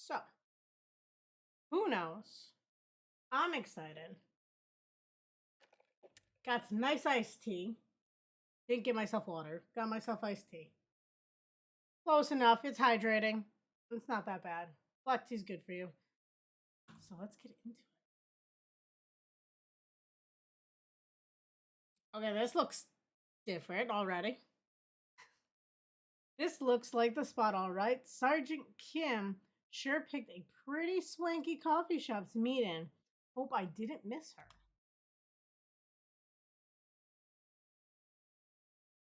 So, who knows? I'm excited. Got some nice iced tea. Didn't get myself water. Got myself iced tea. Close enough. It's hydrating. It's not that bad. Black tea's good for you. So let's get into it. Okay, this looks different already. This looks like the spot, all right. Sergeant Kim sure picked a pretty swanky coffee shop to meet in. Hope I didn't miss her.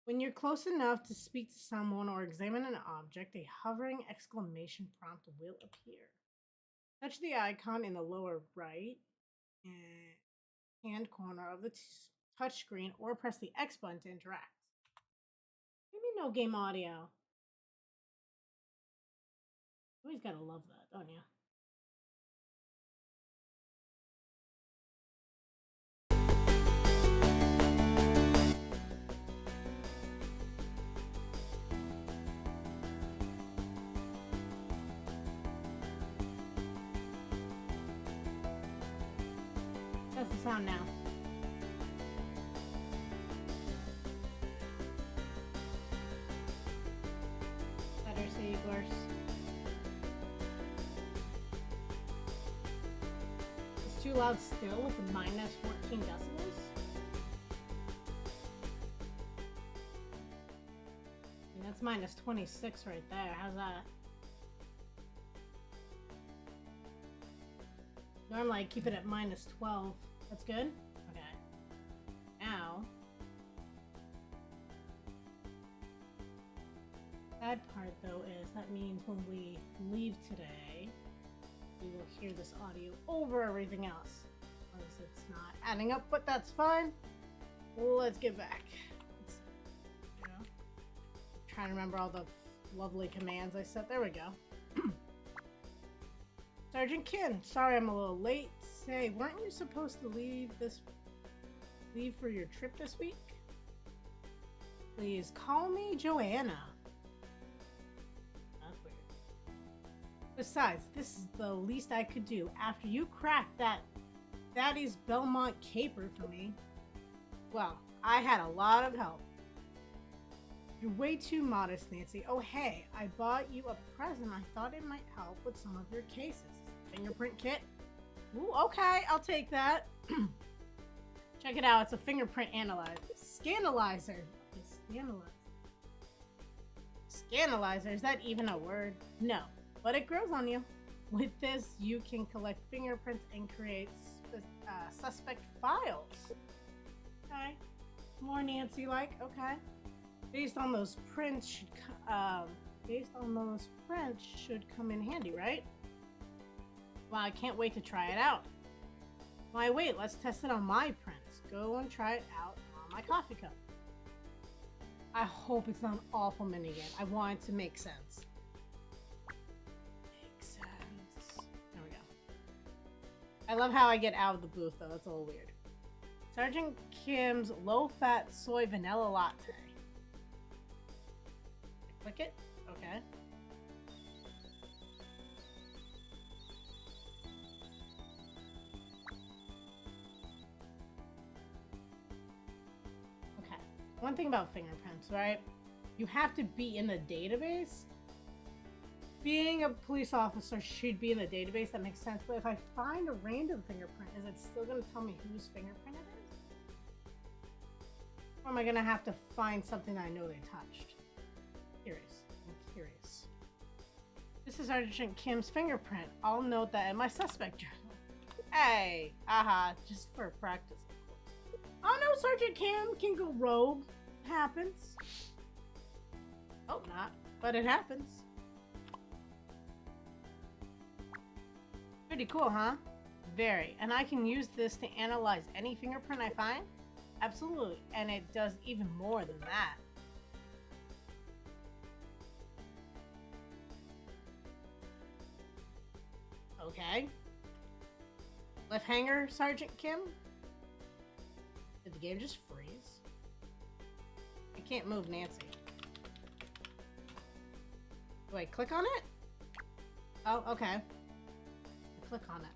When you're close enough to speak to someone or examine an object, a hovering exclamation prompt will appear. Touch the icon in the lower right hand corner of the touchscreen or press the X button to interact. Maybe no game audio. You always gotta love that, don't you? That's the sound now. Better say Igor's. It's too loud still with a minus 14 decibels. And that's minus 26 right there. How's that? Normally I keep it at minus 12. That's good? Okay. Now. Bad part though is that means when we leave today, we will hear this audio over everything else. Because it's not adding up, but that's fine. Let's get back. Trying to remember all the lovely commands I set. There we go. Sergeant Kim, sorry I'm a little late. Say, weren't you supposed to leave for your trip this week? Please call me Joanna. That's weird. Besides, this is the least I could do. After you cracked that Thaddeus Belmont caper for me, well, I had a lot of help. You're way too modest, Nancy. Oh, hey, I bought you a present. I thought it might help with some of your cases. Fingerprint kit. Ooh, okay, I'll take that. Check it out. It's a fingerprint analyzer. Scandalizer. Scandalizer. Is that even a word? No, but it grows on you. With this, you can collect fingerprints and create suspect files. Okay. More Nancy-like. Okay. Based on those prints should come in handy, right? Well, I can't wait to try it out. Why wait? Let's test it on my prints. Go and try it out on my coffee cup. I hope it's not an awful minigame. I want it to make sense. Make sense. There we go. I love how I get out of the booth though. That's a little weird. Sergeant Kim's low-fat soy vanilla latte. Click it? Okay. Okay. One thing about fingerprints, right? You have to be in the database. Being a police officer should be in the database. That makes sense. But if I find a random fingerprint, is it still going to tell me whose fingerprint it is? Or am I going to have to find something I know they touched? I'm curious. This is Sergeant Kim's fingerprint. I'll note that in my suspect journal. Hey, just for practice, of course. Oh no, Sergeant Kim can go rogue. It happens. Hope not, but it happens. Pretty cool, huh? Very. And I can use this to analyze any fingerprint I find? Absolutely. And it does even more than that. Okay. Cliffhanger, Sergeant Kim? Did the game just freeze? I can't move Nancy. Do I click on it? Oh, okay. Click on it.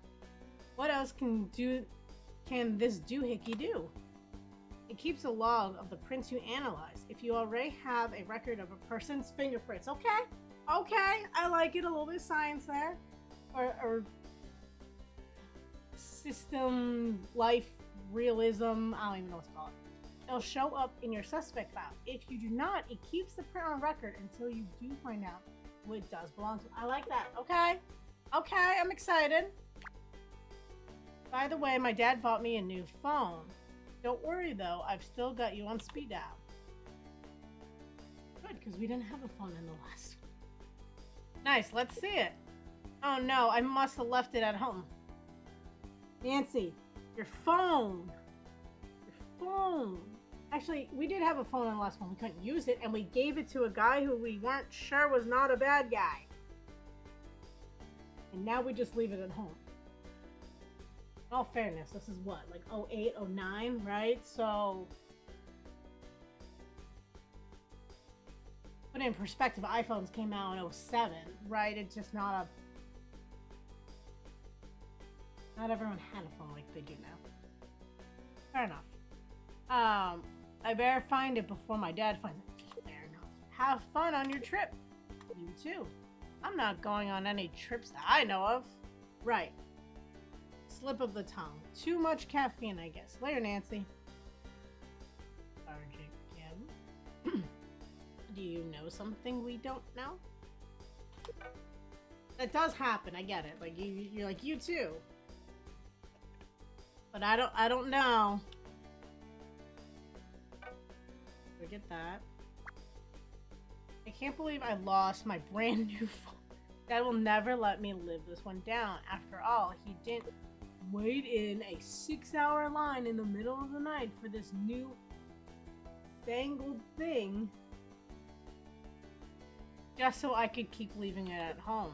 What else can this doohickey do? It keeps a log of the prints you analyze. If you already have a record of a person's fingerprints, okay, I like it. A little bit of science there, or system life realism. I don't even know what to call it. It'll show up in your suspect file. If you do not, it keeps the print on record until you do find out who it does belong to. I like that. Okay, I'm excited. By the way, my dad bought me a new phone. Don't worry though, I've still got you on speed dial. Good, because we didn't have a phone in the last one. Nice, let's see it. Oh no, I must have left it at home. Nancy, your phone. Your phone. Actually, we did have a phone in the last one. We couldn't use it, and we gave it to a guy who we weren't sure was not a bad guy. And now we just leave it at home. In all fairness, this is what, like 08, 09, right? So, put it in perspective, iPhones came out in 07, right? It's just not everyone had a phone like they do now. Fair enough. I better find it before my dad finds it. Fair enough. Have fun on your trip. You too. I'm not going on any trips that I know of. Right. Slip of the tongue. Too much caffeine, I guess. Later, Nancy. Sergeant Kim. Do you know something we don't know? That does happen. I get it. Like you're like you too. But I don't know. Forget that. I can't believe I lost my brand new phone. Dad will never let me live this one down. After all, he didn't wait in a 6-hour line in the middle of the night for this new fangled thing just so I could keep leaving it at home.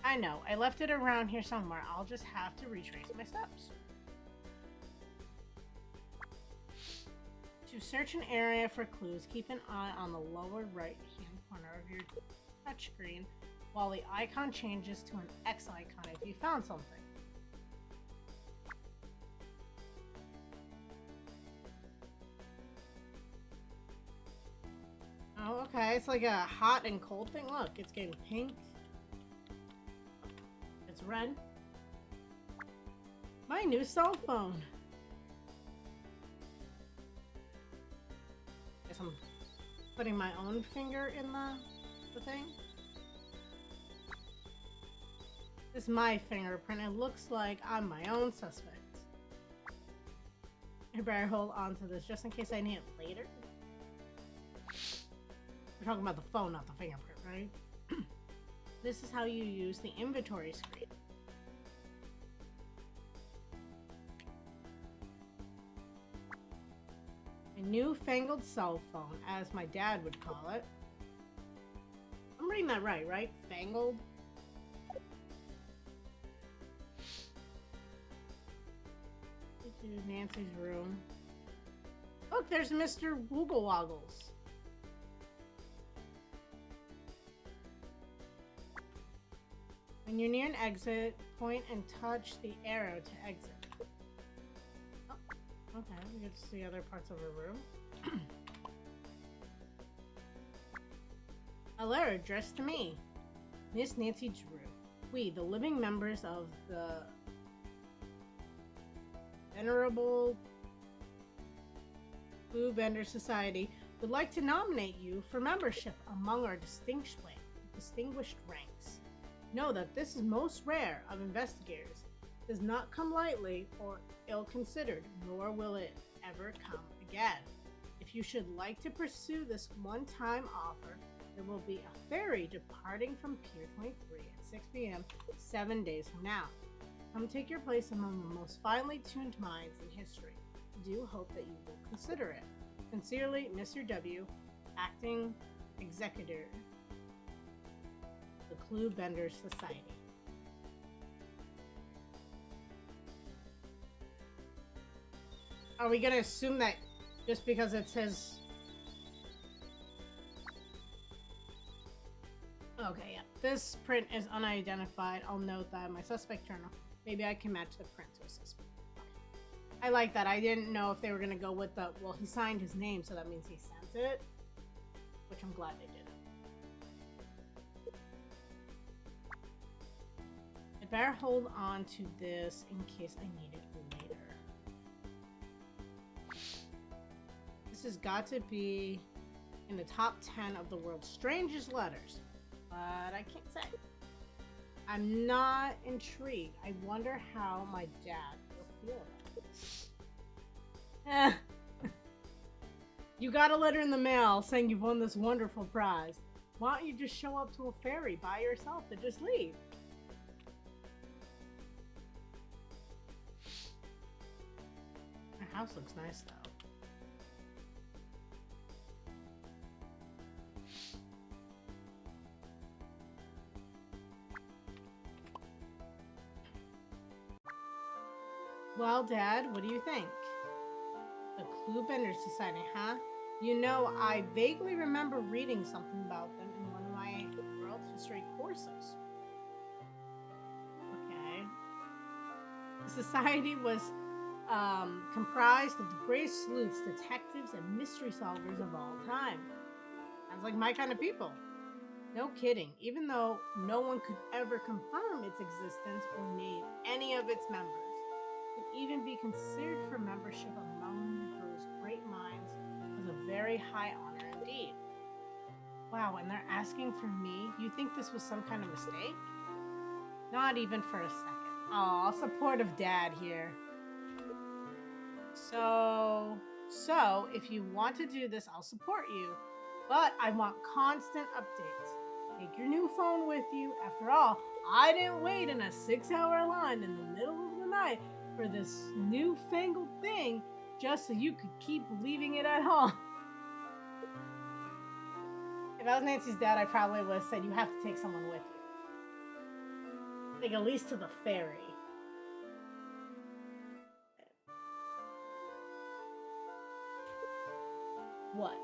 I know, I left it around here somewhere. I'll just have to retrace my steps. To search an area for clues, keep an eye on the lower right-hand corner of your touchscreen while the icon changes to an X icon if you found something. Oh, okay. It's like a hot and cold thing. Look, it's getting pink. It's red. My new cell phone. Guess I'm putting my own finger in the thing. This is my fingerprint. It looks like I'm my own suspect. I better hold on to this just in case I need it later. We're talking about the phone, not the fingerprint, right? This is how you use the inventory screen. A newfangled cell phone, as my dad would call it. I'm reading that right? Fangled? Into Nancy's room. Look, there's Mr. Woogle Woggles. When you're near an exit, point and touch the arrow to exit. Oh, okay, we get to see other parts of her room. A letter addressed to me, Miss Nancy Drew. We, the living members of the Venerable Clue Bender Society, would like to nominate you for membership among our distinguished ranks. Know that this is most rare of investigators. It does not come lightly or ill-considered, nor will it ever come again. If you should like to pursue this one-time offer, there will be a ferry departing from Pier 23 at 6 p.m. 7 days from now. Come take your place among the most finely tuned minds in history. Do hope that you will consider it. Sincerely, Mr. W., Acting Executor, the Clue Bender Society. Are we gonna assume that just because it says... Okay, yeah. This print is unidentified. I'll note that in my suspect journal. Maybe I can match the print to a suspect. I like that. I didn't know if they were going to go with the, well, he signed his name, so that means he sent it. Which I'm glad they did. I better hold on to this in case I need it later. This has got to be in the top 10 of the world's strangest letters. But I can't say. I'm not intrigued. I wonder how my dad will feel about it. You got a letter in the mail saying you've won this wonderful prize. Why don't you just show up to a ferry by yourself and just leave? My house looks nice though. Well, Dad, what do you think? The Cluebender Society, huh? You know, I vaguely remember reading something about them in one of my world history courses. Okay. The society was comprised of the greatest sleuths, detectives, and mystery solvers of all time. Sounds like my kind of people. No kidding, even though no one could ever confirm its existence or name any of its members. Could even be considered for membership among those great minds was a very high honor indeed. Wow, and they're asking for me? You think this was some kind of mistake? Not even for a second. Aw, supportive dad here. So if you want to do this, I'll support you. But I want constant updates. Take your new phone with you. After all, I didn't wait in a 6-hour line in the middle of the night for this newfangled thing just so you could keep leaving it at home. If I was Nancy's dad, I probably would have said you have to take someone with you. Like at least to the ferry. What?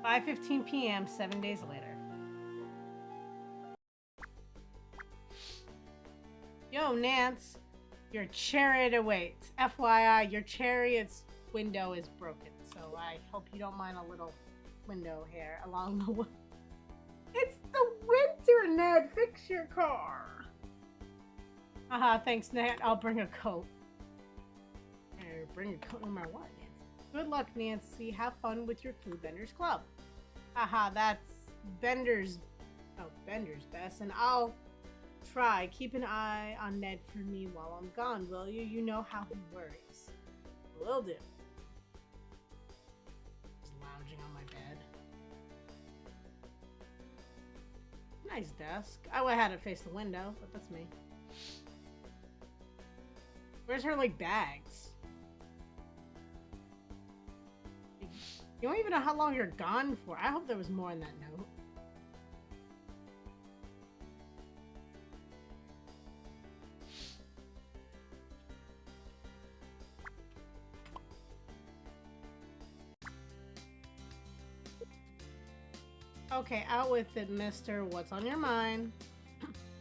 5:15 p.m. 7 days later. Yo, Nance, your chariot awaits. FYI, your chariot's window is broken, so I hope you don't mind a little window here along the way. It's the winter, Ned. Fix your car. Haha, thanks, Ned. I'll bring a coat. Bring a coat no matter what, Nancy. Good luck, Nancy. Have fun with your Cluebenders Club. Haha, that's Bender's best, and I'll try. Keep an eye on Ned for me while I'm gone, will you? You know how he worries. Will do. Just lounging on my bed. Nice desk. I would have had it face the window, but that's me. Where's her, like, bags? You don't even know how long you're gone for. I hope there was more in that note. Okay, out with it, mister. What's on your mind?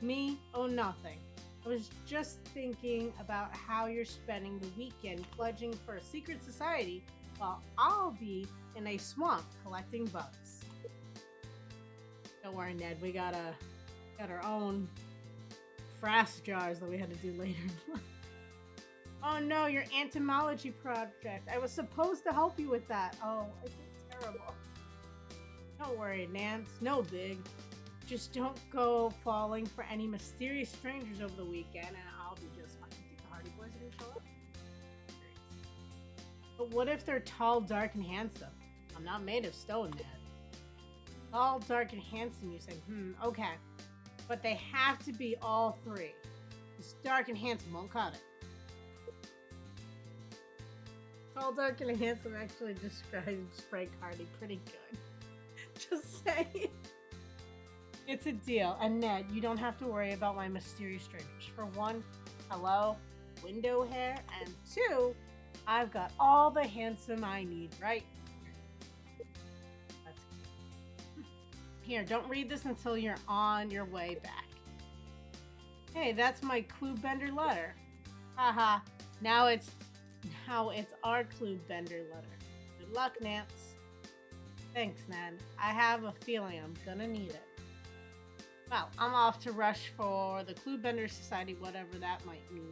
Me? Oh, nothing. I was just thinking about how you're spending the weekend pledging for a secret society while I'll be in a swamp collecting bugs. Don't worry, Ned. We got our own frass jars that we had to do later. Oh no, your entomology project. I was supposed to help you with that. Oh, I feel terrible. Don't worry, Nance. No big. Just don't go falling for any mysterious strangers over the weekend and I'll be just fine. You think the Hardy Boys are gonna show up? But what if they're tall, dark, and handsome? I'm not made of stone, Ned. Tall, dark, and handsome, you say. Okay. But they have to be all three. This dark and handsome won't cut it. Tall, dark, and handsome actually describes Frank Hardy pretty good. Just saying. It's a deal. And Ned, you don't have to worry about my mysterious strangers. For one, hello, window hair, and two, I've got all the handsome I need right here. That's cute. Here, don't read this until you're on your way back. Hey, that's my clue bender letter. Haha. Now it's our clue bender letter. Good luck, Nance. Thanks, Ned. I have a feeling I'm gonna need it. Well, I'm off to rush for the Clue Bender Society, whatever that might mean.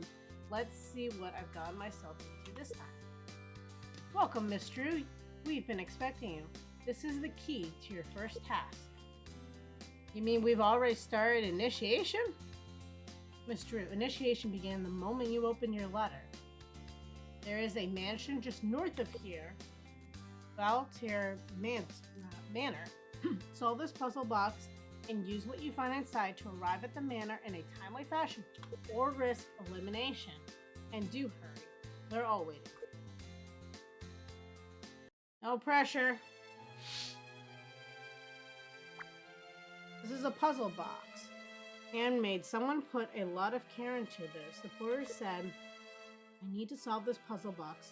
Let's see what I've gotten myself into this time. Welcome, Miss Drew. We've been expecting you. This is the key to your first task. You mean we've already started initiation? Miss Drew, initiation began the moment you opened your letter. There is a mansion just north of here, Valtier Manor. Solve this puzzle box and use what you find inside to arrive at the manor in a timely fashion or risk elimination. And do hurry. They're all waiting. No pressure. This is a puzzle box. Handmade. Someone put a lot of care into this. The porter said, I need to solve this puzzle box.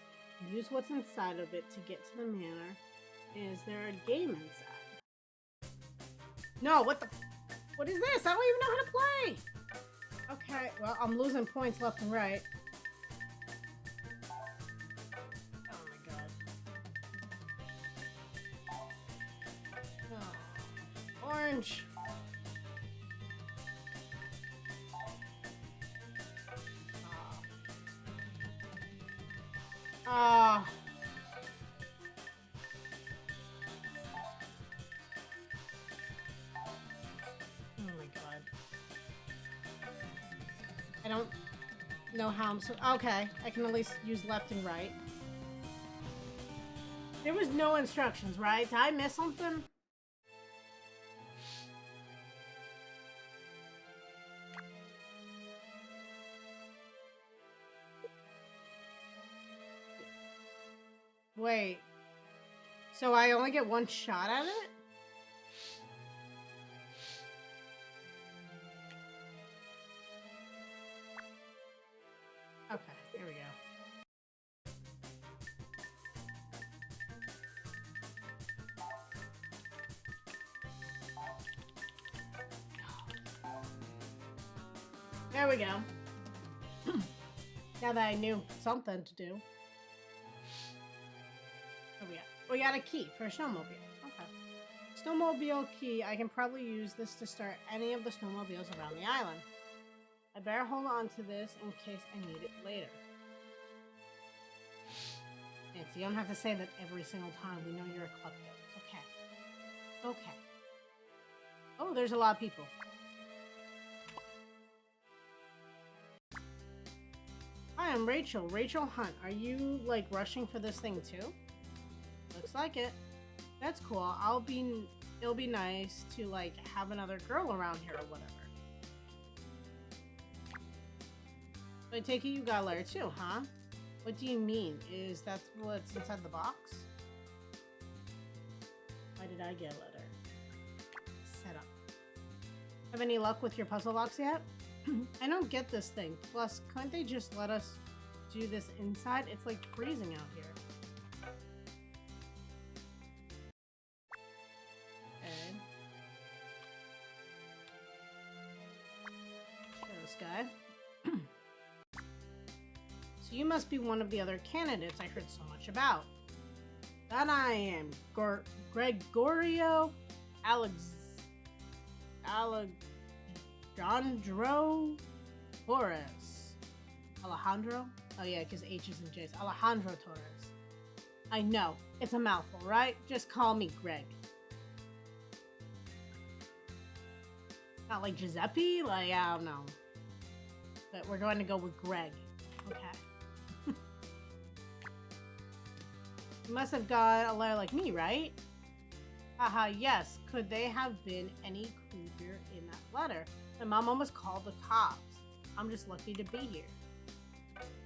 Use what's inside of it to get to the manor. Is there a game inside? No, what is this? I don't even know how to play! Okay, well, I'm losing points left and right. Oh my god. Oh, orange! Ah. Oh my god. I don't know how I'm so... Okay, I can at least use left and right. There was no instructions, right? Did I miss something? Wait. So I only get one shot at it? Okay, here we go. There we go. Now that I knew something to do. We got a key for a snowmobile. Okay. Snowmobile key. I can probably use this to start any of the snowmobiles around the island. I better hold on to this in case I need it later. Nancy, you don't have to say that every single time. We know you're a klepto. It's okay. Okay. Oh, there's a lot of people. Hi, I'm Rachel. Rachel Hunt. Are you, like, rushing for this thing, too? Looks like it. That's cool. It'll be nice to, like, have another girl around here or whatever. So I take it you got a letter too, huh? What do you mean? Is that what's inside the box? Why did I get a letter? Set up. Have any luck with your puzzle box yet? I don't get this thing. Plus, couldn't they just let us do this inside? It's like freezing out here. Guy. So you must be one of the other candidates I heard so much about. That I am. Gregorio Alejandro Torres. Alejandro? Oh yeah, because H's and J's. Alejandro Torres. I know. It's a mouthful, right? Just call me Greg. Not like Giuseppe? Like, I don't know. But we're going to go with Greg. Okay. You must have got a letter like me, right? Haha, yes. Could they have been any creepier in that letter? My mom almost called the cops. I'm just lucky to be here.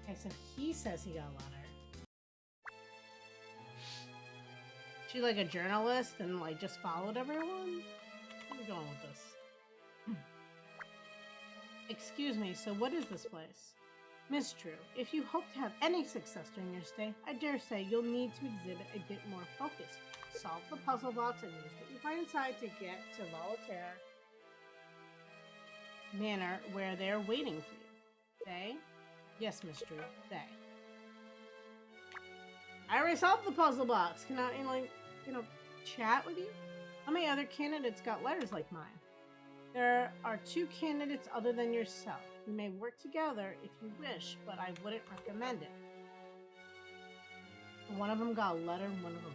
Okay, so he says he got a letter. She like a journalist and like just followed everyone? Where are we going with this? Excuse me, so what is this place? Miss Drew, if you hope to have any success during your stay, I dare say you'll need to exhibit a bit more focus. Solve the puzzle box and use what you find inside to get to Voltaire Manor where they're waiting for you. They? Yes, Miss Drew. They. I already solved the puzzle box. Can I, chat with you? How many other candidates got letters like mine? There are 2 candidates other than yourself. You may work together if you wish, but I wouldn't recommend it. One of them got a letter, and one of them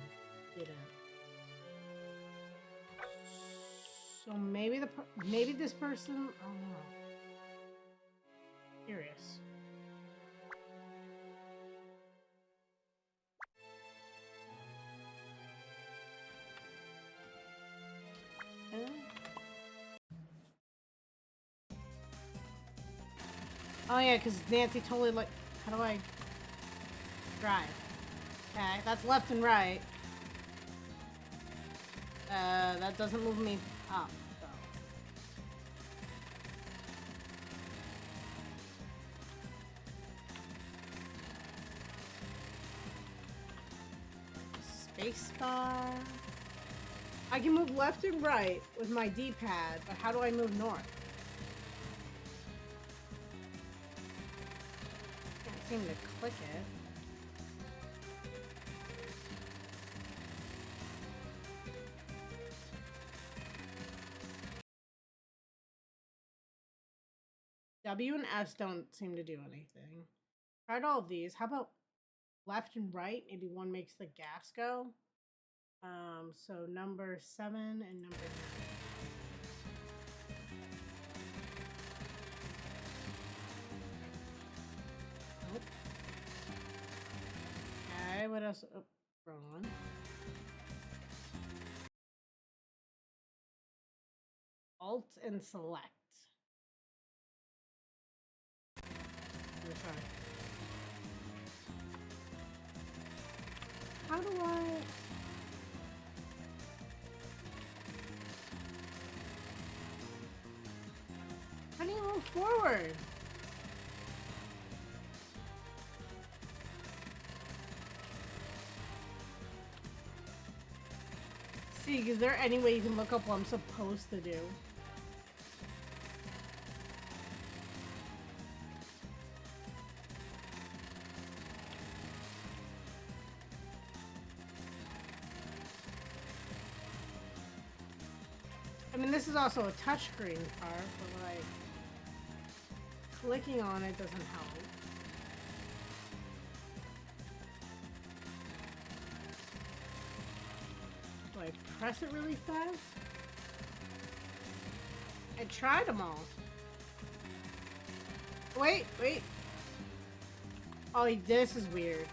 didn't. So maybe maybe this person, I don't know. Curious. Oh yeah, because Nancy totally like. How do I drive? Okay, that's left and right. That doesn't move me up, though. Spacebar. I can move left and right with my D-pad, but how do I move north? Can't seem to click it. W and S don't seem to do anything. Tried all of these. How about left and right? Maybe one makes the gas go. So number 7 and number 9. Nope. Okay, what else? Oh, wrong one. Alt and select. Oh, sorry. How do I... How do you move forward? See, is there any way you can look up what I'm supposed to do? I mean, this is also a touchscreen part, but like, clicking on it doesn't help. Do I press it really fast? I tried them all. Wait. Oh, this is weird.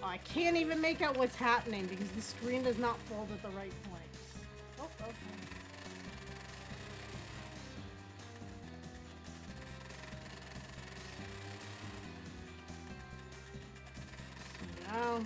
Oh, I can't even make out what's happening because the screen does not fold at the right place. Oh, okay. No.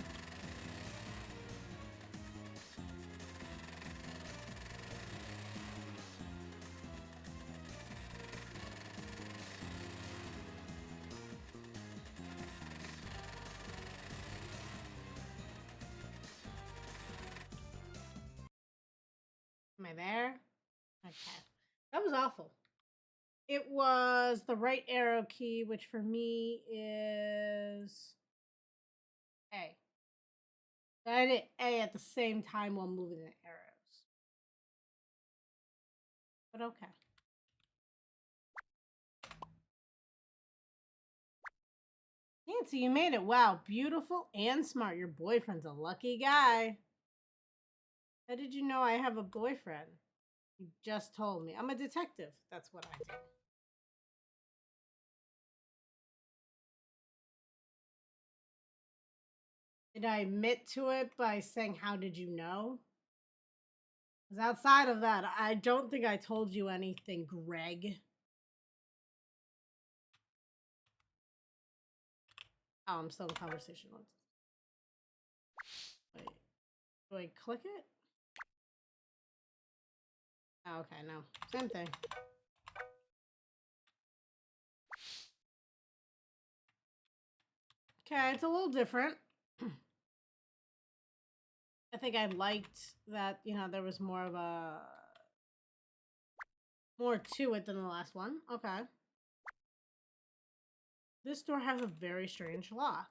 Am I there? Okay. That was awful. It was the right arrow key, which for me is A. I did A at the same time while moving the arrows. But okay. Nancy, you made it. Wow, beautiful and smart. Your boyfriend's a lucky guy. How did you know I have a boyfriend? You just told me. I'm a detective. That's what I do. Did I admit to it by saying, how did you know? Because outside of that, I don't think I told you anything, Greg. Oh, I'm still in conversation. Wait. Do I click it? Oh, okay, no. Same thing. Okay, it's a little different. I think I liked that, there was more to it than the last one. Okay. This door has a very strange lock.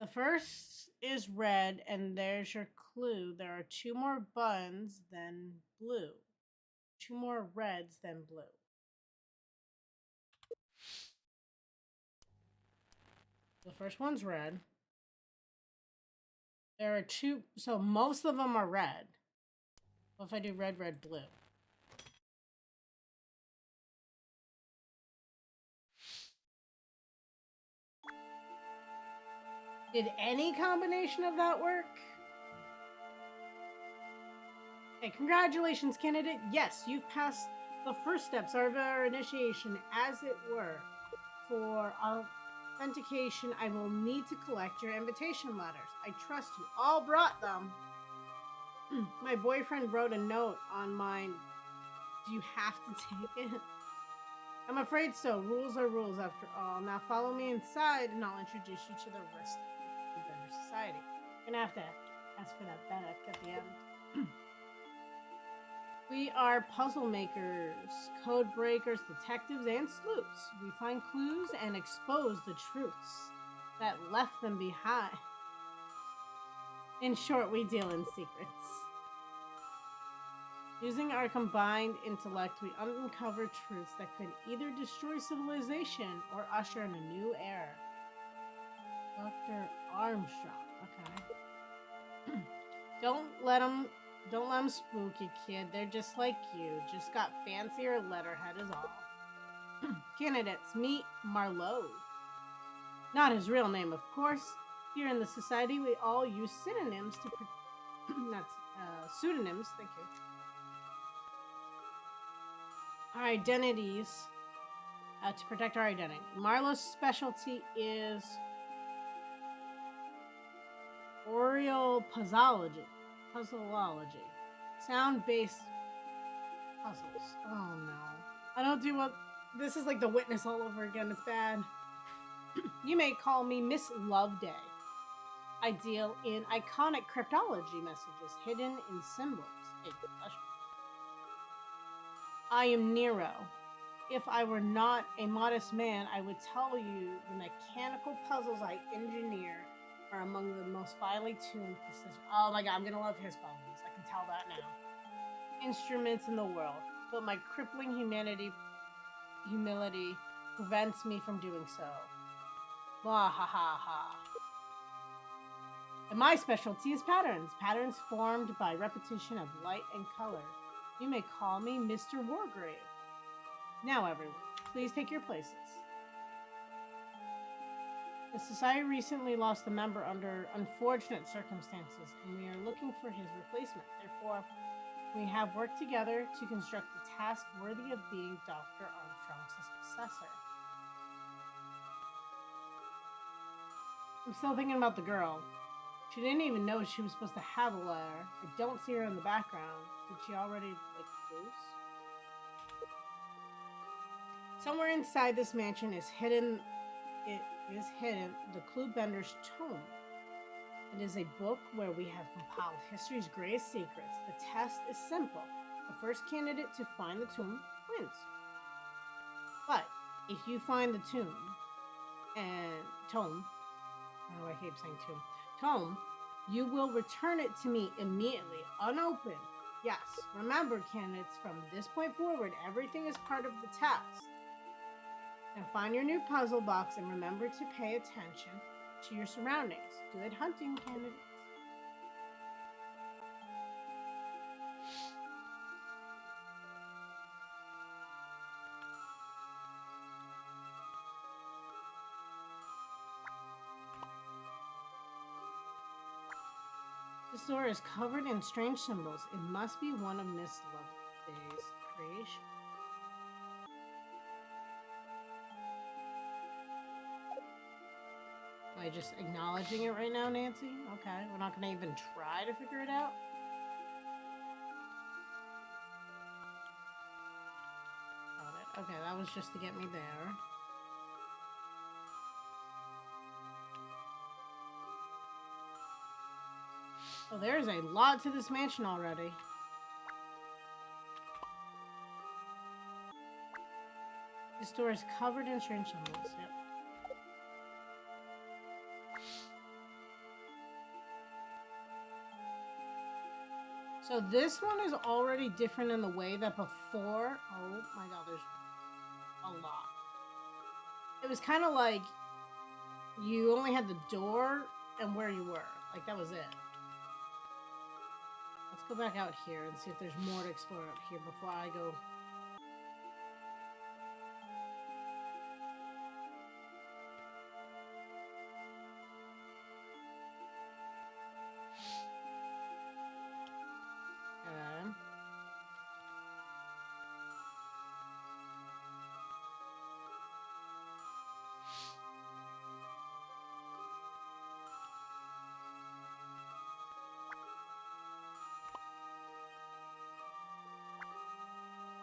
The first is red, and there's your clue. There are two more buns than blue. Two more reds than blue. The first one's red. There are two, so most of them are red. What if I do red, red, blue? Did any combination of that work? Okay, congratulations, candidate. Yes, you've passed the first steps of our initiation, as it were. For authentication, I will need to collect your invitation letters. I trust you all brought them. My boyfriend wrote a note on mine. Do you have to take it? I'm afraid so. Rules are rules after all. Now follow me inside and I'll introduce you to the rest of the Bender Society. I'm gonna have to ask for that Bennett at the end. We are puzzle makers, code breakers, detectives, and sleuths. We find clues and expose the truths that left them behind. In short, we deal in secrets. Using our combined intellect, we uncover truths that could either destroy civilization or usher in a new era. Dr. Armstrong. Okay. Don't let them spook you, kid. They're just like you. Just got fancier letterhead is all. Candidates, meet Marlowe. Not his real name, of course. Here in the society, we all use synonyms to pseudonyms. Thank you. Our identities to protect our identity. Marlowe's specialty is oral puzzleology. Sound-based puzzles. Oh no. I don't do what. This is like The Witness all over again. It's bad. You may call me Miss Loveday. I deal in iconic cryptology messages hidden in symbols. I am Nero. If I were not a modest man, I would tell you the mechanical puzzles I engineer are among the most finely tuned precision. Oh my god, I'm gonna love his puzzles. I can tell that now. Instruments in the world, but my crippling humility prevents me from doing so. Wah ha ha ha. And my specialty is patterns formed by repetition of light and color. You may call me Mr. Wargrave. Now, everyone, please take your places. The society recently lost a member under unfortunate circumstances, and we are looking for his replacement. Therefore, we have worked together to construct a task worthy of being Dr. Armstrong's successor. I'm still thinking about the girl. She didn't even know she was supposed to have a letter. I don't see her in the background. Did she already, lose? Somewhere inside this mansion is hidden the Clue Bender's Tome. It is a book where we have compiled history's greatest secrets. The test is simple. The first candidate to find the tomb wins. But if you find the tome, oh, I hate saying tome, you will return it to me immediately, unopened. Yes, remember, candidates, from this point forward, everything is part of the test. Now find your new puzzle box and remember to pay attention to your surroundings. Good hunting, candidates. This door is covered in strange symbols. It must be one of Miss Loveday's creations. Am I just acknowledging it right now, Nancy? Okay, we're not going to even try to figure it out. Got it. Okay, that was just to get me there. Oh, there's a lot to this mansion already. This door is covered in strange symbols. Yep. So this one is already different in the way that before. Oh my god, there's a lot. It was kind of like you only had the door and where you were. Like, that was it. Let's go back out here and see if there's more to explore out here before I go.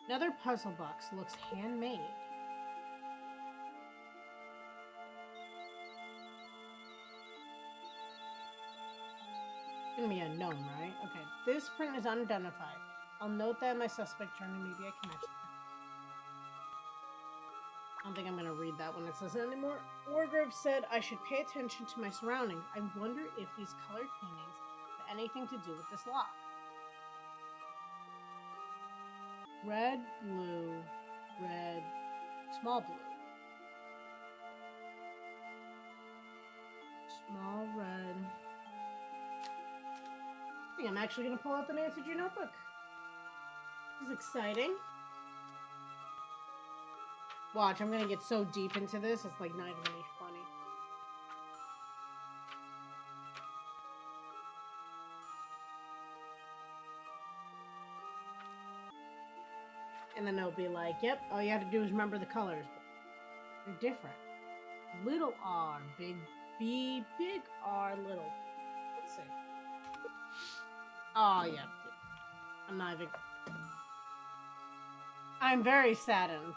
Another puzzle box looks handmade. It's gonna be a gnome, right? Okay. This print is unidentified. I'll note that in my suspect journey. Maybe I can match it. I don't think I'm gonna read that when it says it anymore. Wargrove said I should pay attention to my surroundings. I wonder if these colored paintings have anything to do with this lock. Red, blue, red, small blue. Small red. I think I'm actually going to pull out the Nancy Drew notebook. This is exciting. Watch, I'm going to get so deep into this, it's like not even going to be funny. And then it'll be like, yep, all you have to do is remember the colors. But they're different. Little R, big B, big R, little. Let's see. Oh, yeah. I'm not even. I'm very saddened.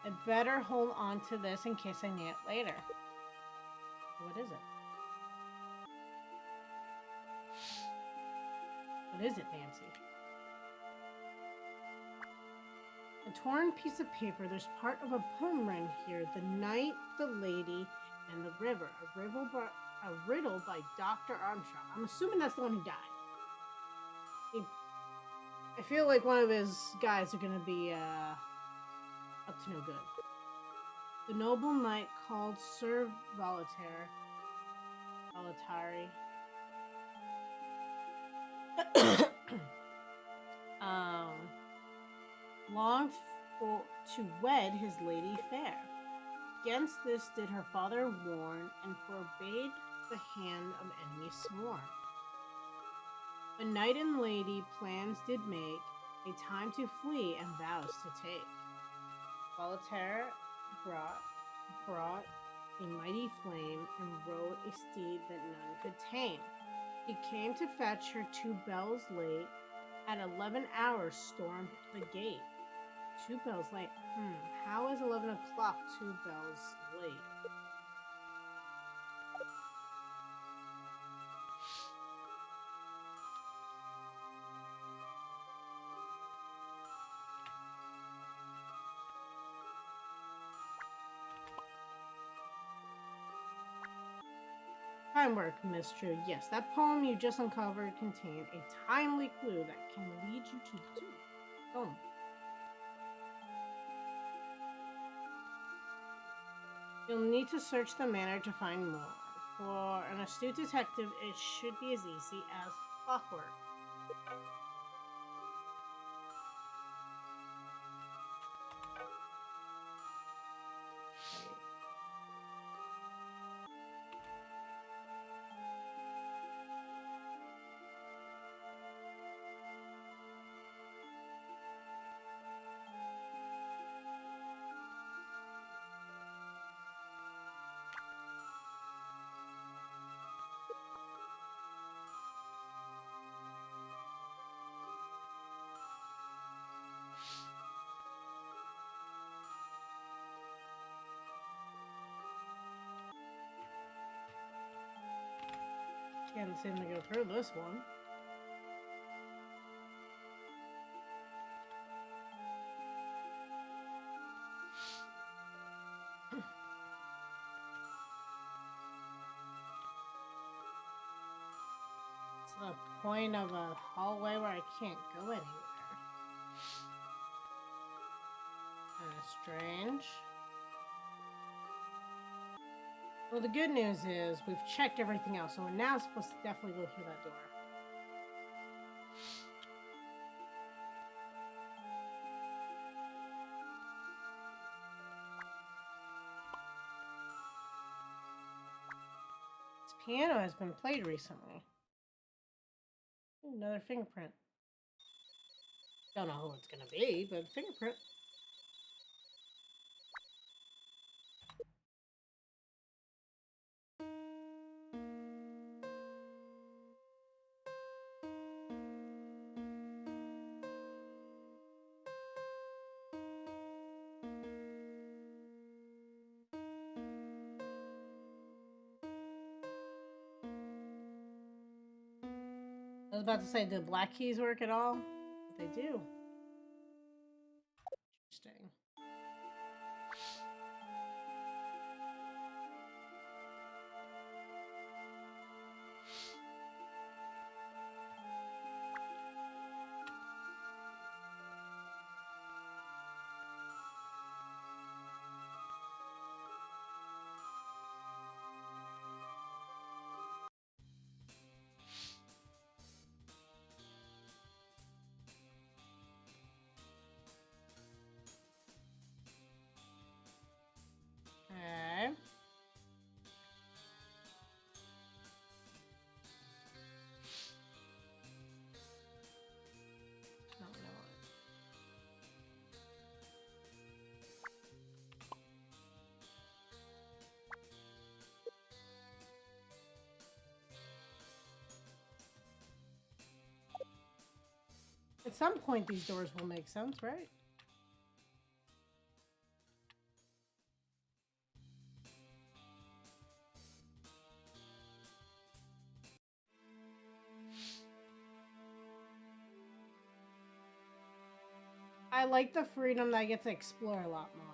I better hold on to this in case I need it later. What is it? What is it, Nancy? A torn piece of paper. There's part of a poem written here. The Night, the Lady, and the River. A riddle by Dr. Armstrong. I'm assuming that's the one who died. I feel like one of his guys are going to be up to no good. The noble knight called Sir Voltaire. Longed to wed his lady fair. Against this did her father warn, and forbade the hand of enemy sworn. The knight and lady plans did make, a time to flee and vows to take. Voltaire brought a mighty flame, and rode a steed that none could tame. He came to fetch her 2 bells late, at 11 hours stormed the gate. 2 bells late. How is 11 o'clock 2 bells late? Fine work, Miss True. Yes, that poem you just uncovered contained a timely clue that can lead you to the tomb. Oh. You'll need to search the manor to find more. For an astute detective, it should be as easy as clockwork. Can't seem to go through this one. It's the point of a hallway where I can't go anywhere. Kinda strange. Well, the good news is we've checked everything else, so we're now supposed to definitely go through that door. This piano has been played recently. Another fingerprint. Don't know who it's gonna be, but fingerprint. I was about to say, do black keys work at all? But they do. Interesting. Okay. Oh, no. At some point, these doors will make sense, right? I like the freedom that I get to explore a lot more.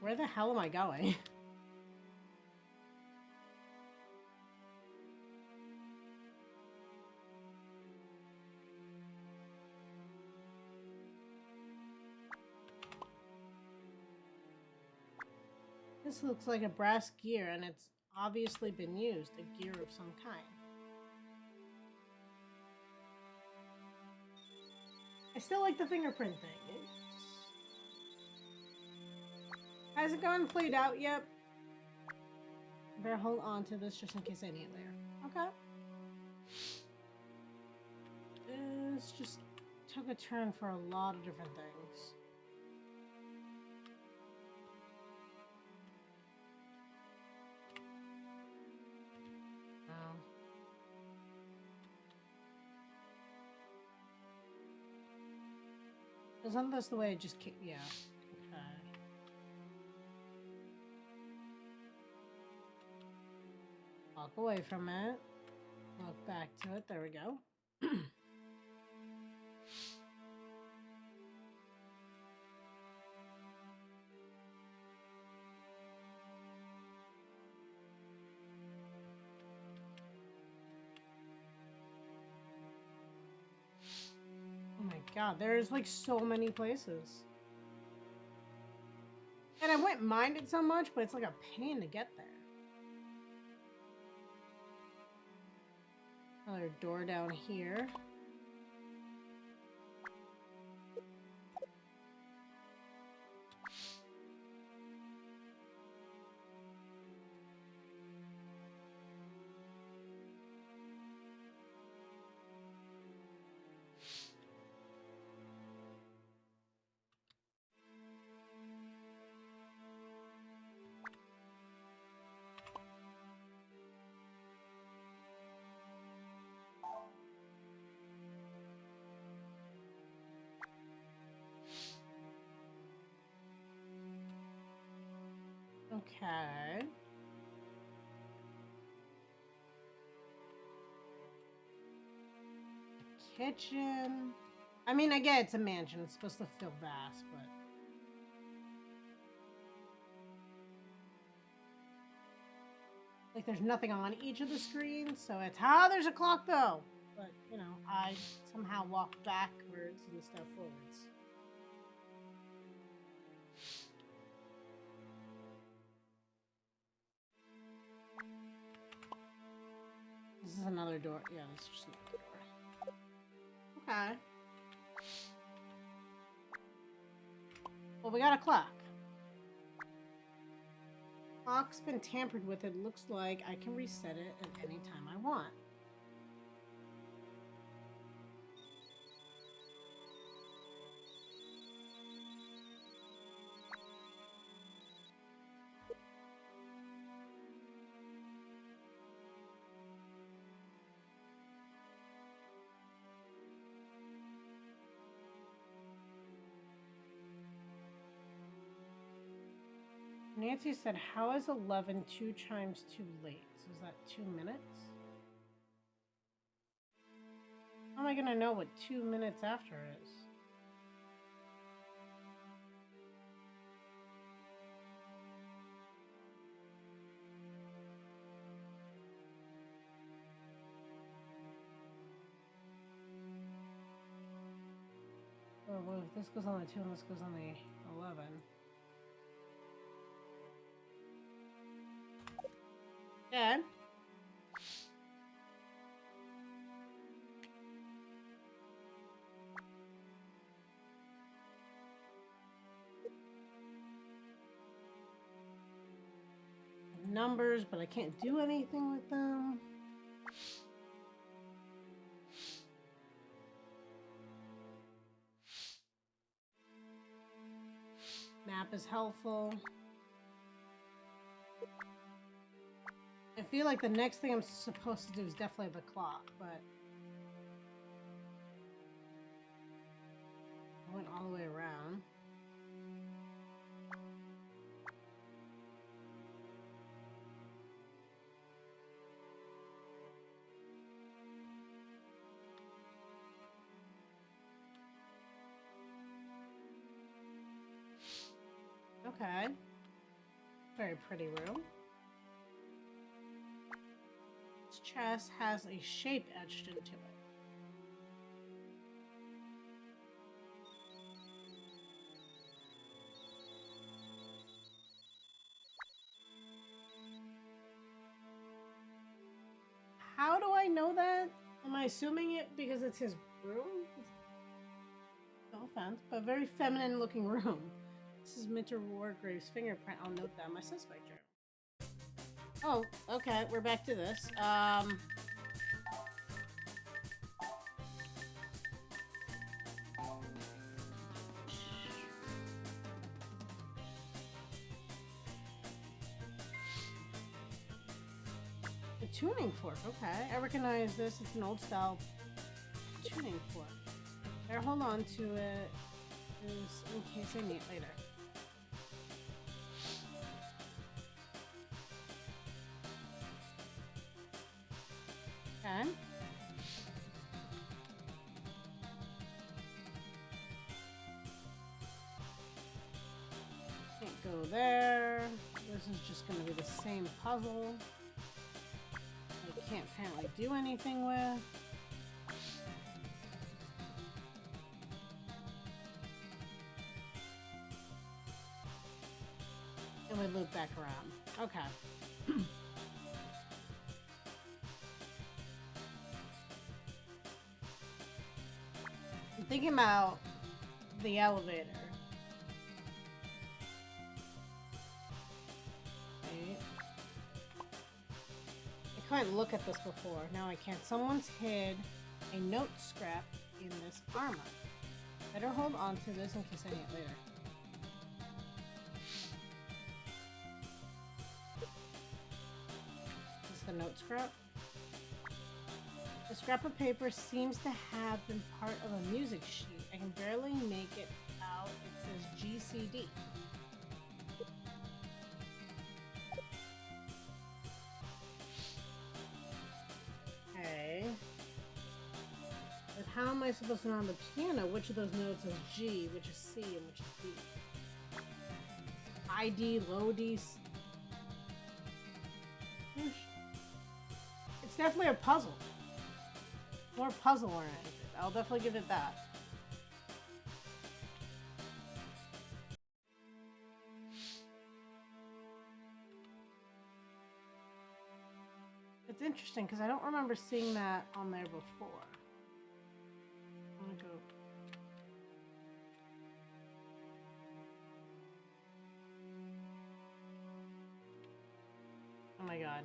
Where the hell am I going? This looks like a brass gear, and it's obviously been used, a gear of some kind. I still like the fingerprint thing. Hasn't gone played out yet. Better hold on to this just in case I need it later. Okay. This just took a turn for a lot of different things. Isn't this the way it just kicked? Yeah. Okay. Walk away from it. Walk back to it. There we go. Oh my god, there's like so many places. And I wouldn't mind it so much, but it's like a pain to get there. Another door down here. Okay. Kitchen. I mean, I get it's a mansion. It's supposed to feel vast, but... Like, there's nothing on each of the screens, so it's... there's a clock, though! But, you know, I somehow walk backwards instead of forwards. This is another door. Yeah, this is just another door. Okay. Well, we got a clock. Clock's been tampered with. It looks like I can reset it at any time I want. Nancy said, how is 11 2 chimes too late? So is that 2 minutes? How am I going to know what 2 minutes after is? Oh, well, if this goes on the 2 and this goes on the 11. Yeah. Numbers, but I can't do anything with them. Map is helpful. I feel like the next thing I'm supposed to do is definitely the clock, but I went all the way around. Okay. Very pretty room. This chest has a shape etched into it. How do I know that? Am I assuming it because it's his room? No offense, but very feminine looking room. This is Minter Wargrave's fingerprint. I'll note that in my suspect journal. Oh, okay, we're back to this. The tuning fork, okay. I recognize this. It's an old style tuning fork. Better hold on to it in case I need it later. Okay. Can't go there. This is just going to be the same puzzle. I can't apparently do anything with. And we loop back around. Okay. I'm thinking about the elevator. Right. I couldn't look at this before. Now I can't. Someone's hid a note scrap in this armor. Better hold on to this in case I need it later. Is this the note scrap? The scrap of paper seems to have been part of a music sheet. I can barely make it out. It says GCD. how am I supposed to know on the piano which of those notes is G, which is C, and which is D? High D, low D. It's definitely a puzzle. More puzzle oriented. I'll definitely give it that. It's interesting because I don't remember seeing that on there before. I'm gonna go. Oh my god.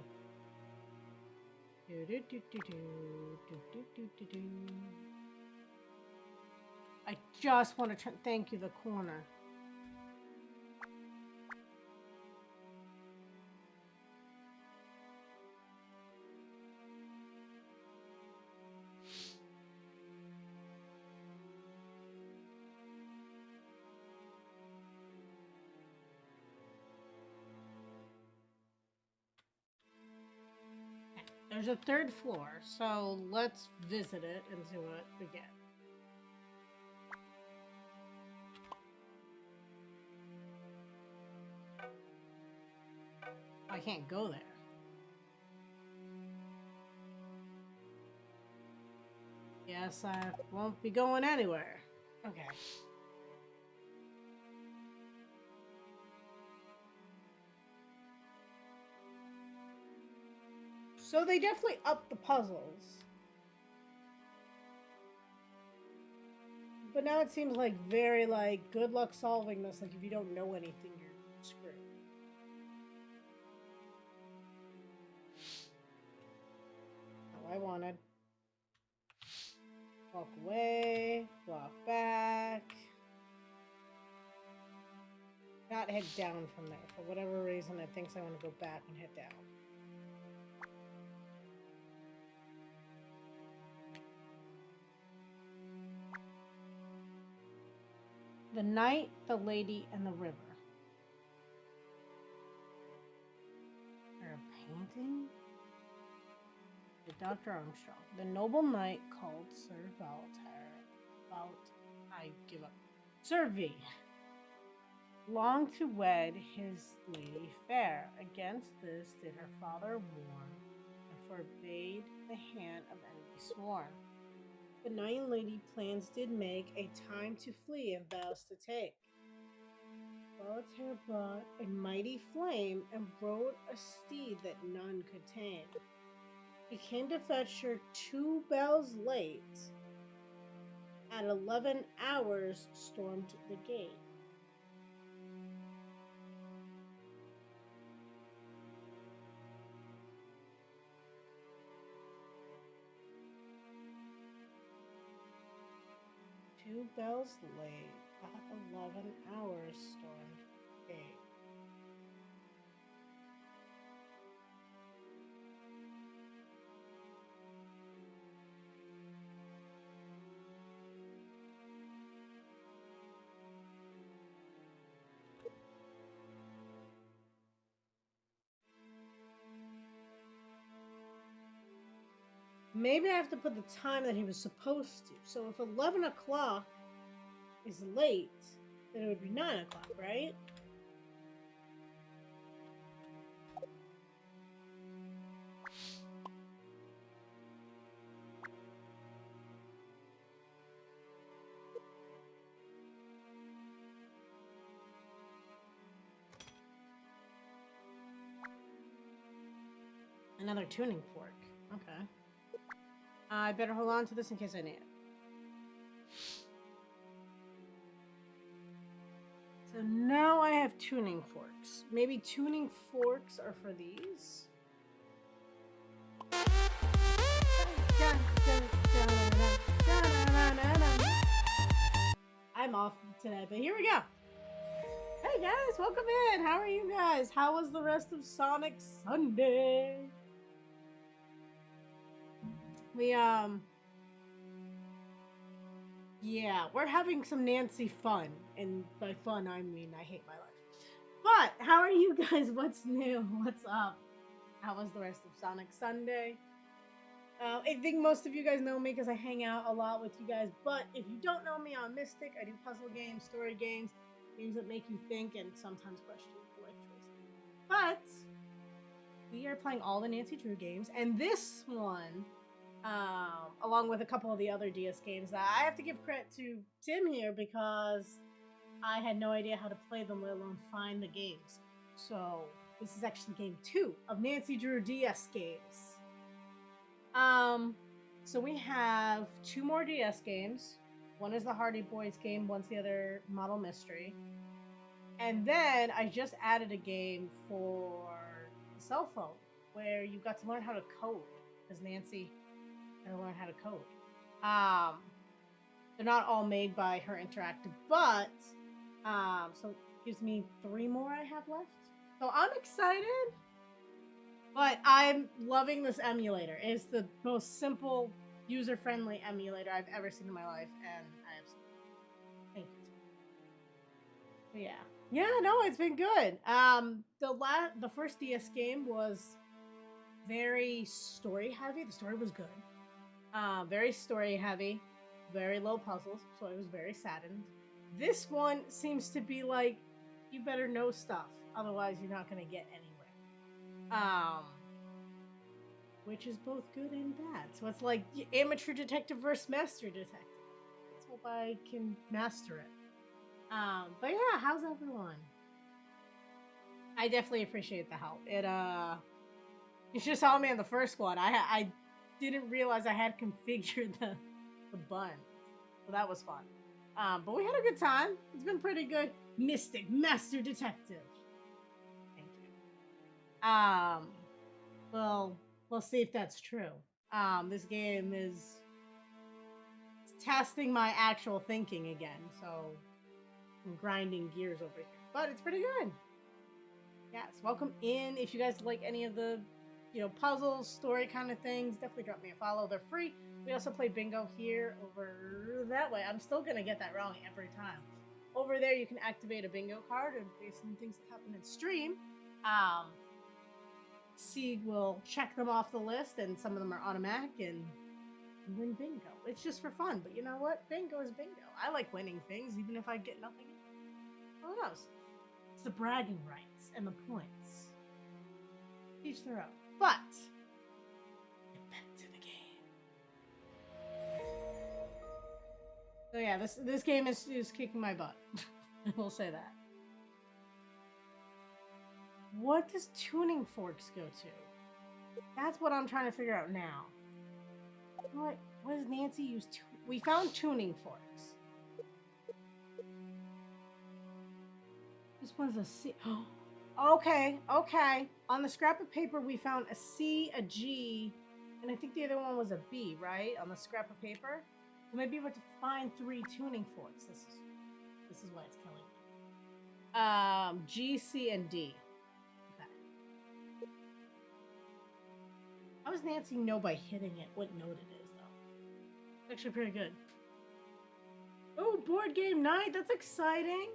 I just want to turn. Thank you, the corner. There's a third floor, so let's visit it and see what we get. I can't go there. Yes, I won't be going anywhere. Okay. So they definitely upped the puzzles. But now it seems like very like good luck solving this. Like if you don't know anything, you're screwed. All I wanted. Walk away, walk back. Not head down from there. For whatever reason, it thinks I want to go back and head down. The Knight, the Lady, and the River. Or a painting? The Dr. Armstrong. The noble knight called Sir Voltaire. I give up. Sir V. Longed to wed his lady fair. Against this did her father warn, and forbade the hand of envy sworn. The knight and lady plans did make, a time to flee and vows to take. Voltaire brought a mighty flame, and rode a steed that none could tame. He came to fetch her 2 bells late. At 11 hours stormed the gate. Two bells late, at 11 hours stormed the gate. Maybe I have to put the time that he was supposed to. So if 11 o'clock is late, then it would be 9 o'clock, right? Another tuning fork. Okay. I better hold on to this in case I need it. So now I have tuning forks. Maybe tuning forks are for these? I'm off today, but here we go. Hey guys, welcome in. How are you guys? How was the rest of Sonic Sunday? Yeah, we're having some Nancy fun. And by fun, I mean I hate my life. But, how are you guys? What's new? What's up? How was the rest of Sonic Sunday? I think most of you guys know me because I hang out a lot with you guys. But if you don't know me, I'm Mystic. I do puzzle games, story games, games that make you think and sometimes question your life choices. But we are playing all the Nancy Drew games, and this one, along with a couple of the other DS games, that I have to give credit to Tim here because I had no idea how to play them, let alone find the games. So this is actually game 2 of Nancy Drew DS games. So we have 2 more DS games. One is the Hardy Boys game, one's the other Model Mystery. And then I just added a game for the cell phone where you got to learn how to code, because Nancy had to learn how to code. They're not all made by Her Interactive, but so it gives me 3 more I have left. So I'm excited. But I'm loving this emulator. It's the most simple, user-friendly emulator I've ever seen in my life, and I absolutely thank you. But yeah, no, it's been good. The first DS game was very story heavy. The story was good. Very story heavy, very low puzzles, so I was very saddened. This one seems to be like, you better know stuff, otherwise you're not gonna get anywhere. Which is both good and bad. So it's like amateur detective versus master detective. Let's hope I can master it. But yeah, how's everyone? I definitely appreciate the help. You should have saw me on the first one. I didn't realize I had configured the button, so that was fun. But we had a good time. It's been pretty good. Mystic Master Detective. Thank you. Well, we'll see if that's true. This game is testing my actual thinking again, so I'm grinding gears over here. But it's pretty good. Yes, welcome in. If you guys like any of the, puzzles, story kind of things, definitely drop me a follow. They're free. We also play bingo here over that way. I'm still gonna get that wrong every time. Over there, you can activate a bingo card and based on things that happen in stream. Sieg will check them off the list, and some of them are automatic, and win bingo. It's just for fun, but you know what? Bingo is bingo. I like winning things, even if I get nothing. Who knows? It's the bragging rights and the points. Each their own. But get back to the game. So yeah, this game is kicking my butt. We'll say that. What does tuning forks go to? That's what I'm trying to figure out now. What does Nancy use? We found tuning forks. This one's a C. Okay. On the scrap of paper, we found a C, a G, and I think the other one was a B, right? On the scrap of paper. So maybe we have to find 3 tuning forks. This is why it's killing me. G, C, and D. Okay. How does Nancy know by hitting it what note it is, though? It's actually pretty good. Oh, board game night! That's exciting!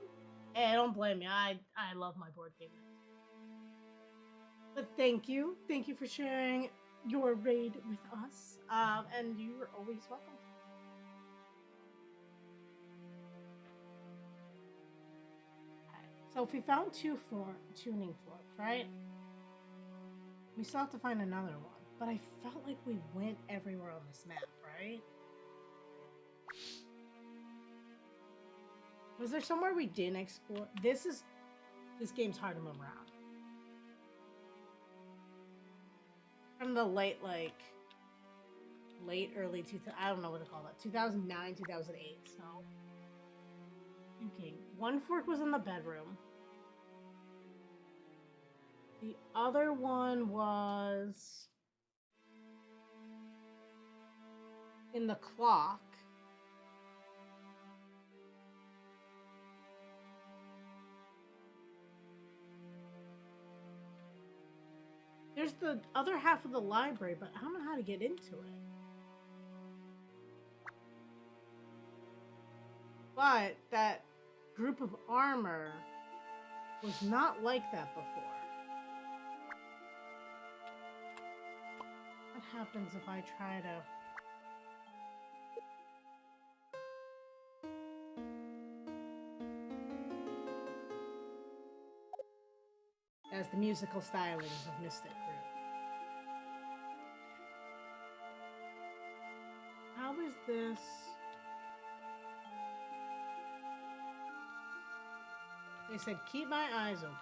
Hey, don't blame me. I love my board game night. But thank you for sharing your raid with us. And you are always welcome. Okay. So if we found 2 tuning forks, right? We still have to find another one. But I felt like we went everywhere on this map, right? Was there somewhere we didn't explore? This game's hard to move around. From the early 2000, I don't know what to call that, 2009, 2008, so. Okay, 1 fork was in the bedroom. The other one was in the clock. There's the other half of the library, but I don't know how to get into it. But that group of armor was not like that before. What happens if I try to... As the musical stylings of Mystic Group. How is this? They said, keep my eyes open.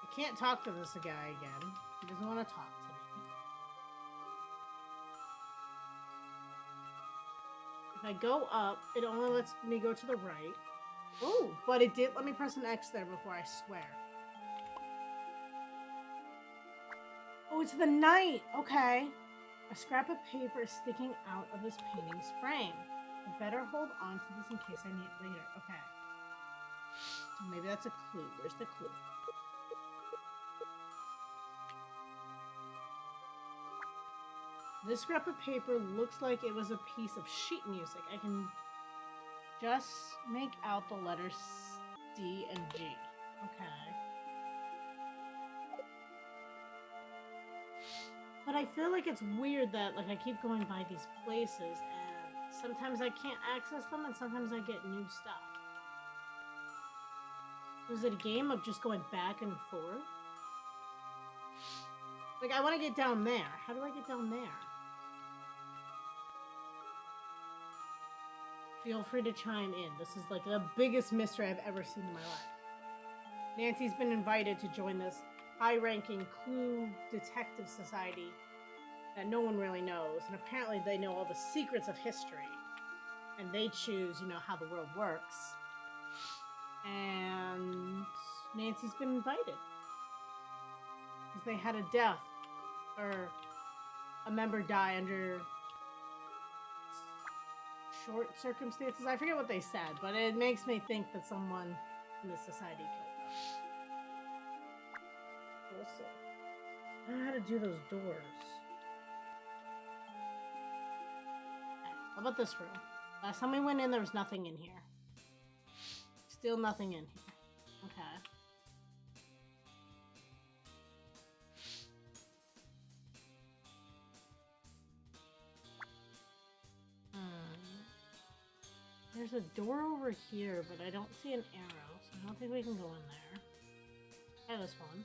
I can't talk to this guy again. He doesn't want to talk to me. If I go up, it only lets me go to the right. Oh, but it did let me press an X there before, I swear. Oh, it's the knight. Okay. A scrap of paper is sticking out of this painting's frame. I better hold on to this in case I need it later. Okay. So maybe that's a clue. Where's the clue? This scrap of paper looks like it was a piece of sheet music. I can just make out the letters D and G. Okay. But I feel like it's weird that like I keep going by these places and sometimes I can't access them and sometimes I get new stuff. Was it a game of just going back and forth? Like I want to get down there. How do I get down there? Feel free to chime in. This is like the biggest mystery I've ever seen in my life. Nancy's been invited to join this high-ranking Clue Detective Society that no one really knows, and apparently they know all the secrets of history, and they choose, you know, how the world works. And Nancy's been invited because they had a death or a member die under short circumstances. I forget what they said, but it makes me think that someone in the society killed them. We'll see. I don't know how to do those doors. How about this room? Last time we went in, there was nothing in here. Still nothing in here. Okay. There's a door over here, but I don't see an arrow, so I don't think we can go in there. Try this one.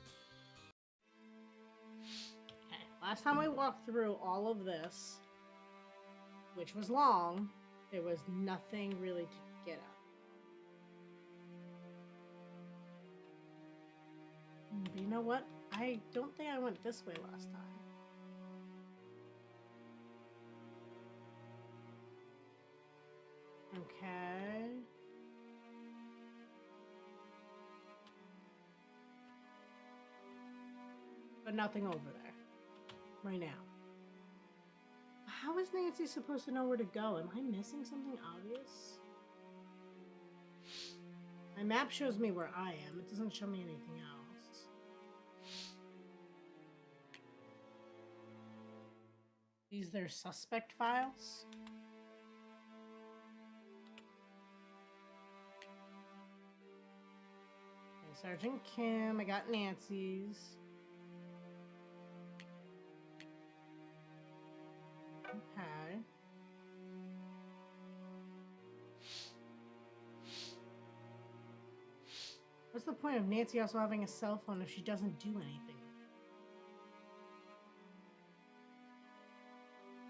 Okay, last time we walked through all of this, which was long, there was nothing really to get at. But you know what? I don't think I went this way last time. Okay. But nothing over there. Right now. How is Nancy supposed to know where to go? Am I missing something obvious? My map shows me where I am. It doesn't show me anything else. These are suspect files? Okay, Sergeant Kim. I got Nancy's. Okay. What's the point of Nancy also having a cell phone if she doesn't do anything?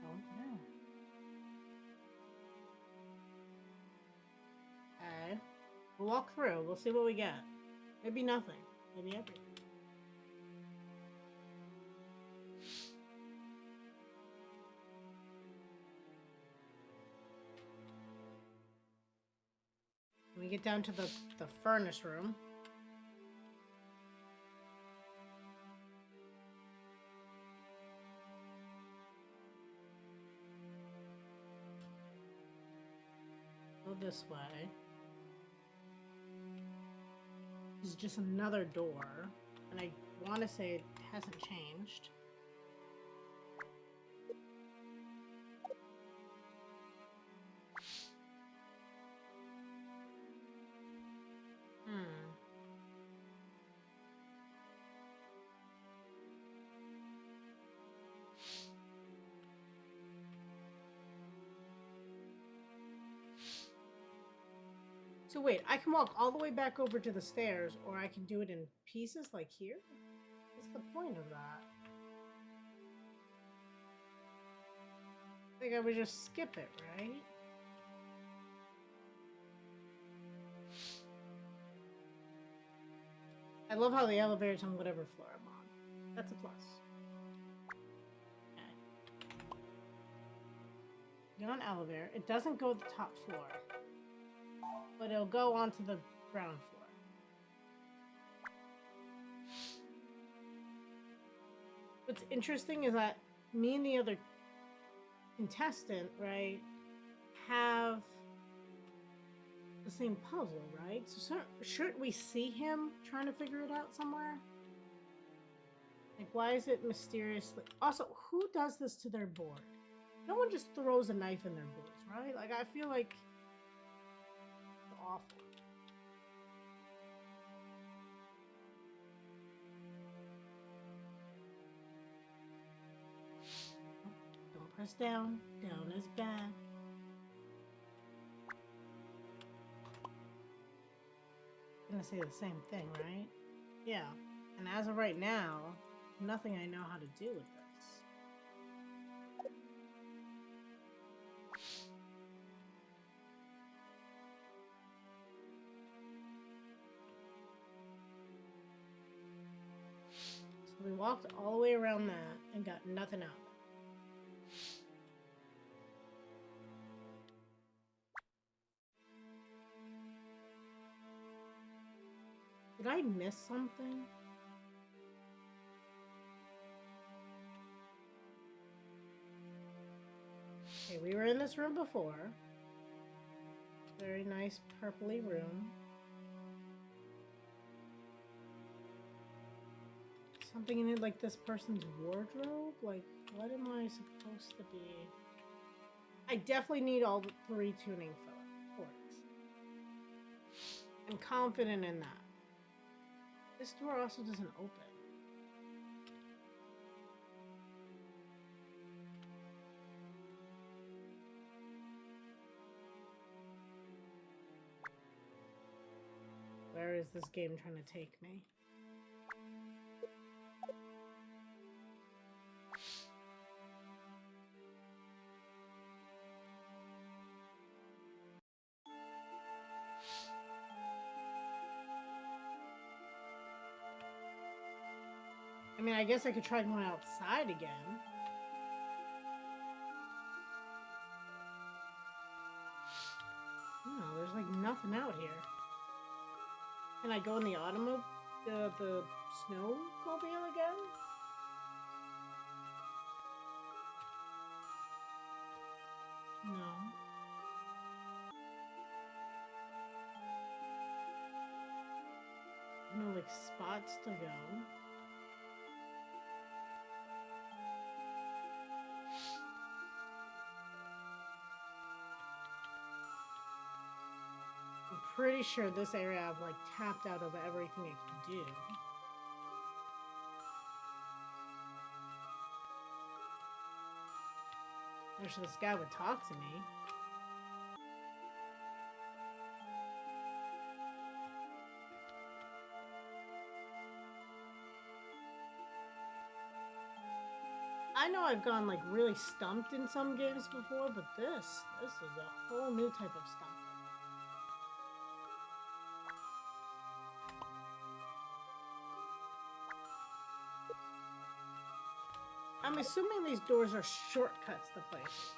Don't know. Okay. We'll walk through. We'll see what we get. Maybe nothing. Maybe everything. We get down to the furnace room. Go this way. This is just another door, and I want to say it hasn't changed. So wait, I can walk all the way back over to the stairs, or I can do it in pieces like here? What's the point of that? I think I would just skip it, right? I love how the elevator's on whatever floor I'm on. That's a plus. Okay. Get on elevator. It doesn't go to the top floor, but it'll go onto the ground floor. What's interesting is that me and the other contestant, right, have the same puzzle, right? So shouldn't we see him trying to figure it out somewhere? Like, why is it mysteriously? Also, who does this to their board? No one just throws a knife in their boards, right? Like, I feel like it's awful. Don't press down. Down is bad. I'm gonna say the same thing, right? Yeah. And as of right now, nothing I know how to do with this. So we walked all the way around that and got nothing out. Did I miss something? Okay, we were in this room before. Very nice purpley room. Something in it like this person's wardrobe? Like, what am I supposed to be? I definitely need all the 3 tuning forks. I'm confident in that. This door also doesn't open. Where is this game trying to take me? I mean, I guess I could try going outside again. No, there's like nothing out here. Can I go in the automobile, the snowmobile again? No. No, like spots to go. I'm pretty sure this area I've like tapped out of everything it can do. I wish this guy would talk to me. I know I've gone like really stumped in some games before, but this is a whole new type of stumping. I'm assuming these doors are shortcuts to places.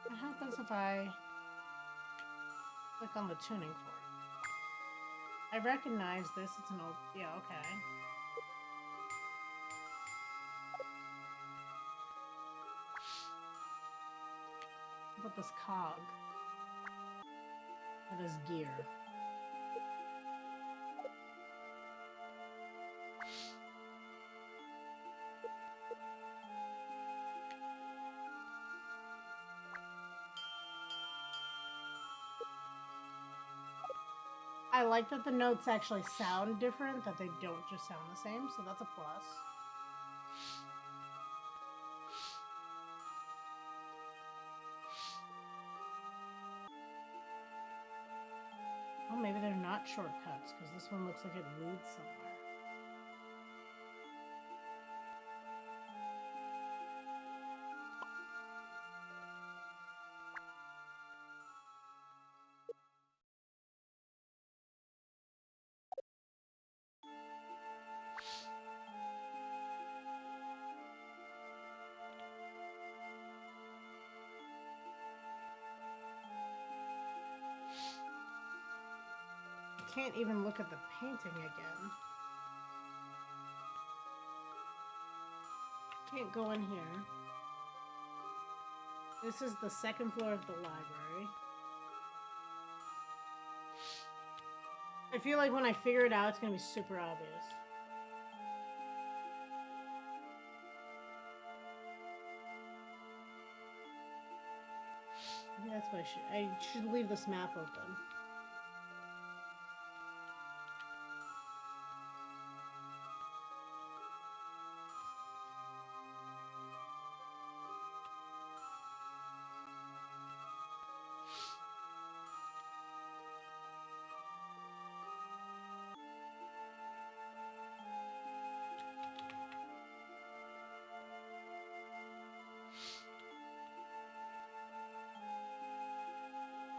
What happens if I click on the tuning fork? I recognize this. It's an old... Yeah, okay. How about this cog? That is gear. I like that the notes actually sound different, that they don't just sound the same, so that's a plus. Oh, maybe they're not shortcuts, because this one looks like it leads somewhere. Can't even look at the painting again. Can't go in here. This is the second floor of the library. I feel like when I figure it out, it's gonna be super obvious. Maybe that's why I should leave this map open.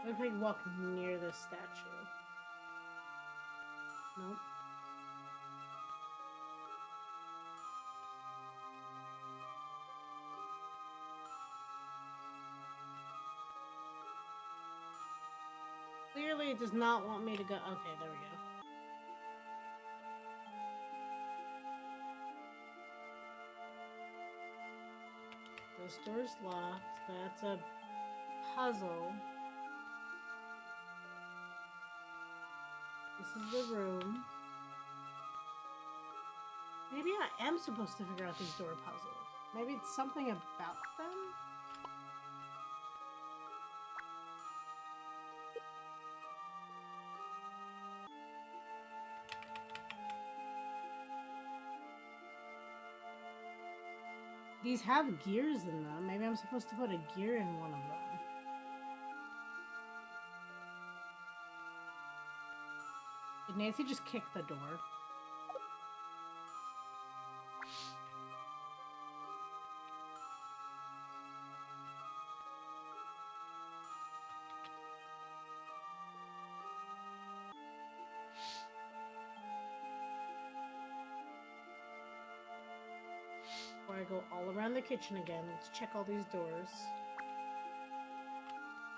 What if I walk near this statue? Nope. Clearly it does not want me to go. Okay, there we go. This door's locked. That's a puzzle. This is the room. Maybe I am supposed to figure out these door puzzles. Maybe it's something about them? These have gears in them. Maybe I'm supposed to put a gear in one of them. Did Nancy just kick the door? Before I go all around the kitchen again, let's check all these doors.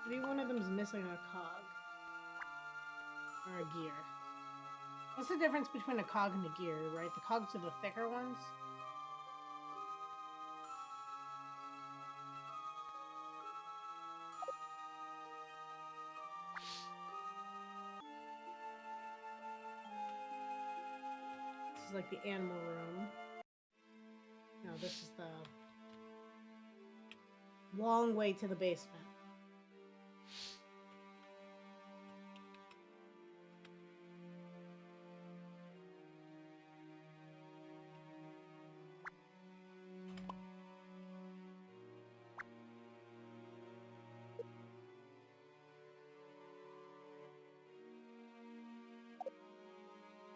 Maybe one of them's missing a cog. Or a gear. What's the difference between a cog and a gear, right? The cogs are the thicker ones? This is like the animal room. No, this is the long way to the basement.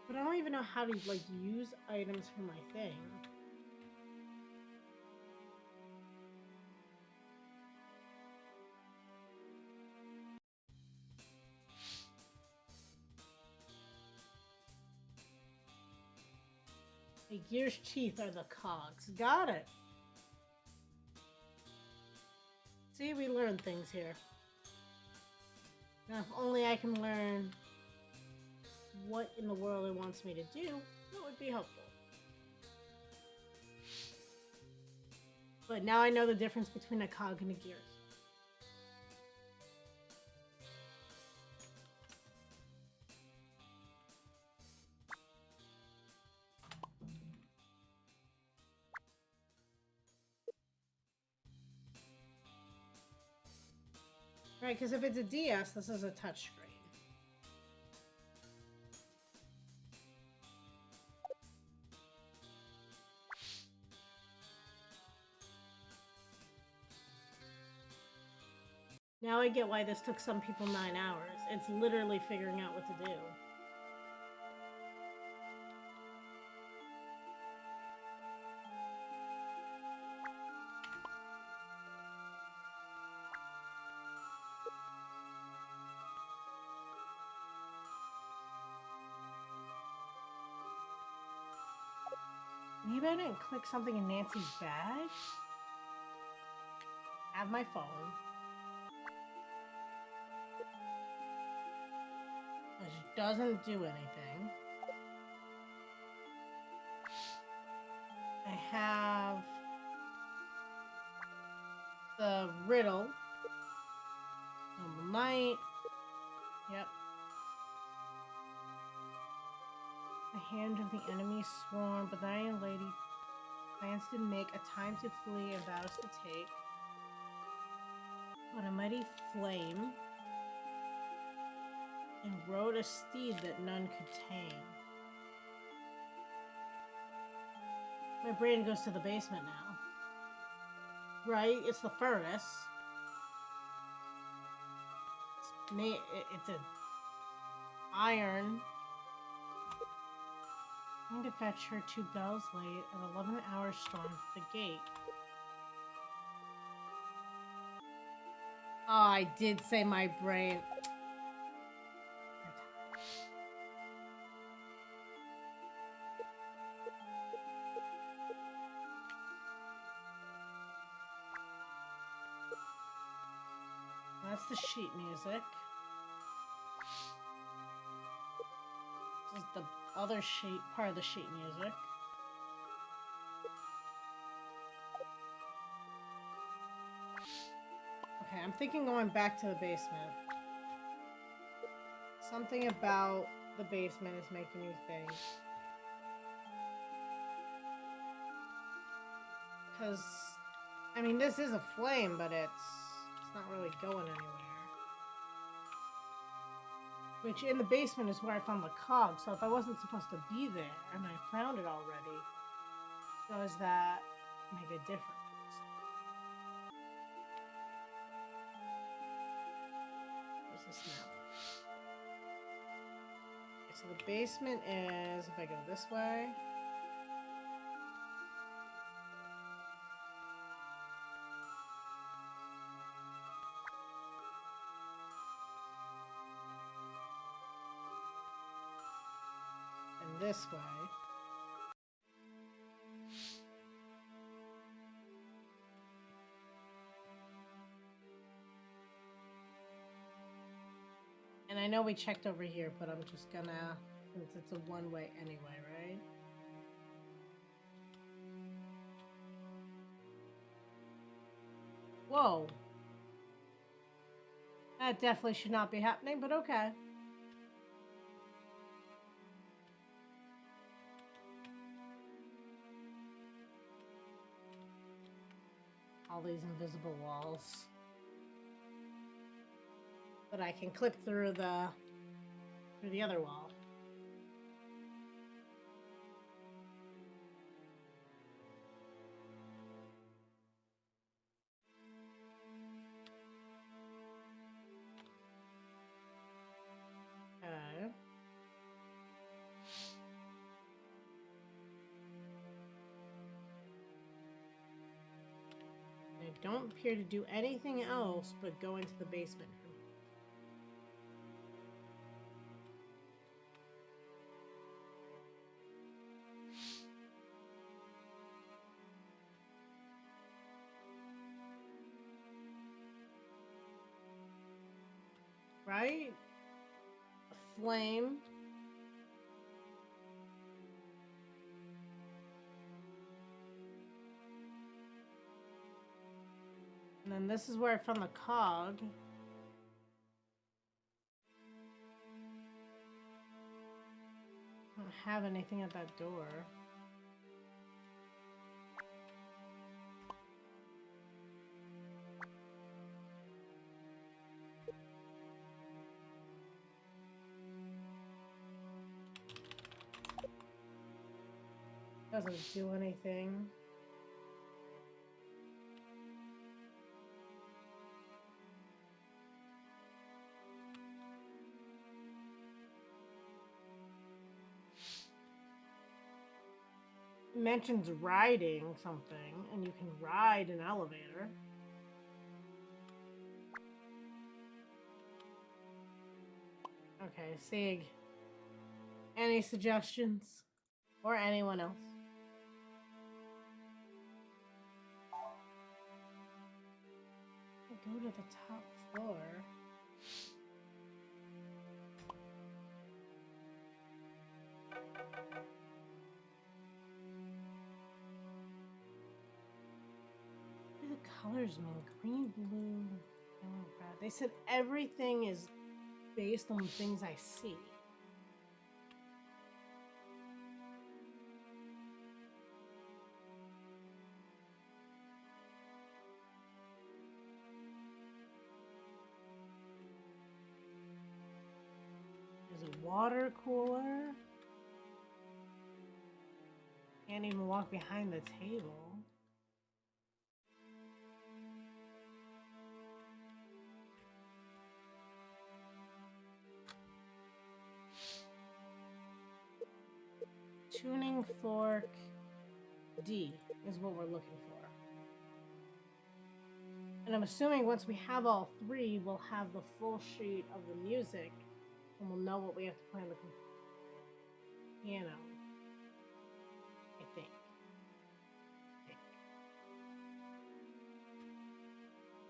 But I don't even know how to, like, use items for my thing. A gear's teeth are the cogs. Got it. See, we learn things here. Now, if only I can learn what in the world it wants me to do, that would be helpful. But now I know the difference between a cog and a gear. Right, because if it's a DS, this is a touchscreen. Now I get why this took some people 9 hours. It's literally figuring out what to do. Maybe I didn't click something in Nancy's bag? Have my phone. Which doesn't do anything. I have the riddle. Noble Knight. Yep. The hand of the enemy sworn, but the Iron Lady plans to make a time to flee and vows to take. But a mighty flame and rode a steed that none could tame. My brain goes to the basement now. Right? It's the furnace. It's an iron. Trying to fetch her 2 bells late at 11 hours stormed the gate. Oh, I did say my brain. That's the sheet music. This is the other sheet, part of the sheet music. Okay, I'm thinking going back to the basement. Something about the basement is making me think. Because, I mean, this is a flame, but it's not really going anywhere. Which, in the basement is where I found the cog, so if I wasn't supposed to be there, and I found it already, does that make a difference? Where's this now? Okay, so the basement is, if I go this way... this way. And I know we checked over here, but I'm just gonna, since it's a one-way anyway, right? Whoa. That definitely should not be happening, but okay. All these invisible walls. But I can clip through the other wall. Okay. I don't appear to do anything else but go into the basement from here. Right? A flame. And then this is where I found the cog. I don't have anything at that door. Doesn't do anything. mentions riding something, and you can ride an elevator. Okay, Sig. Any suggestions? Or anyone else? Go to the top floor. What do the colors mean? Green, blue, yellow, red. They said everything is based on things I see. There's a water cooler. Can't even walk behind the table. Tuning fork D is what we're looking for. And I'm assuming once we have all three, we'll have the full sheet of the music and we'll know what we have to play on the piano. I think.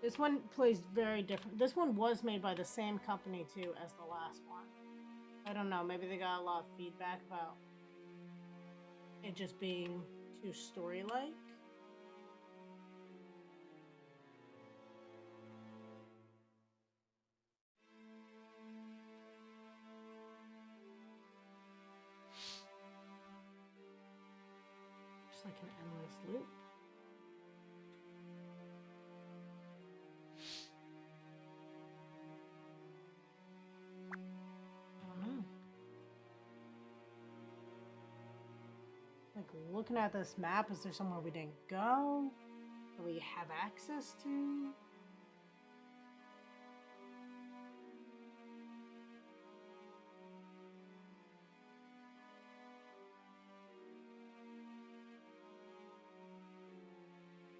This one plays very different. This one was made by the same company too as the last one. I don't know, maybe they got a lot of feedback about it just being too story-like. Just like an endless loop. I don't know. Like looking at this map, is there somewhere we didn't go? That we have access to?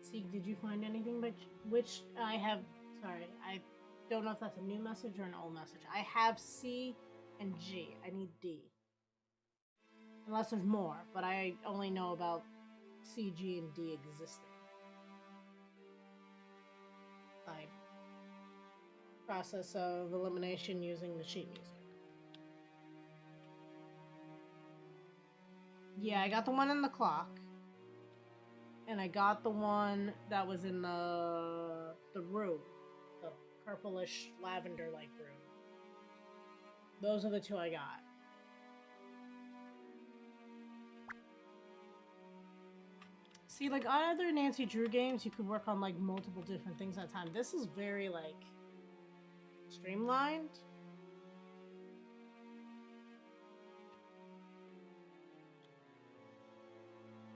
See, did you find anything which I have? Sorry, I don't know if that's a new message or an old message. I have C and G. I need D. Unless there's more, but I only know about C, G, and D existing. Like process of elimination using the sheet music. Yeah, I got the one in the clock. And I got the one that was in the room. The purplish lavender like room. Those are the two I got. See, like other Nancy Drew games, you could work on like multiple different things at a time. This is very like streamlined.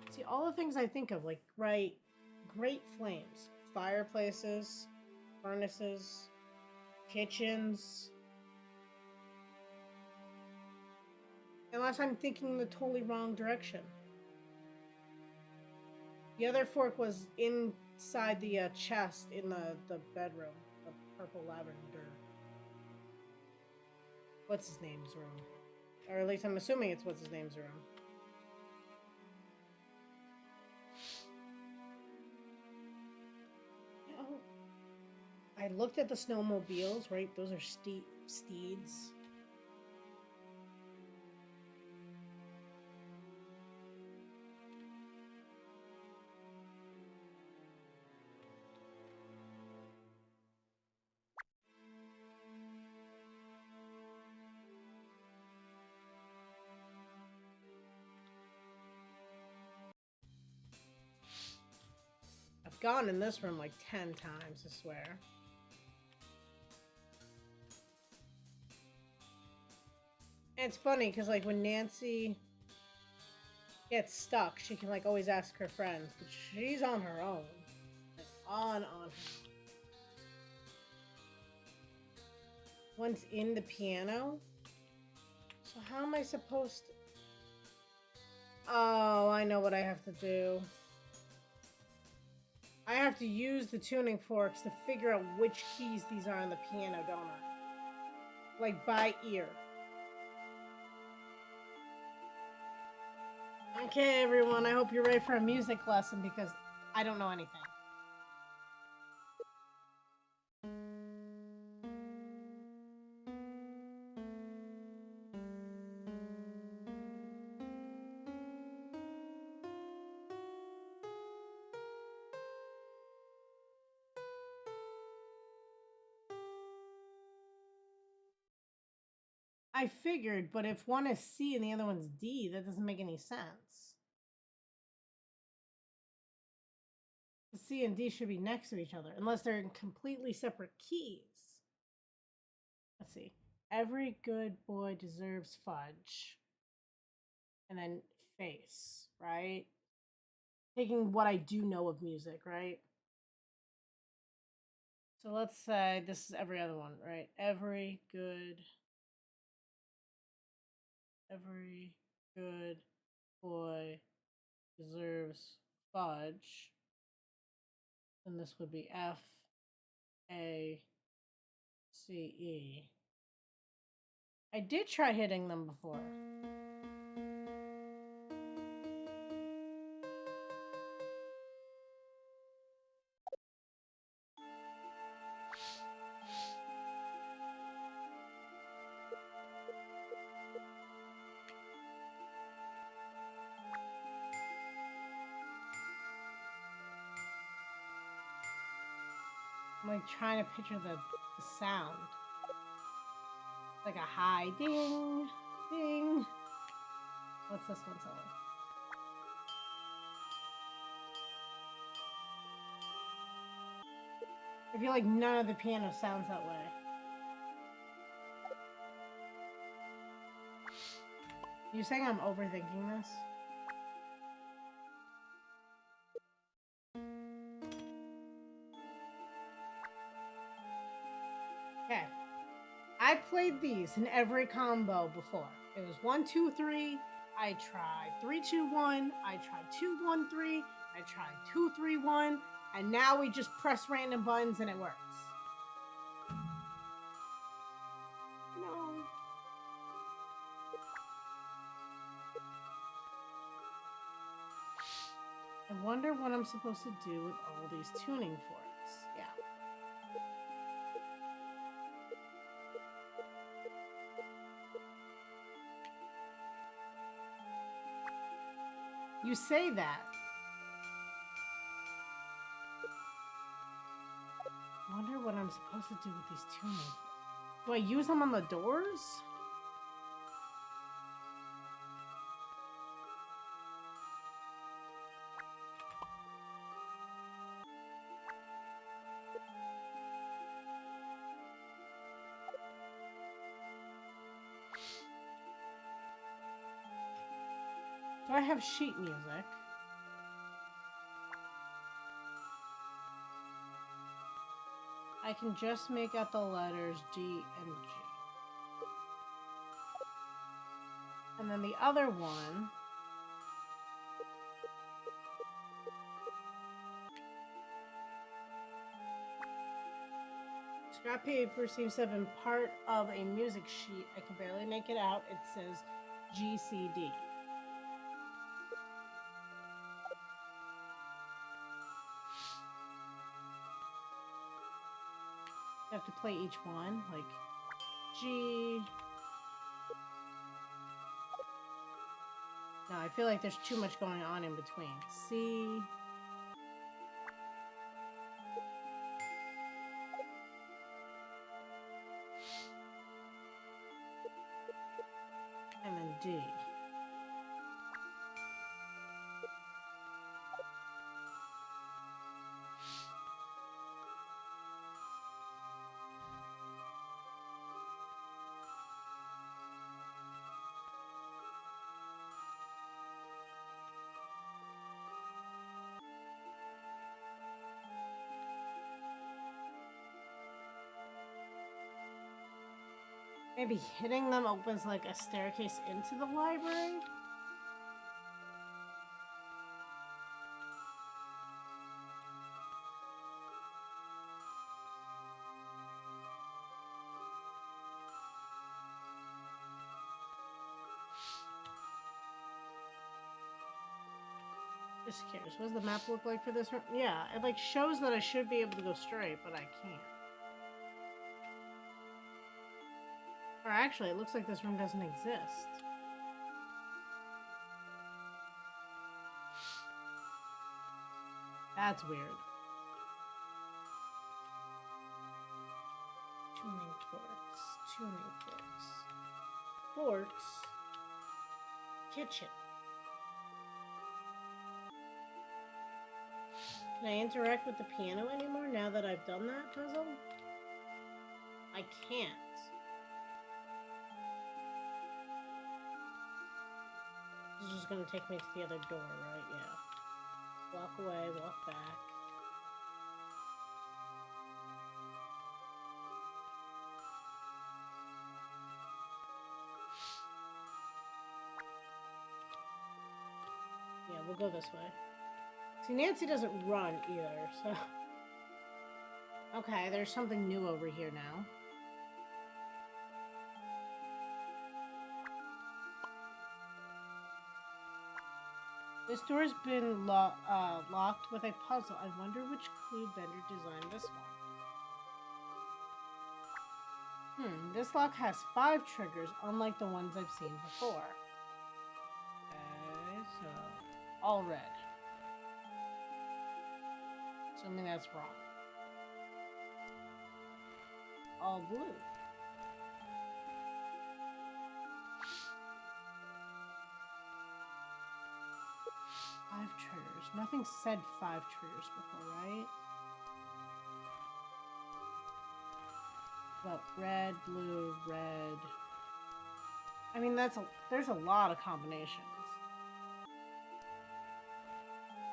See, all the things I think of, like, right, great flames, fireplaces, furnaces, kitchens. Unless I'm thinking the totally wrong direction. The other fork was inside the chest in the bedroom, the purple lavender. What's his name's room? Or at least I'm assuming it's what's his name's room. I looked at the snowmobiles, right? Those are steeds. I've gone in this room like 10 times, I swear. And it's funny because like when Nancy gets stuck, she can like always ask her friends, but she's on her own. Like, on her own. One's in the piano. So how am I supposed to... Oh, I know what I have to do. I have to use the tuning forks to figure out which keys these are on the piano, don't I? Like by ear. Okay, everyone, I hope you're ready for a music lesson because I don't know anything. I figured, but if one is C and the other one's D, that doesn't make any sense. The C and D should be next to each other, unless they're in completely separate keys. Let's see. Every good boy deserves fudge. And then face, right? Taking what I do know of music, right? So let's say this is every other one, right? Every good boy deserves fudge. And this would be FACE. I did try hitting them before. I'm like trying to picture the sound. Like a high ding, ding. What's this one sound like? I feel like none of the piano sounds that way. You saying I'm overthinking this? Okay. I played these in every combo before. It was 1, 2, 3. I tried 3, 2, 1. I tried 2, 1, 3. I tried 2, 3, 1. And now we just press random buttons and it works. No. I wonder what I'm supposed to do with all these tuning forks. Yeah. You say that. I wonder what I'm supposed to do with these tuning forks. Do I use them on the doors? Do I have sheet music? I can just make out the letters G and G. And then the other one. Scrap paper seems to have been part of a music sheet. I can barely make it out. It says GCD. You have to play each one, like G. No, I feel like there's too much going on in between. C. And then D. Maybe hitting them opens like a staircase into the library? Just curious. What does the map look like for this room? Yeah, it like shows that I should be able to go straight, but I can't. Or actually, it looks like this room doesn't exist. That's weird. Tuning forks. Tuning forks. Forks. Kitchen. Can I interact with the piano anymore now that I've done that puzzle? I can't. This is just gonna take me to the other door, right? Yeah. Walk away, walk back. Yeah, we'll go this way. See, Nancy doesn't run either, so... Okay, there's something new over here now. This door's been locked with a puzzle. I wonder which clue vendor designed this one. This lock has 5 triggers, unlike the ones I've seen before. Okay, so... all red. Assuming that's wrong. All blue. Five triggers. Nothing said 5 triggers before, right? Well, red, blue, red. I mean, there's a lot of combinations.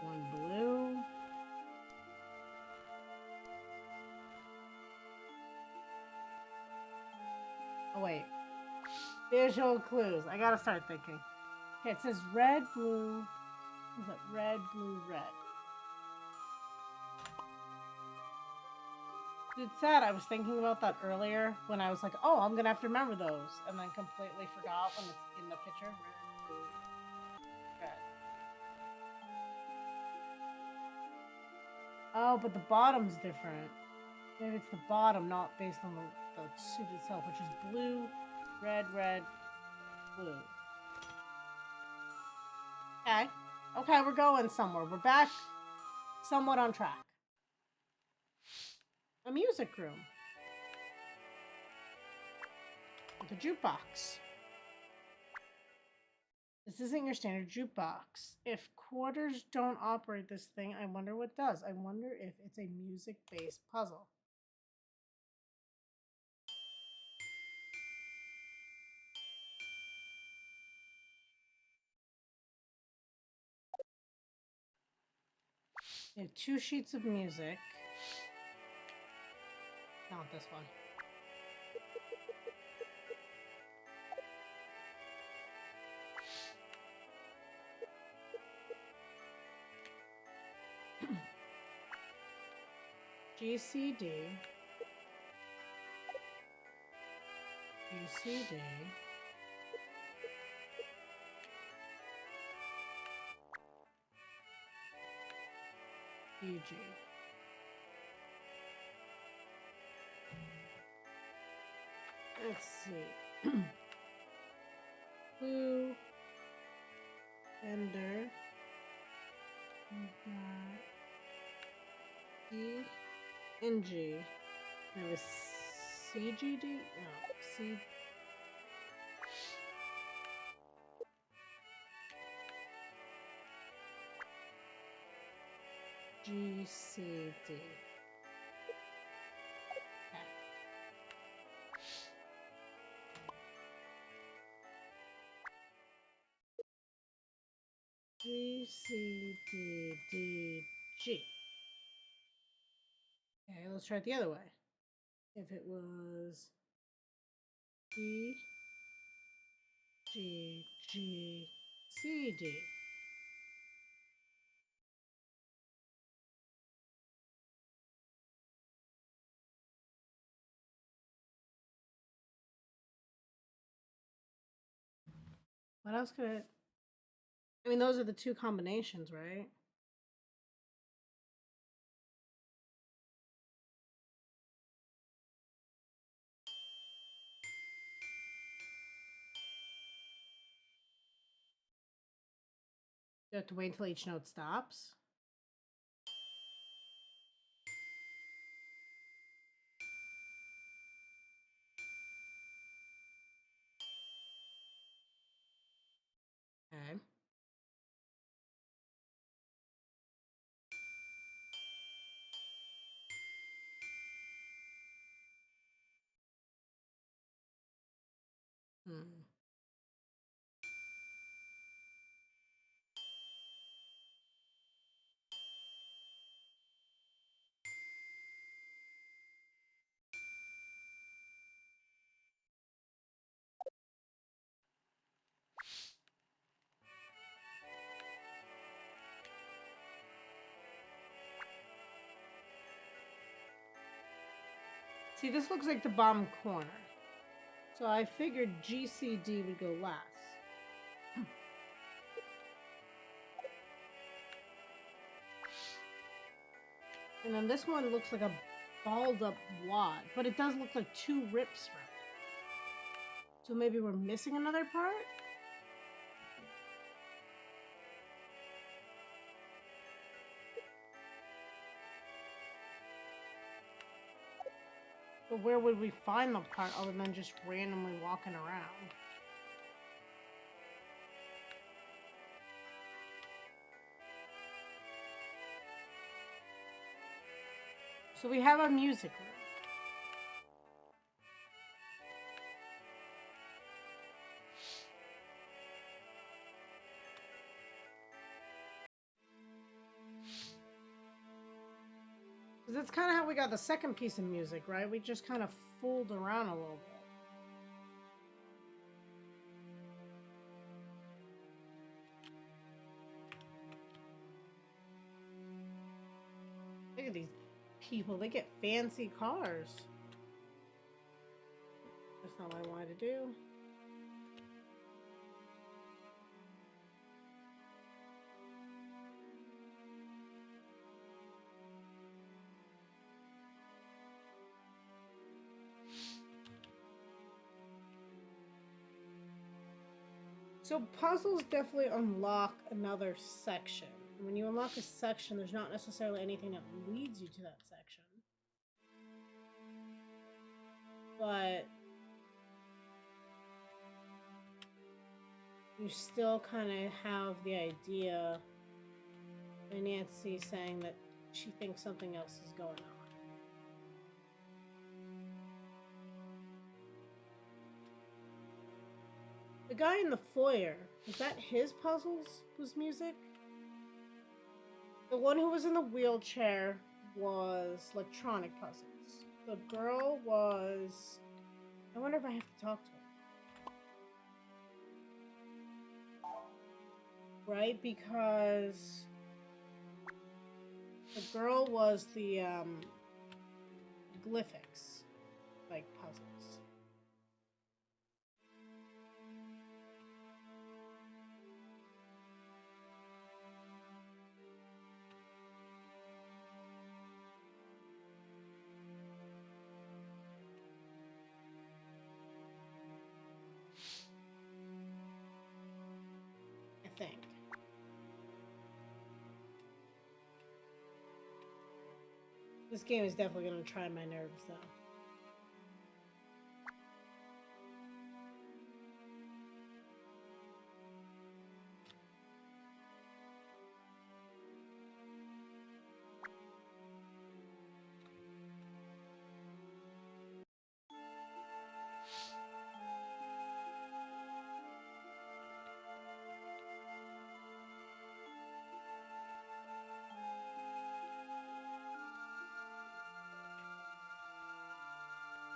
1 blue. Oh, wait. Visual clues. I gotta start thinking. Okay, it says red, blue. Is it red, blue, red? It's sad. I was thinking about that earlier when I was like, oh, I'm gonna have to remember those. And then completely forgot when it's in the picture. Red, blue, red. Oh, but the bottom's different. Maybe it's the bottom, not based on the suit itself, which is blue, red, red, blue. Okay. Okay, we're going somewhere. We're back somewhat on track. A music room. With a jukebox. This isn't your standard jukebox. If quarters don't operate this thing, I wonder what does. I wonder if it's a music-based puzzle. You have 2 sheets of music. Not this one. GCD. GCD. EG. Let's see. Blue. Ender. D. And G. There was CGD? No. C. GCD. G, C, D, D, G. Okay, let's try it the other way. If it was D, G, G, C, D. What else could it? I mean, those are the 2 combinations, right? You have to wait until each note stops. Okay. Hmm. See, this looks like the bottom corner. So I figured GCD would go last. And then this one looks like a balled up wad, but it does look like two rips from it. So maybe we're missing another part? But where would we find the part other than just randomly walking around? So we have a music room. Because that's kind of how we got the second piece of music, right? We just kind of fooled around a little bit. Look at these people. They get fancy cars. That's not what I wanted to do. So puzzles definitely unlock another section. When you unlock a section, there's not necessarily anything that leads you to that section. But you still kind of have the idea of Nancy saying that she thinks something else is going on. The guy in the foyer, was that his puzzles was music? The one who was in the wheelchair was electronic puzzles. The girl was... I wonder if I have to talk to her. Right? Because the girl was the glyphics, like puzzles. I think. This game is definitely going to try my nerves, though.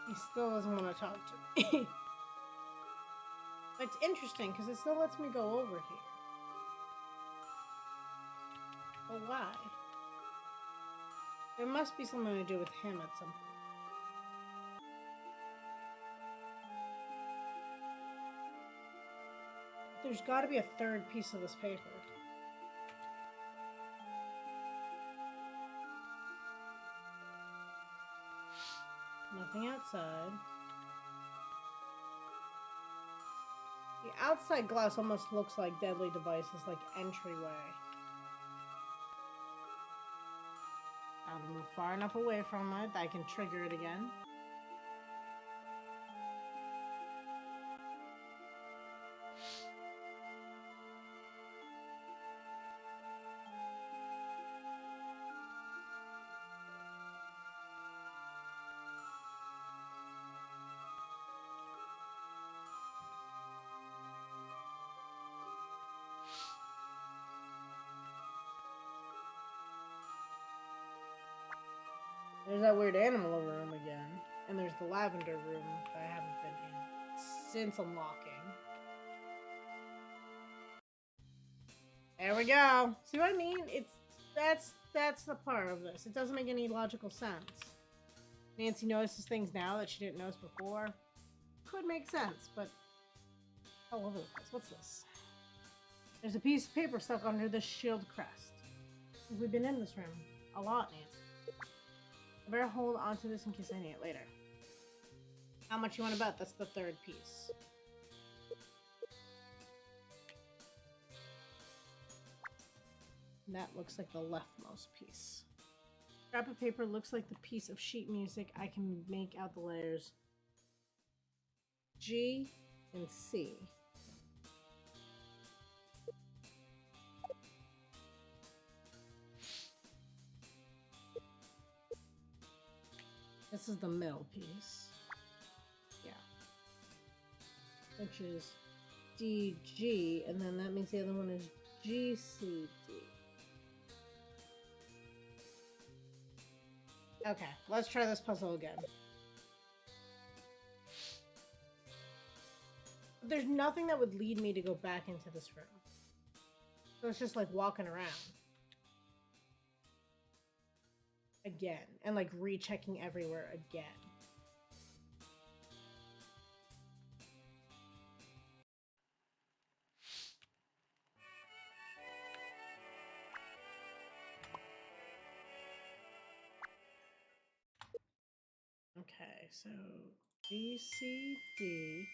He still doesn't want to talk to me. It's interesting because it still lets me go over here. But why? There must be something to do with him at some point. There's got to be a third piece of this paper. Nothing outside. The outside glass almost looks like deadly devices, like entryway. I'll move far enough away from it that I can trigger it again. There's that weird animal room again. And there's the lavender room that I haven't been in since unlocking. There we go. See what I mean? That's the part of this. It doesn't make any logical sense. Nancy notices things now that she didn't notice before. Could make sense, but all over the place. What's this? There's a piece of paper stuck under the shield crest. We've been in this room a lot, Nancy. I better hold on to this in case I need it later. How much you want to bet? That's the third piece. And that looks like the leftmost piece. Scrap of paper looks like the piece of sheet music. I can make out the letters G and C. This is the middle piece. Yeah. Which is DG, and then that means the other one is GCD. Okay, let's try this puzzle again. There's nothing that would lead me to go back into this room. So it's just like walking around. Again. And like rechecking everywhere again. Okay, so GCD,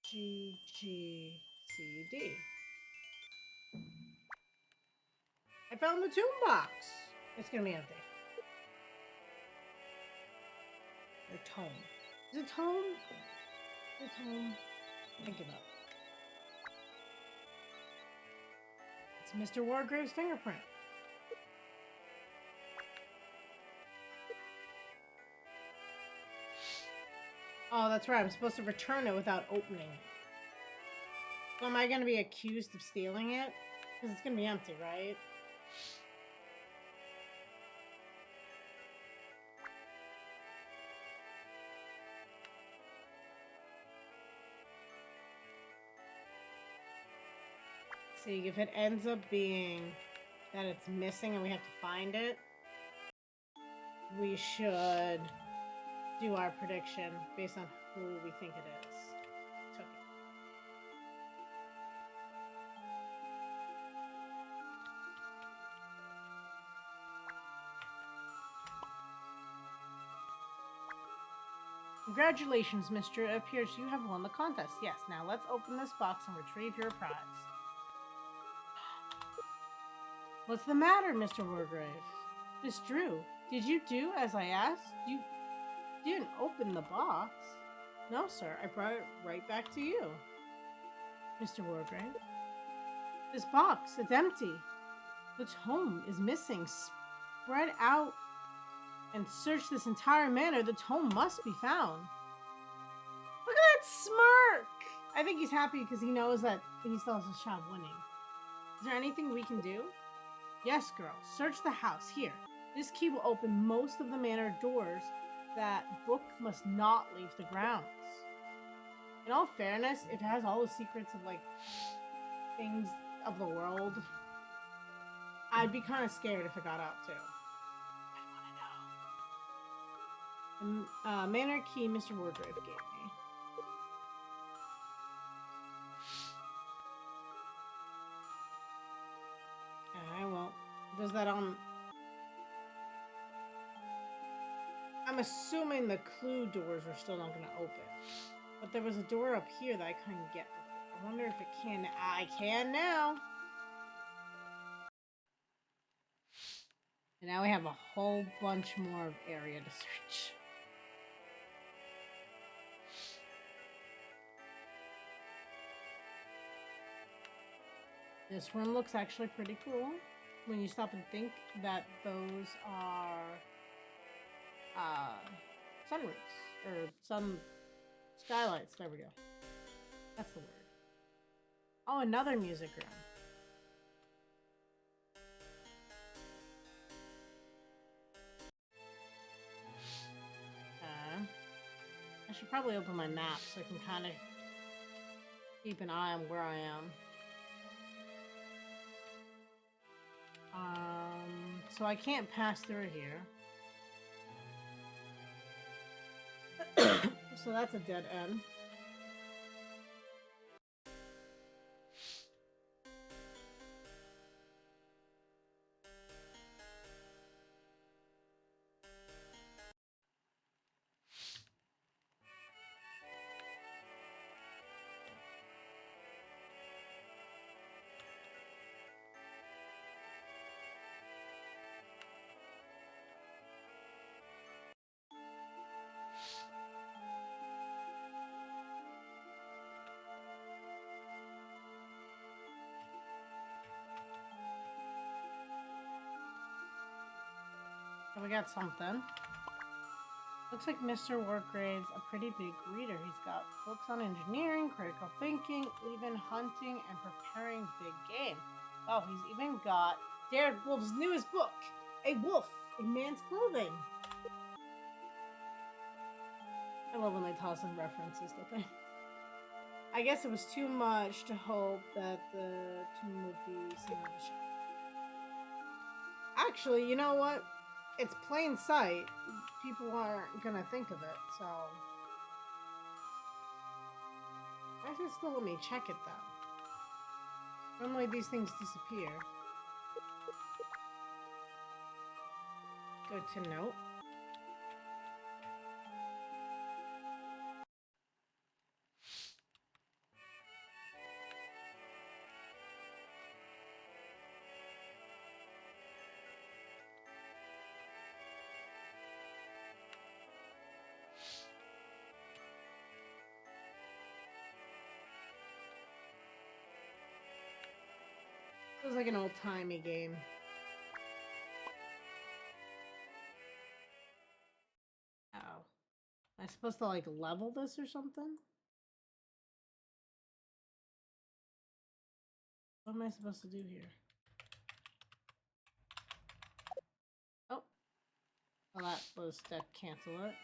GGCD. I found the tomb box. It's gonna be empty. Or tome. Is it tome? Is it tome? I give up. It's Mr. Wargrave's fingerprint. Oh, that's right. I'm supposed to return it without opening it. So am I going to be accused of stealing it? Because it's going to be empty, right? See, if it ends up being that it's missing and we have to find it, we should do our prediction based on who we think it is. Took it. Congratulations, mister. It appears you have won the contest. Yes, now let's open this box and retrieve your prize. What's the matter, Mr. Wargrave? Miss Drew, did you do as I asked? You didn't open the box. No, sir. I brought it right back to you. Mr. Wargrave. This box, it's empty. The tome is missing. Spread out and search this entire manor. The tome must be found. Look at that smirk! I think he's happy because he knows that he still has a shot of winning. Is there anything we can do? Yes, girl. Search the house. Here. This key will open most of the manor doors. That book must not leave the grounds. In all fairness, if it has all the secrets of, like, things of the world, I'd be kind of scared if it got out, too. I want to know. The manor key Mr. Wargrave gave me. Alright, well, does that I'm assuming the clue doors are still not going to open. But there was a door up here that I couldn't get before. I wonder if it can. I can now. And now we have a whole bunch more of area to search. This room looks actually pretty cool when you stop and think that those are sunroofs or sun skylights. There we go. That's the word. Oh, another music room. I should probably open my map so I can kind of keep an eye on where I am. So I can't pass through here. So that's a dead end. So we got something. Looks like Mr. Wargrave's a pretty big reader. He's got books on engineering, critical thinking, even hunting and preparing big game. Oh, he's even got Daredevil's newest book, A Wolf in Man's Clothing. I love when they toss in references to things. I guess it was too much to hope that the tomb would be seen on the shelf. Actually, you know what? It's plain sight. People aren't gonna think of it, so. Why does it still let me check it though? Normally these things disappear. Go to note. It was like an old-timey game. Oh. Am I supposed to, like, level this or something? What am I supposed to do here? Oh. Well, that was to cancel it.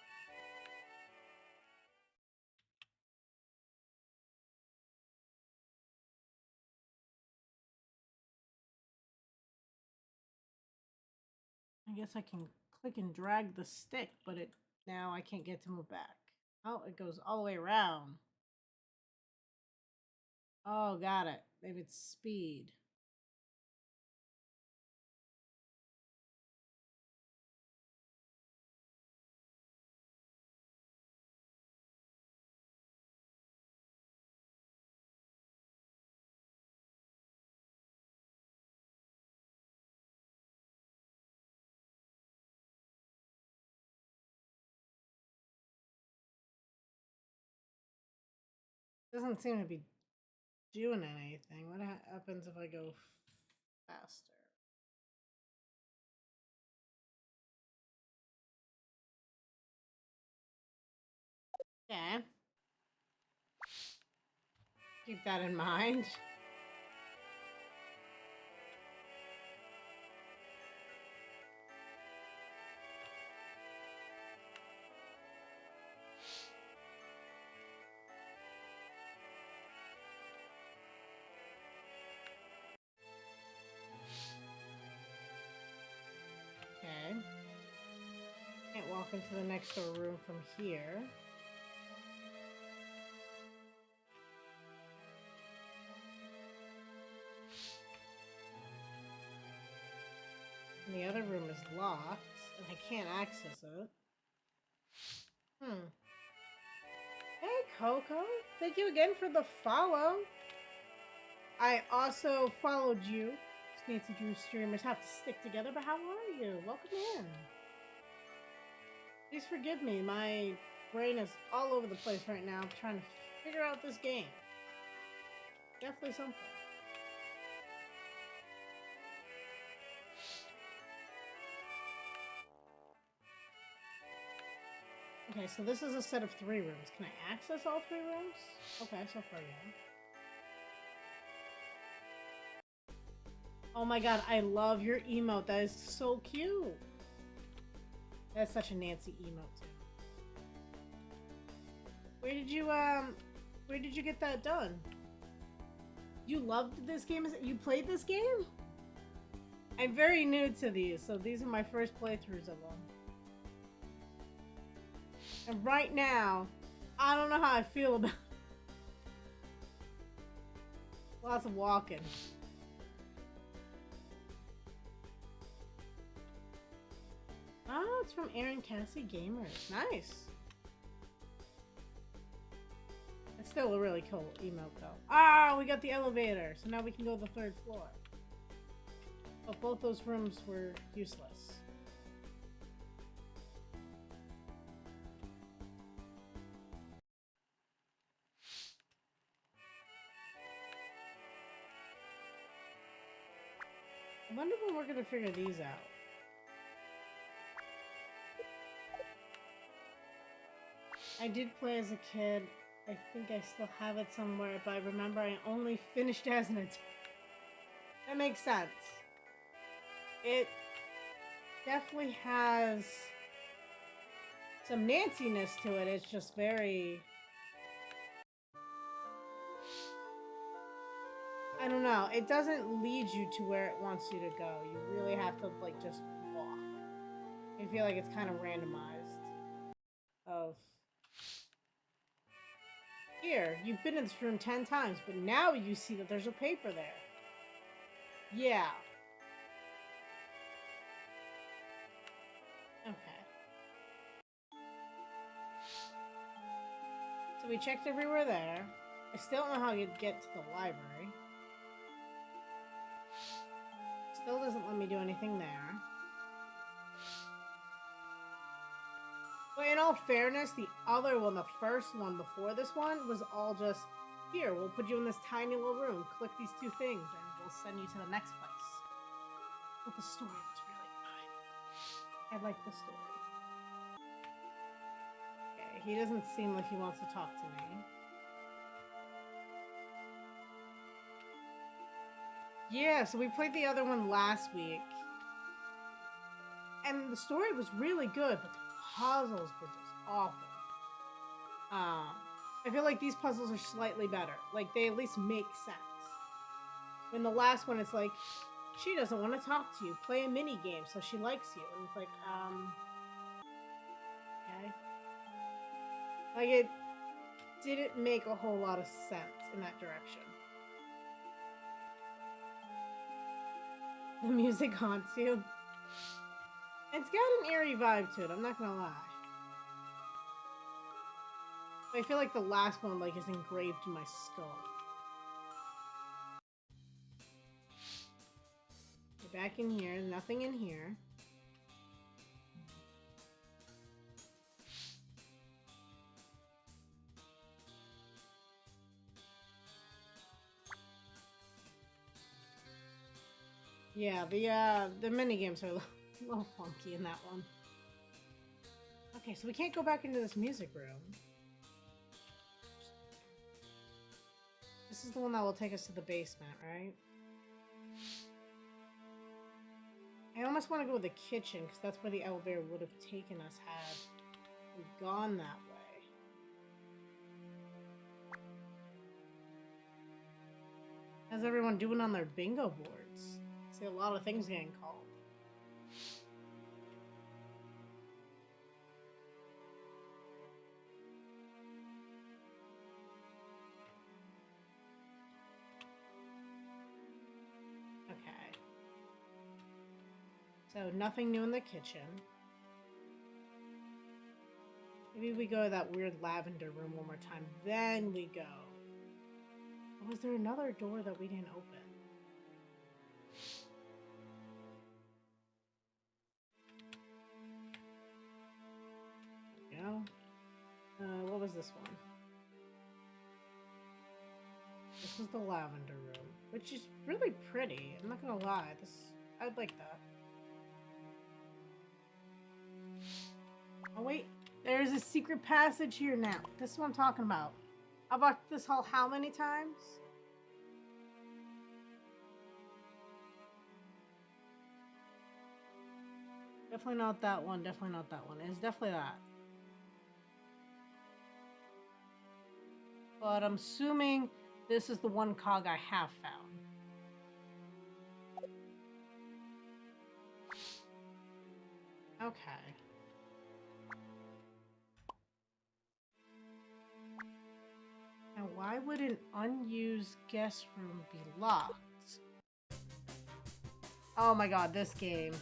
I guess I can click and drag the stick, but now I can't get to move back. Oh, it goes all the way around. Oh, got it. Maybe it's speed. Doesn't seem to be doing anything. What happens if I go faster? Okay. Keep that in mind. Okay. Can't walk into the next door room from here. And the other room is locked, and I can't access it. Hey, Coco. Thank you again for the follow. I also followed you. Nancy Drew streamers have to stick together, but how are you? Welcome in. Please forgive me. My brain is all over the place right now. I'm trying to figure out this game. Definitely something. Okay, so this is a set of 3 rooms. Can I access all 3 rooms? Okay, so far, yeah. Oh my god, I love your emote. That is so cute. That's such a Nancy emote, too. Where did you get that done? You loved this game? You played this game? I'm very new to these, so these are my first playthroughs of them. And right now, I don't know how I feel about it. Lots of walking. Oh, it's from Aaron Cassie Gamers. Nice. It's still a really cool emote though. Ah, we got the elevator, so now we can go to the 3rd floor. But both those rooms were useless. I wonder when we're gonna figure these out. I did play as a kid. I think I still have it somewhere, but I remember I only finished as an adult. That makes sense. It definitely has some Nancy-ness to it. It's just very... I don't know. It doesn't lead you to where it wants you to go. You really have to, like, just walk. I feel like it's kind of randomized. Of... Here, you've been in this room 10 times, but now you see that there's a paper there. Yeah. Okay. So we checked everywhere there. I still don't know how you'd get to the library. Still doesn't let me do anything there. But in all fairness, the other one, the first one before this one, was all just, here, we'll put you in this tiny little room, click these 2 things, and we'll send you to the next place. But the story was really good. I like the story. Okay, he doesn't seem like he wants to talk to me. Yeah, so we played the other one last week. And the story was really good, but the puzzles were just awful. I feel like these puzzles are slightly better. Like, they at least make sense. In the last one, it's like, she doesn't want to talk to you. Play a mini game so she likes you. And it's like, okay. Like, it didn't make a whole lot of sense in that direction. The music haunts you. It's got an eerie vibe to it, I'm not gonna lie. I feel like the last one, like, is engraved in my skull. We're back in here, nothing in here. Yeah, the mini games are a little funky in that one. Okay, so we can't go back into this music room. This is the one that will take us to the basement, right? I almost want to go to the kitchen, because that's where the elevator would have taken us had we gone that way. How's everyone doing on their bingo boards? I see a lot of things getting called. So nothing new in the kitchen. Maybe we go to that weird lavender room one more time. Then we go. Or was there another door that we didn't open? Yeah. What was this one? This was the lavender room, which is really pretty. I'm not gonna lie. I'd like that. Oh wait, there's a secret passage here now. This is what I'm talking about. I've walked this hall how many times? Definitely not that one. Definitely not that one. It's definitely that. But I'm assuming this is the one cog I have found. Okay. Now, why would an unused guest room be locked? Oh my god, this game.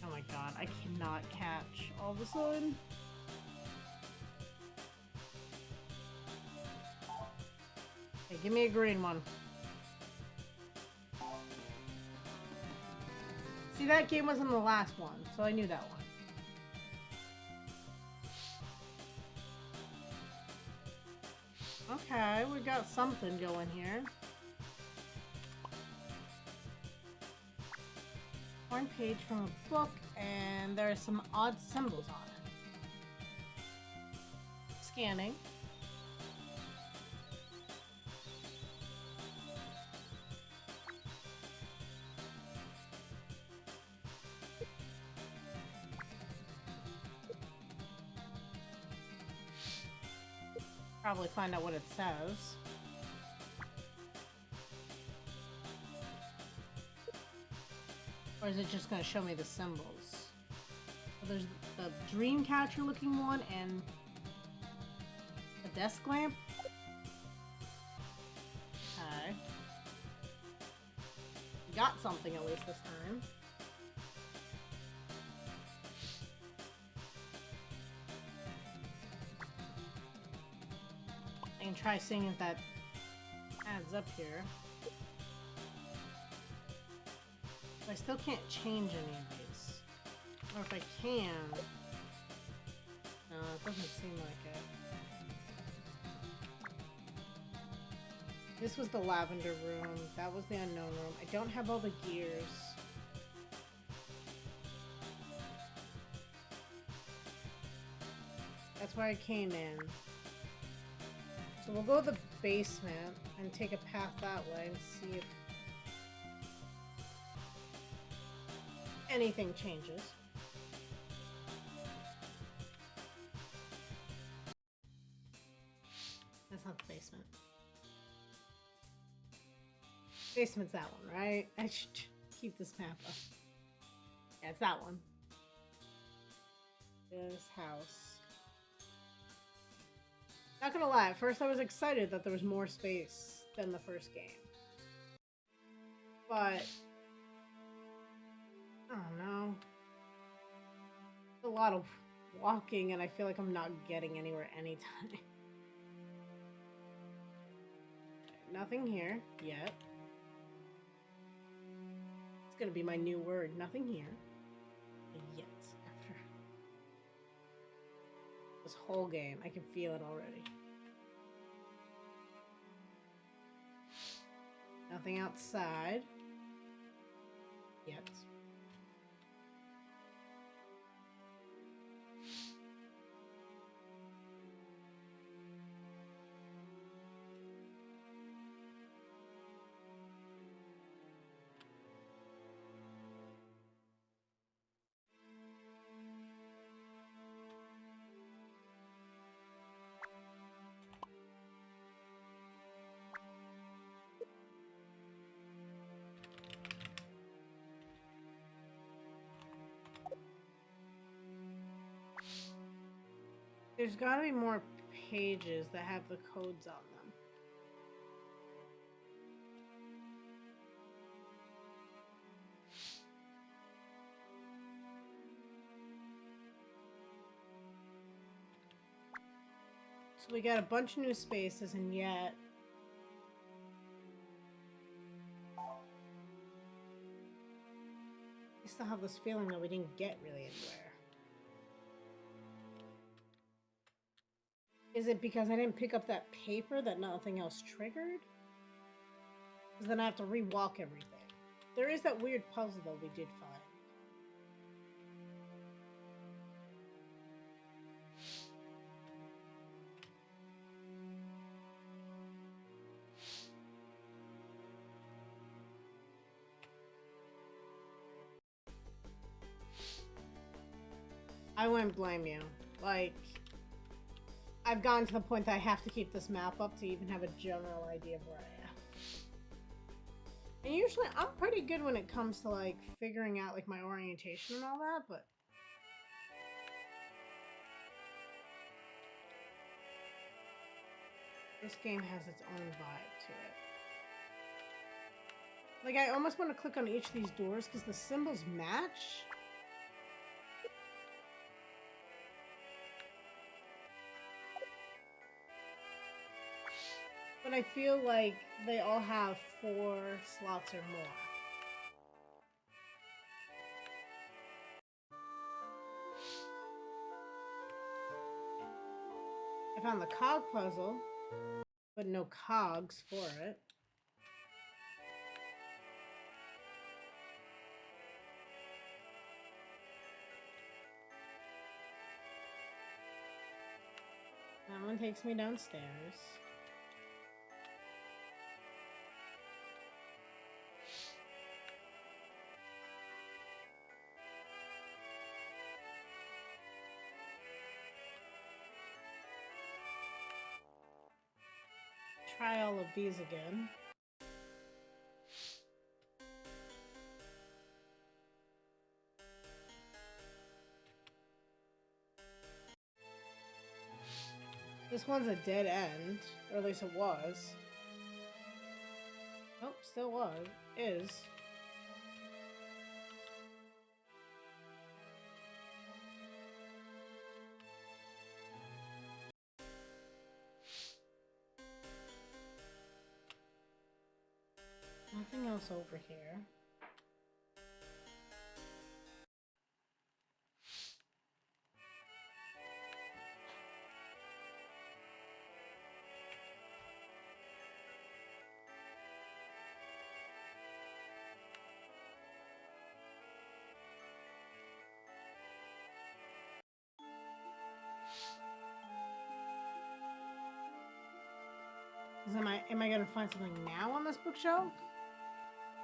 Oh my god, I cannot catch all of a sudden. Okay, give me a green one. See, that game wasn't the last one, so I knew that one. Okay, we got something going here. One page from a book, and there are some odd symbols on it. Scanning. Probably find out what it says. Or is it just going to show me the symbols? So there's the dream catcher looking one and a desk lamp. Okay. Got something at least this time. I can try seeing if that adds up here. I still can't change any of these. Or if I can... No, it doesn't seem like it. This was the lavender room. That was the unknown room. I don't have all the gears. That's where I came in. So we'll go to the basement and take a path that way and see if anything changes. That's not the basement. Basement's that one, right? I should keep this map up. Yeah, it's that one. This house. Not gonna lie, at first I was excited that there was more space than the first game. But I don't know. It's a lot of walking and I feel like I'm not getting anywhere anytime. Nothing here yet. It's gonna be my new word. Nothing here yet. After this whole game, I can feel it already. Nothing outside yet. There's gotta be more pages that have the codes on them. So we got a bunch of new spaces, and yet I still have this feeling that we didn't get really anywhere. Is it because I didn't pick up that paper that nothing else triggered? Because then I have to re-walk everything. There is that weird puzzle though we did find. I wouldn't blame you. Like, I've gotten to the point that I have to keep this map up to even have a general idea of where I am. And usually I'm pretty good when it comes to like figuring out like my orientation and all that, but this game has its own vibe to it. Like, I almost want to click on each of these doors because the symbols match. But I feel like they all have 4 slots or more. I found the cog puzzle, but no cogs for it. That one takes me downstairs. Try all of these again. This one's a dead end, or at least it was. Nope, still was. Is. Nothing else over here. Am I gonna find something now on this bookshelf?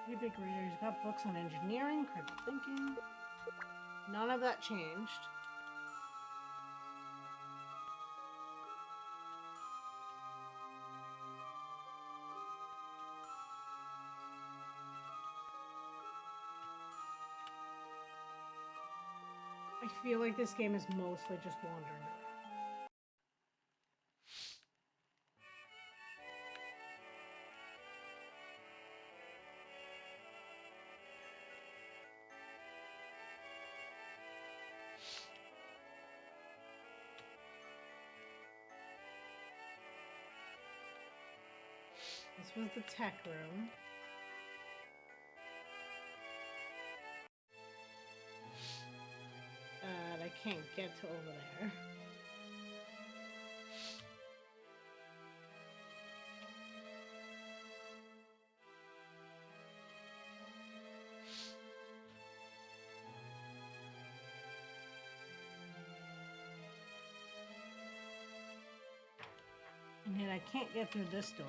Pretty big readers. Got books on engineering, critical thinking. None of that changed. I feel like this game is mostly just wandering around. This was the tech room. I can't get to over there. And yet I can't get through this door.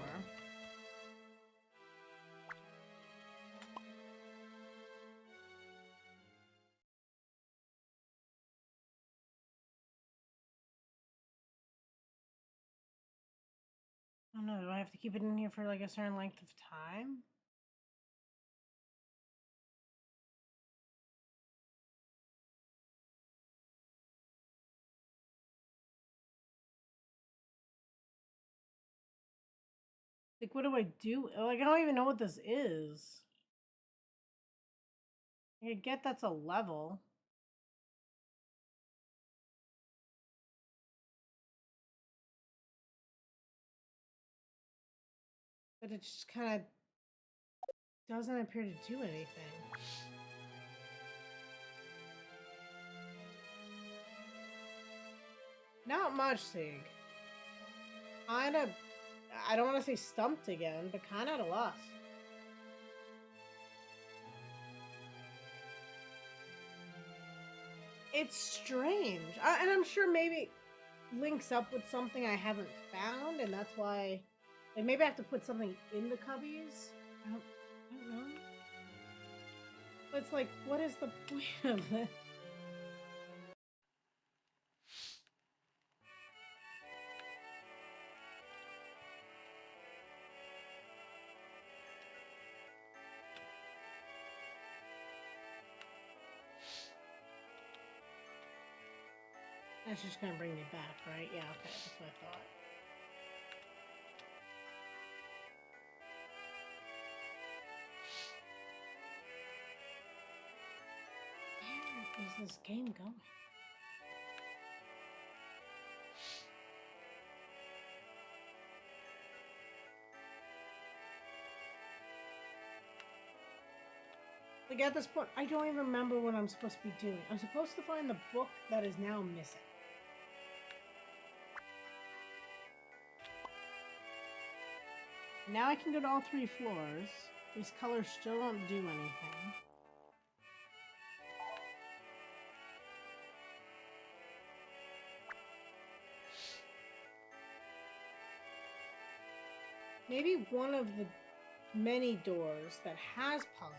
I don't know, do I have to keep it in here for like a certain length of time? Like, what do I do? Like, I don't even know what this is. I get that's a level. But it just kind of doesn't appear to do anything. Not much, Sig. Kinda, I don't want to say stumped again, but kind of at a loss. It's strange. And I'm sure maybe links up with something I haven't found, and that's why. Like, maybe I have to put something in the cubbies. I don't know. But it's like, what is the point of this? That's just gonna bring me back, right? Yeah, okay, that's what I thought. Where is this game going? Like, at this point, I don't even remember what I'm supposed to be doing. I'm supposed to find the book that is now missing. Now I can go to all 3 floors. These colors still don't do anything. Maybe one of the many doors that has puzzles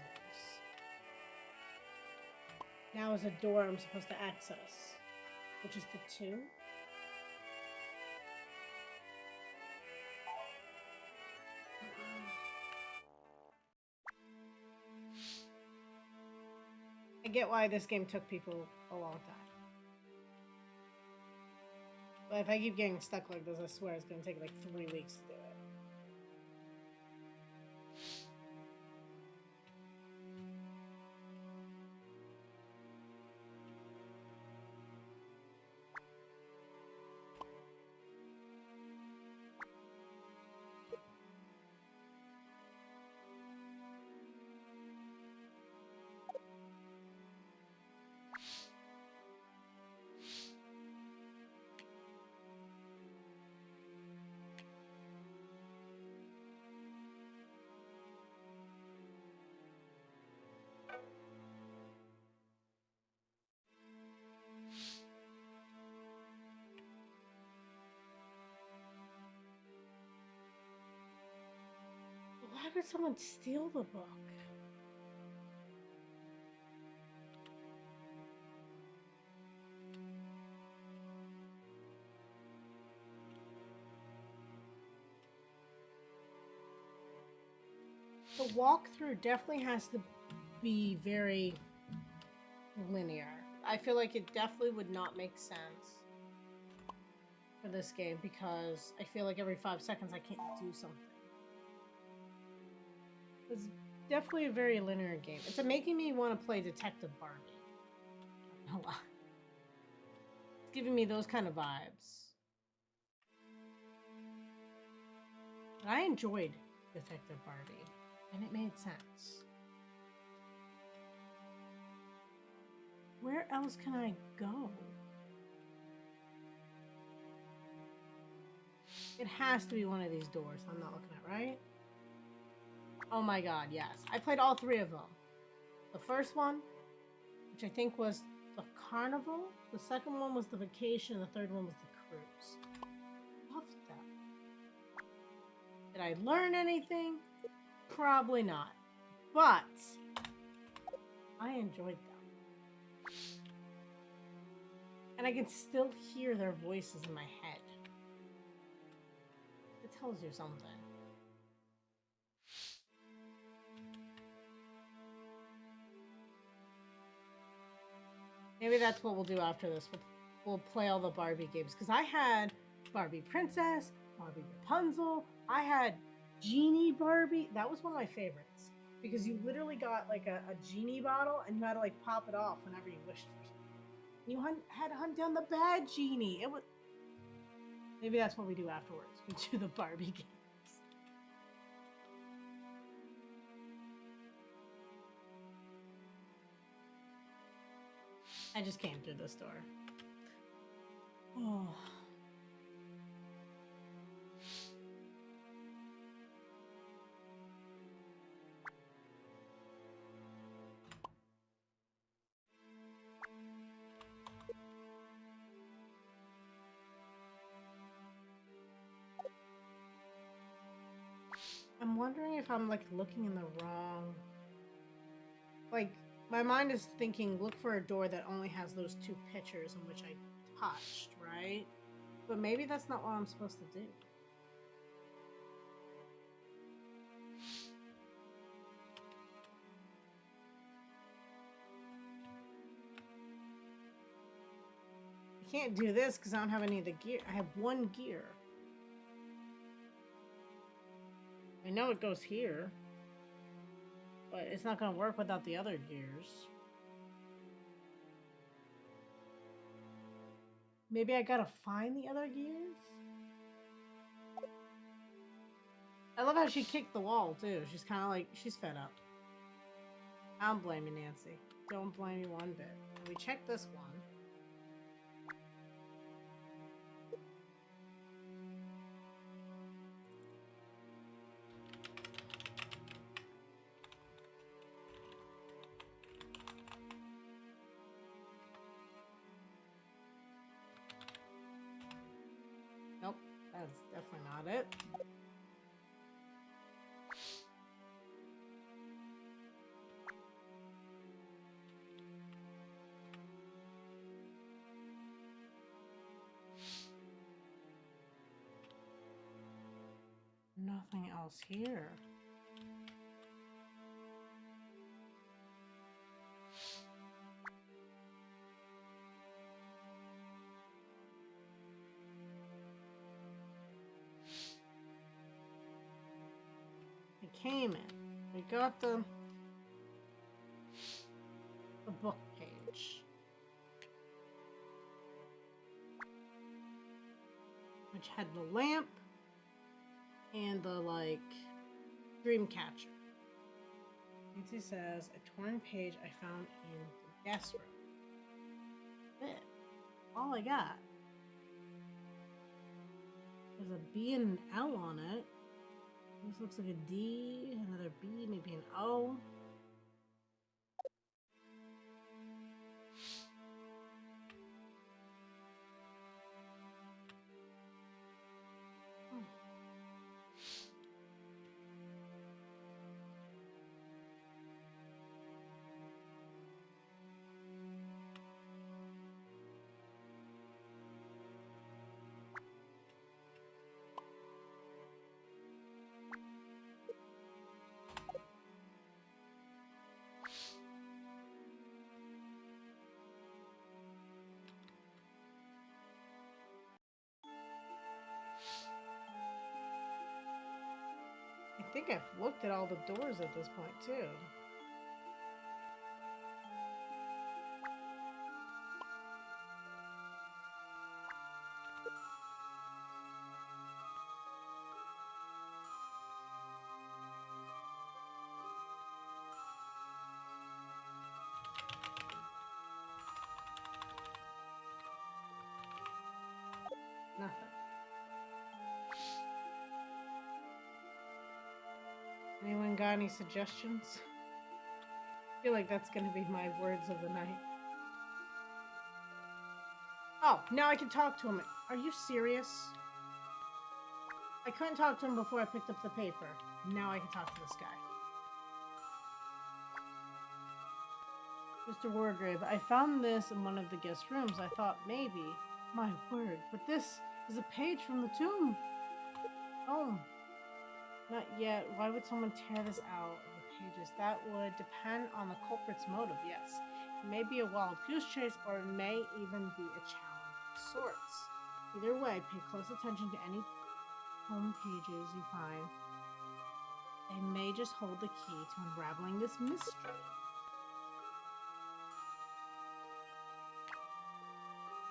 now is a door I'm supposed to access, which is the 2. I get why this game took people a long time. But if I keep getting stuck like this, I swear it's going to take like 3 weeks to do it. Why would someone steal the book? The walkthrough definitely has to be very linear. I feel like it definitely would not make sense for this game because I feel like every 5 seconds I can't do something. It's definitely a very linear game. It's making me want to play Detective Barbie. A lot. It's giving me those kind of vibes. I enjoyed Detective Barbie, and it made sense. Where else can I go? It has to be one of these doors I'm not looking at, right? Oh my god, yes. I played all 3 of them. The first one, which I think was the carnival. The second one was the vacation, and the third one was the cruise. Loved them. Did I learn anything? Probably not. But I enjoyed them. And I can still hear their voices in my head. It tells you something. Maybe that's what we'll do after this. We'll play all the Barbie games. Because I had Barbie Princess, Barbie Rapunzel. I had Genie Barbie. That was one of my favorites because you literally got like a genie bottle and you had to like pop it off whenever you wished for something. Had to hunt down the bad genie. It was maybe that's what we do afterwards. We do the Barbie games. I just came through this door. Oh. I'm wondering if I'm like looking in the wrong. Like, my mind is thinking, look for a door that only has those two pictures in which I touched, right? But maybe that's not what I'm supposed to do. I can't do this because I don't have any of the gear. I have one gear. I know it goes here, but it's not going to work without the other gears. Maybe I gotta find the other gears? I love how she kicked the wall, too. She's kind of like, she's fed up. I don't blame you, Nancy. Don't blame you one bit. We check this one. Nope, that's definitely not it. Nothing else here. We came in. We got the book page, which had the lamp and the like dream catcher. Nancy says a torn page I found in the guest room. That's it. All I got. There's a B and an L on it. This looks like a D, another B, maybe an O. I think I've looked at all the doors at this point, too. Nothing. Anyone got any suggestions? I feel like that's gonna be my words of the night. Oh, now I can talk to him. Are you serious? I couldn't talk to him before I picked up the paper. Now I can talk to this guy. Mr. Wargrave, I found this in one of the guest rooms. I thought maybe, my word, but this is a page from the tomb. Oh, not yet. Why would someone tear this out of the pages? That would depend on the culprit's motive, yes. It may be a wild goose chase, or it may even be a challenge of sorts. Either way, pay close attention to any home pages you find. They may just hold the key to unraveling this mystery.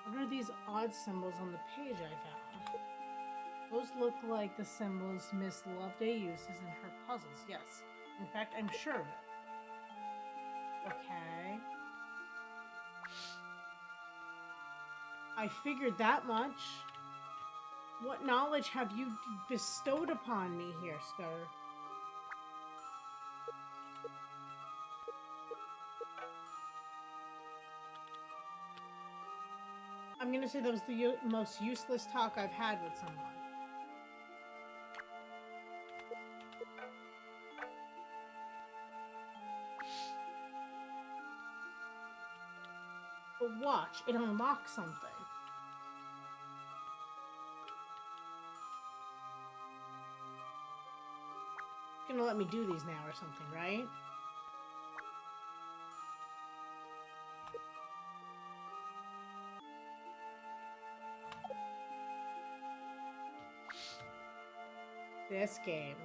What are these odd symbols on the page I found? Those look like the symbols Miss Loveday uses in her puzzles, yes. In fact, I'm sure of it. Okay. I figured that much. What knowledge have you bestowed upon me here, sir? I'm gonna say that was the most useless talk I've had with someone. But watch, it unlocks something. It's gonna let me do these now or something, right? This game.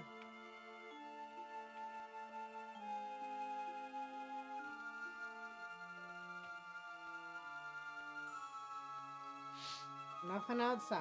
Nothing outside.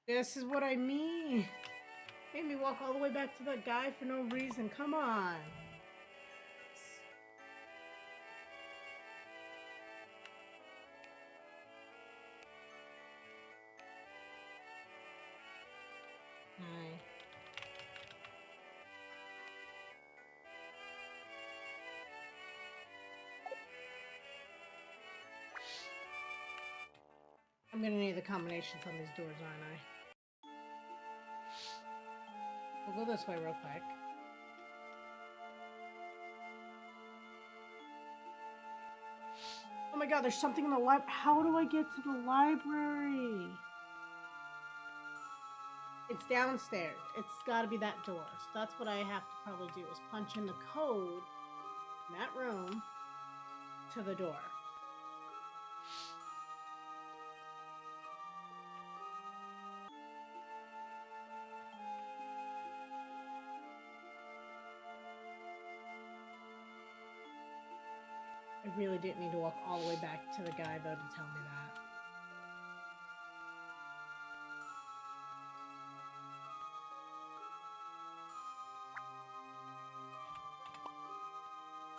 This is what I mean. Made me walk all the way back to that guy for no reason. Come on. Hi. I'm gonna need the combinations on these doors, aren't I? We'll go this way real quick. Oh my god, there's something in the library. How do I get to the library? It's downstairs. It's gotta be that door. So that's what I have to probably do, is punch in the code in that room to the door. I really didn't need to walk all the way back to the guy, though, to tell me that.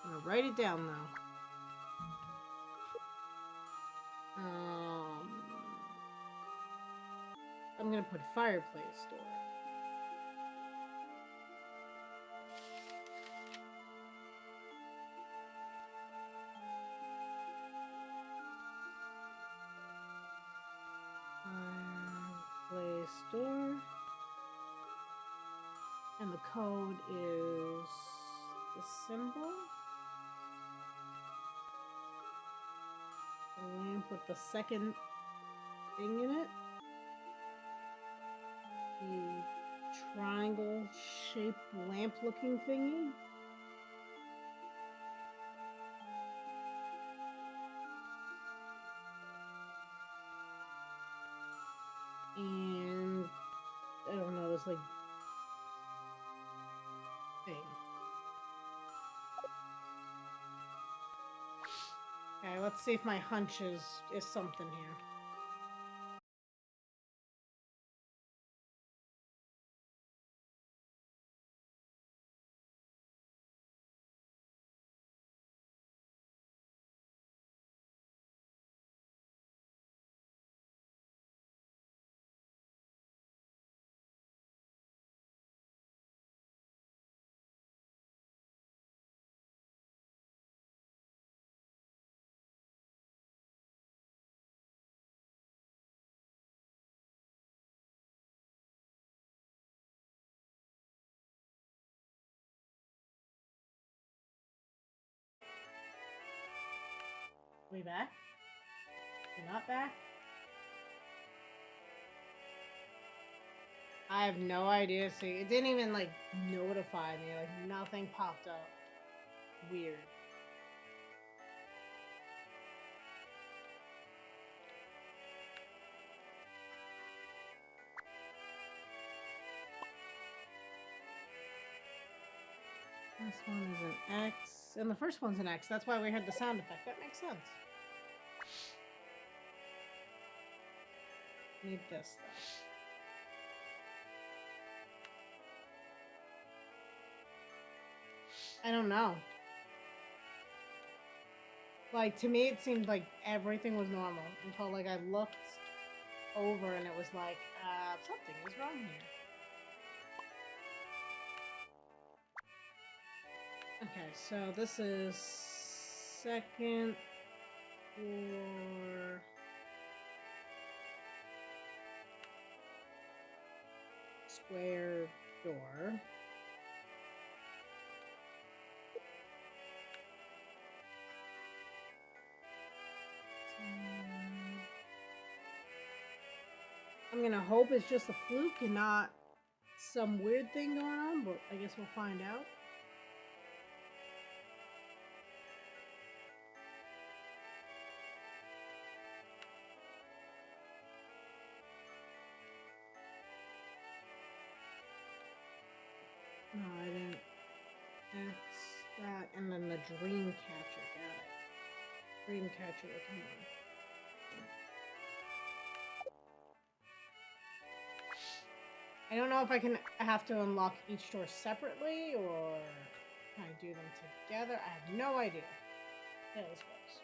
I'm gonna write it down, though. I'm gonna put fireplace door. Fireplace door. And the code is the symbol. The lamp with the second thing in it. The triangle shaped lamp looking thingy. And I don't know, this like thing. Okay, let's see if my hunch is something here. We back? We're not back? I have no idea. See, it didn't even like notify me. Like nothing popped up. Weird. This one is an X, and the first one's an X. That's why we heard the sound effect. That makes sense. Need this though. I don't know. Like, to me, it seemed like everything was normal until, like, I looked over and it was like, something is wrong here. Okay, so this is second floor. Square door. I'm gonna hope it's just a fluke and not some weird thing going on, but I guess we'll find out. No, I didn't. X that, and then the dream catcher. Got it. Dream catcher looking one. I don't know if I have to unlock each door separately or can I do them together? I have no idea. Yeah, this goes.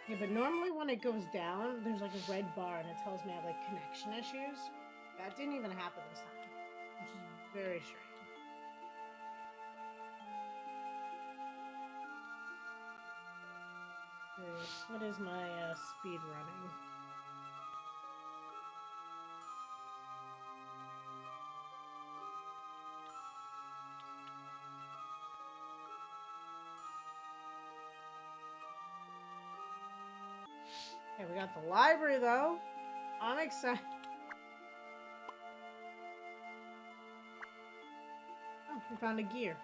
Yeah, but normally when it goes down, there's like a red bar and it tells me I have like connection issues. That didn't even happen this time, which is very strange. What is my speed running? Okay, we got the library though. I'm excited. Oh, we found a gear.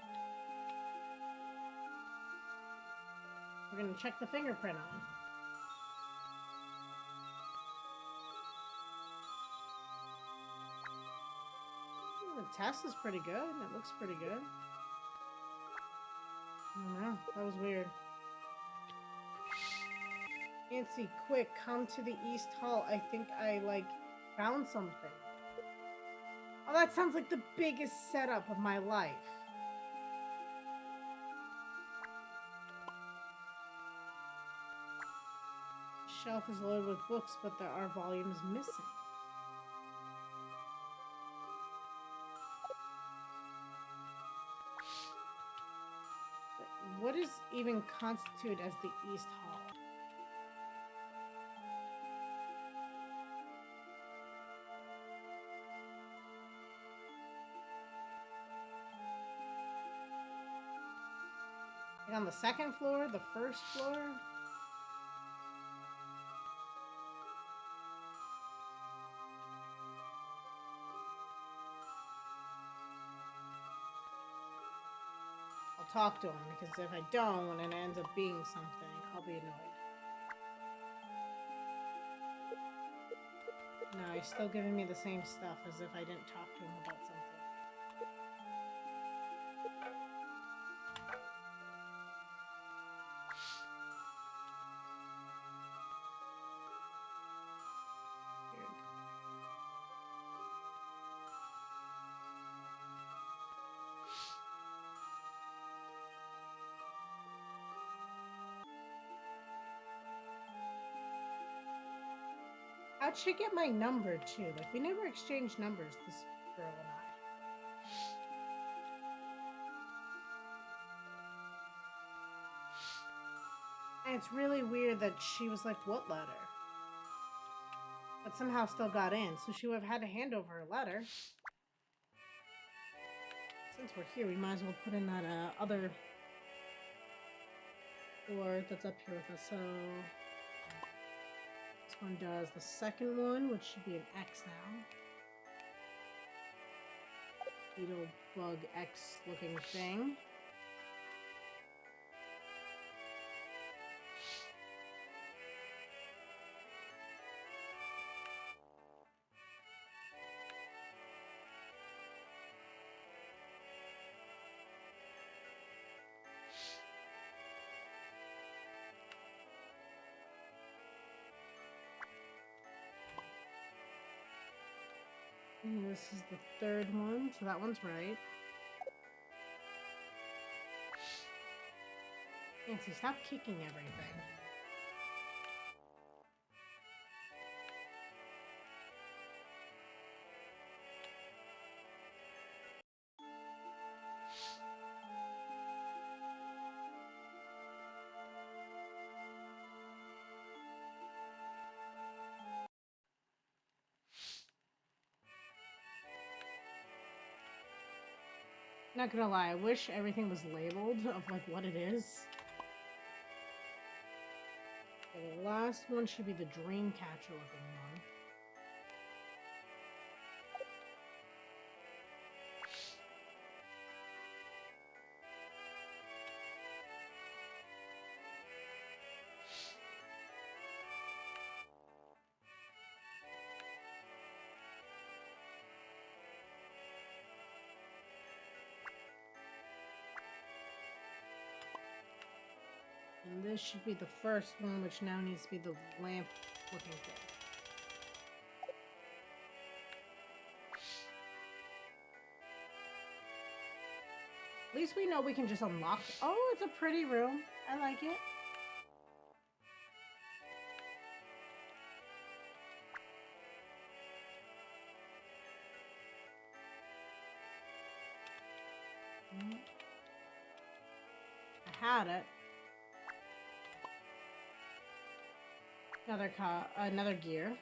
We're gonna check the fingerprint on it. The test is pretty good. It looks pretty good. I don't know. That was weird. Nancy, quick, come to the East Hall. I think I, like, found something. Oh, that sounds like the biggest setup of my life. The shelf is loaded with books, but there are volumes missing. What is even constituted as the East Hall? Like on the second floor? The first floor? I'll talk to him, because if I don't and it ends up being something, I'll be annoyed. No, he's still giving me the same stuff as if I didn't talk to him about something. Weird. How'd she get my number, too? Like, we never exchanged numbers, this girl and I. And it's really weird that she was like, what letter? But somehow still got in, so she would have had to hand over her letter. Since we're here, we might as well put in that other door that's up here with us. So this one does the second one, which should be an X now. Beetle bug X looking thing. And this is the third one, so that one's right. Nancy, stop kicking everything. Not gonna lie, I wish everything was labeled of like what it is. Okay, the last one should be the dream catcher looking one. And this should be the first one, which now needs to be the lamp looking thing. At least we know we can just unlock it. Oh, it's a pretty room. I like it. I had it. Another gear.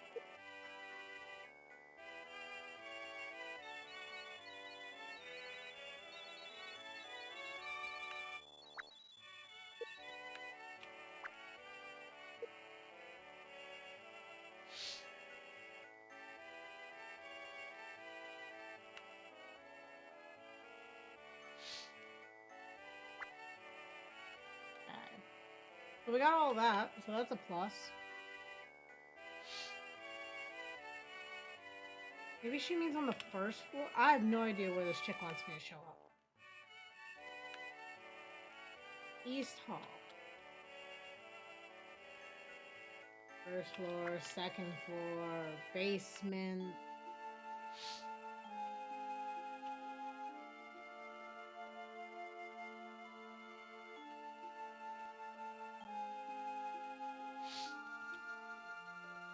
So we got all that, so that's a plus. Maybe she means on the first floor? I have no idea where this chick wants me to show up. East Hall. First floor, second floor, basement.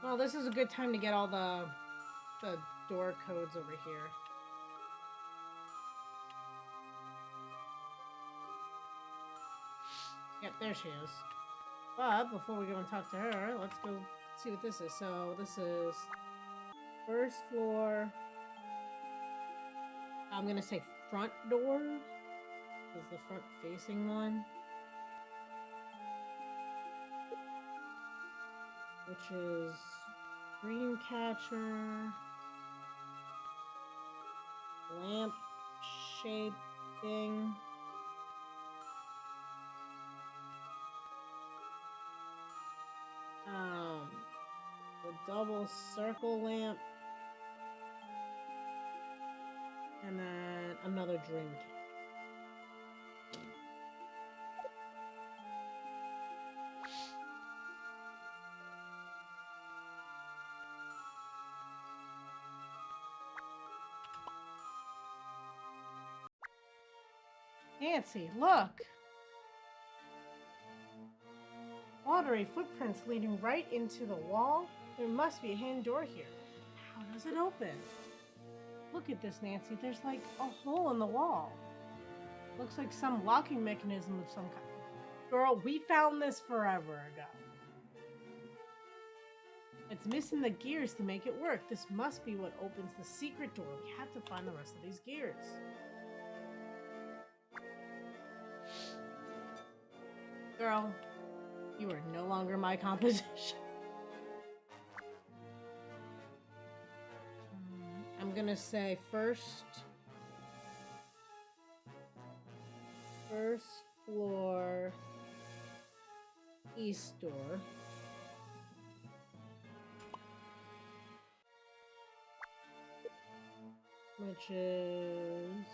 Well, this is a good time to get all the door codes over here. Yep, there she is. But before we go and talk to her, let's go see what this is. So this is first floor. I'm gonna say front door. This is the front facing one. Which is dream catcher, lamp shade thing. The double circle lamp, and then another dream catcher. Nancy, look! Watery footprints leading right into the wall. There must be a hidden door here. How does it open? Look at this, Nancy. There's like a hole in the wall. Looks like some locking mechanism of some kind. Girl, we found this forever ago. It's missing the gears to make it work. This must be what opens the secret door. We have to find the rest of these gears. Girl, you are no longer my competition. I'm gonna say first floor east door. Which is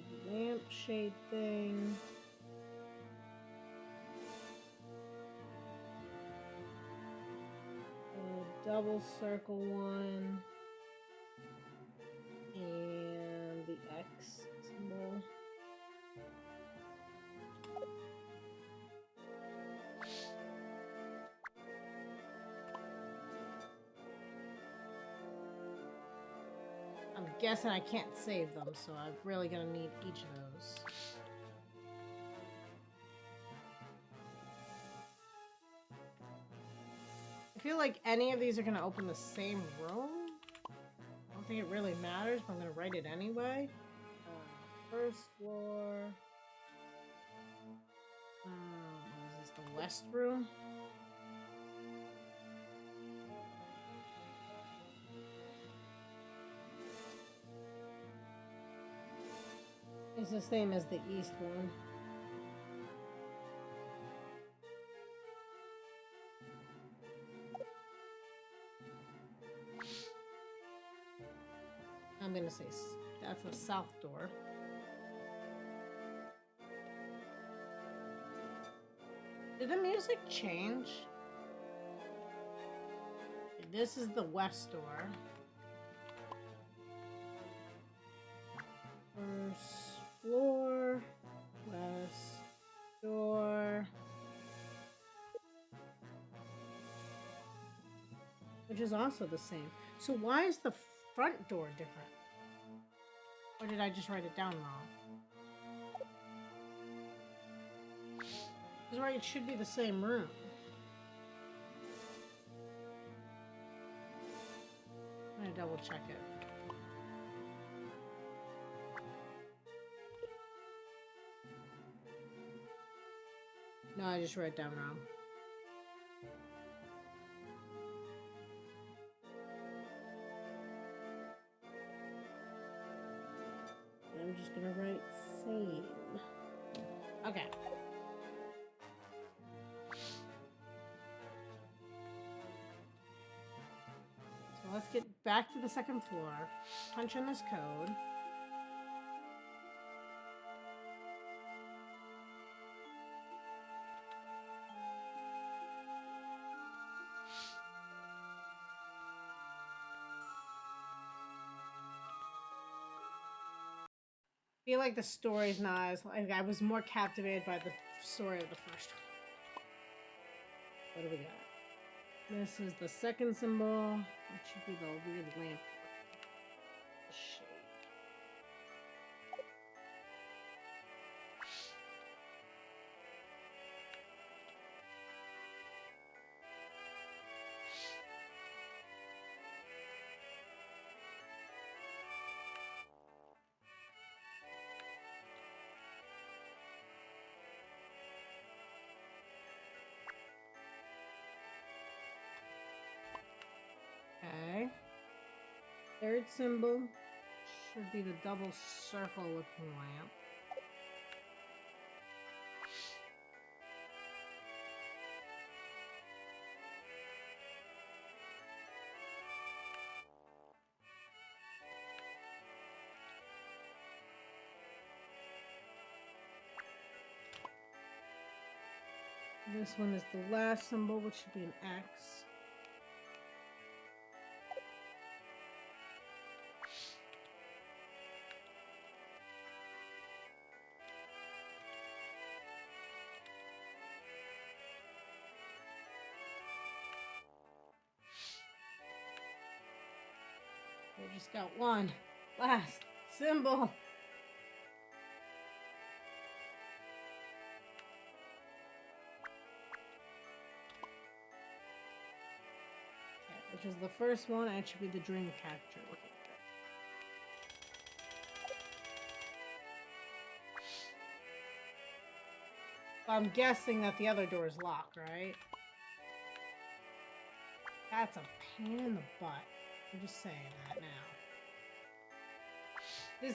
the lampshade thing. A double circle one. And the X symbol. I'm guessing I can't save them, so I'm really gonna need each of those. I feel like any of these are gonna open the same room. I don't think it really matters, but I'm gonna write it anyway. First floor. What is this? The west room? It's the same as the east one. I'm gonna say that's the south door. Did the music change? This is the west door. First floor, west door. Which is also the same. So why is the front door different? Or did I just write it down wrong? Because right, it should be the same room. I'm gonna double check it. No, I just wrote it down wrong. I'm just gonna write same. Okay. So let's get back to the second floor. Punch in this code. I feel like the story's not as like I was more captivated by the story of the first one. What do we got? This is the second symbol. It should be the weird lamp. Shade. Okay. Third symbol should be the double circle looking lamp. This one is the last symbol, which should be an X. We just got one last symbol. which is the first one, and it should be the dream catcher. I'm guessing that the other door is locked, right? That's a pain in the butt. I'm just saying that now.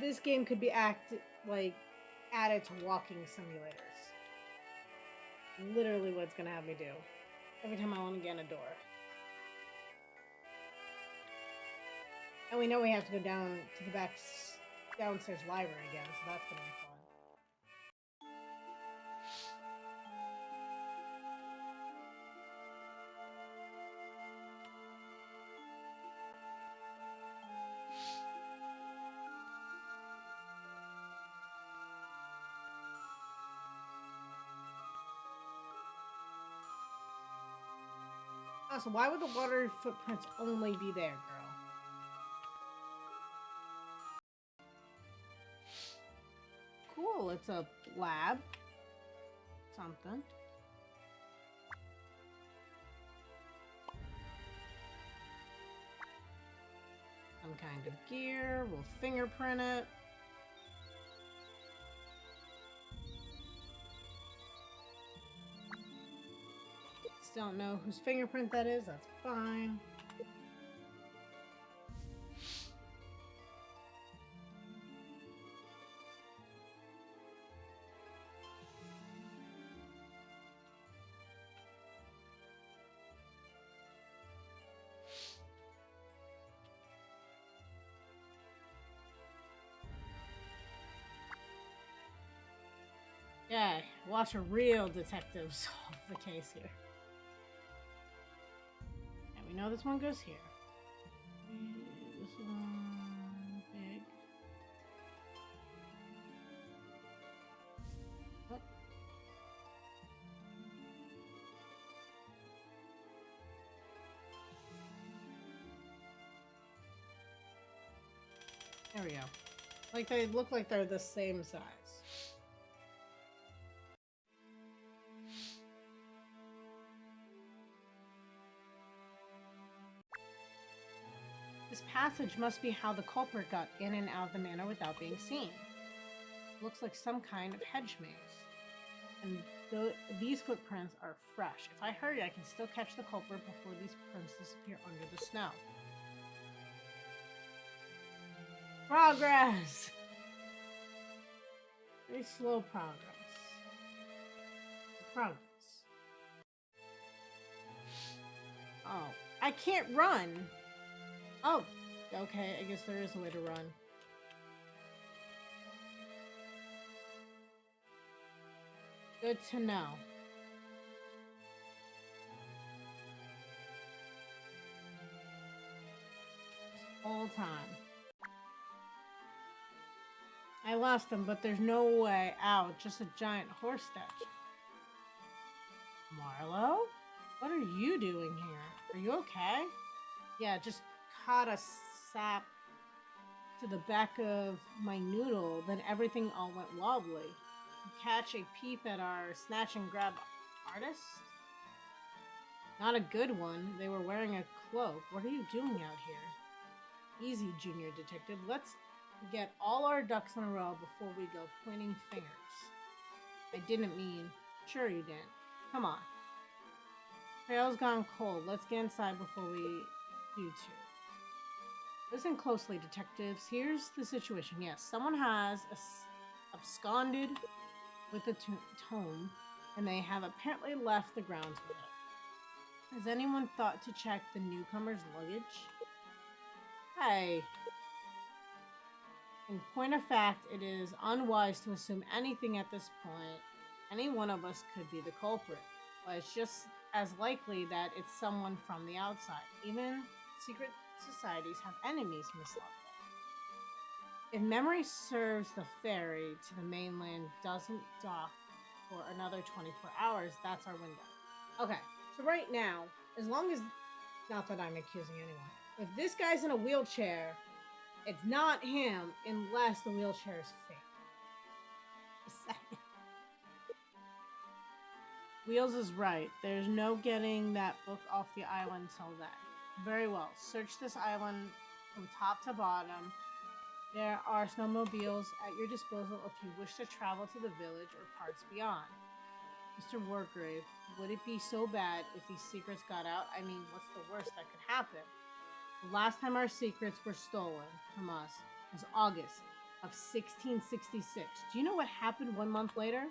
This game could be added to walking simulators. Literally what it's gonna have me do every time I want to get in a door. And we know we have to go down to the downstairs library again, so that's gonna be fun. So why would the water footprints only be there, girl? Cool, it's a lab. Something. Some kind of gear. We'll fingerprint it. Don't know whose fingerprint that is. That's fine. Yeah, watch a real detective solve the case here. We know this one goes here. This one big. Oh. There we go. Like they look like they're the same size. This passage must be how the culprit got in and out of the manor without being seen. Looks like some kind of hedge maze. And these footprints are fresh. If I hurry, I can still catch the culprit before these prints disappear under the snow. Progress! Very slow progress. Progress. Oh, I can't run! Oh, okay, I guess there is a way to run. Good to know. This whole time. I lost them, but there's no way out. Just a giant horse statue. Marlo? What are you doing here? Are you okay? Yeah, just caught a sap to the back of my noodle, then everything all went wobbly. Catch a peep at our snatch and grab artist? Not a good one. They were wearing a cloak. What are you doing out here? Easy, junior detective. Let's get all our ducks in a row before we go pointing fingers. I didn't mean. Sure you didn't. Come on. Trail's gone cold. Let's get inside before we do too. Listen closely, detectives. Here's the situation. Yes, someone has absconded with the tome, and they have apparently left the grounds with it. Has anyone thought to check the newcomer's luggage? Hey. In point of fact, it is unwise to assume anything at this point. Any one of us could be the culprit, but it's just as likely that it's someone from the outside. Even secret societies have enemies, Miss Loveday. If memory serves, the ferry to the mainland doesn't dock for another 24 hours. That's our window. Okay, so right now, as long as... Not that I'm accusing anyone. If this guy's in a wheelchair, it's not him unless the wheelchair is fake. Wheels is right. There's no getting that book off the island till then. Very well. Search this island from top to bottom. There are snowmobiles at your disposal if you wish to travel to the village or parts beyond. Mr. Wargrave, would it be so bad if these secrets got out? I mean, what's the worst that could happen? The last time our secrets were stolen from us was August of 1666. Do you know what happened 1 month later?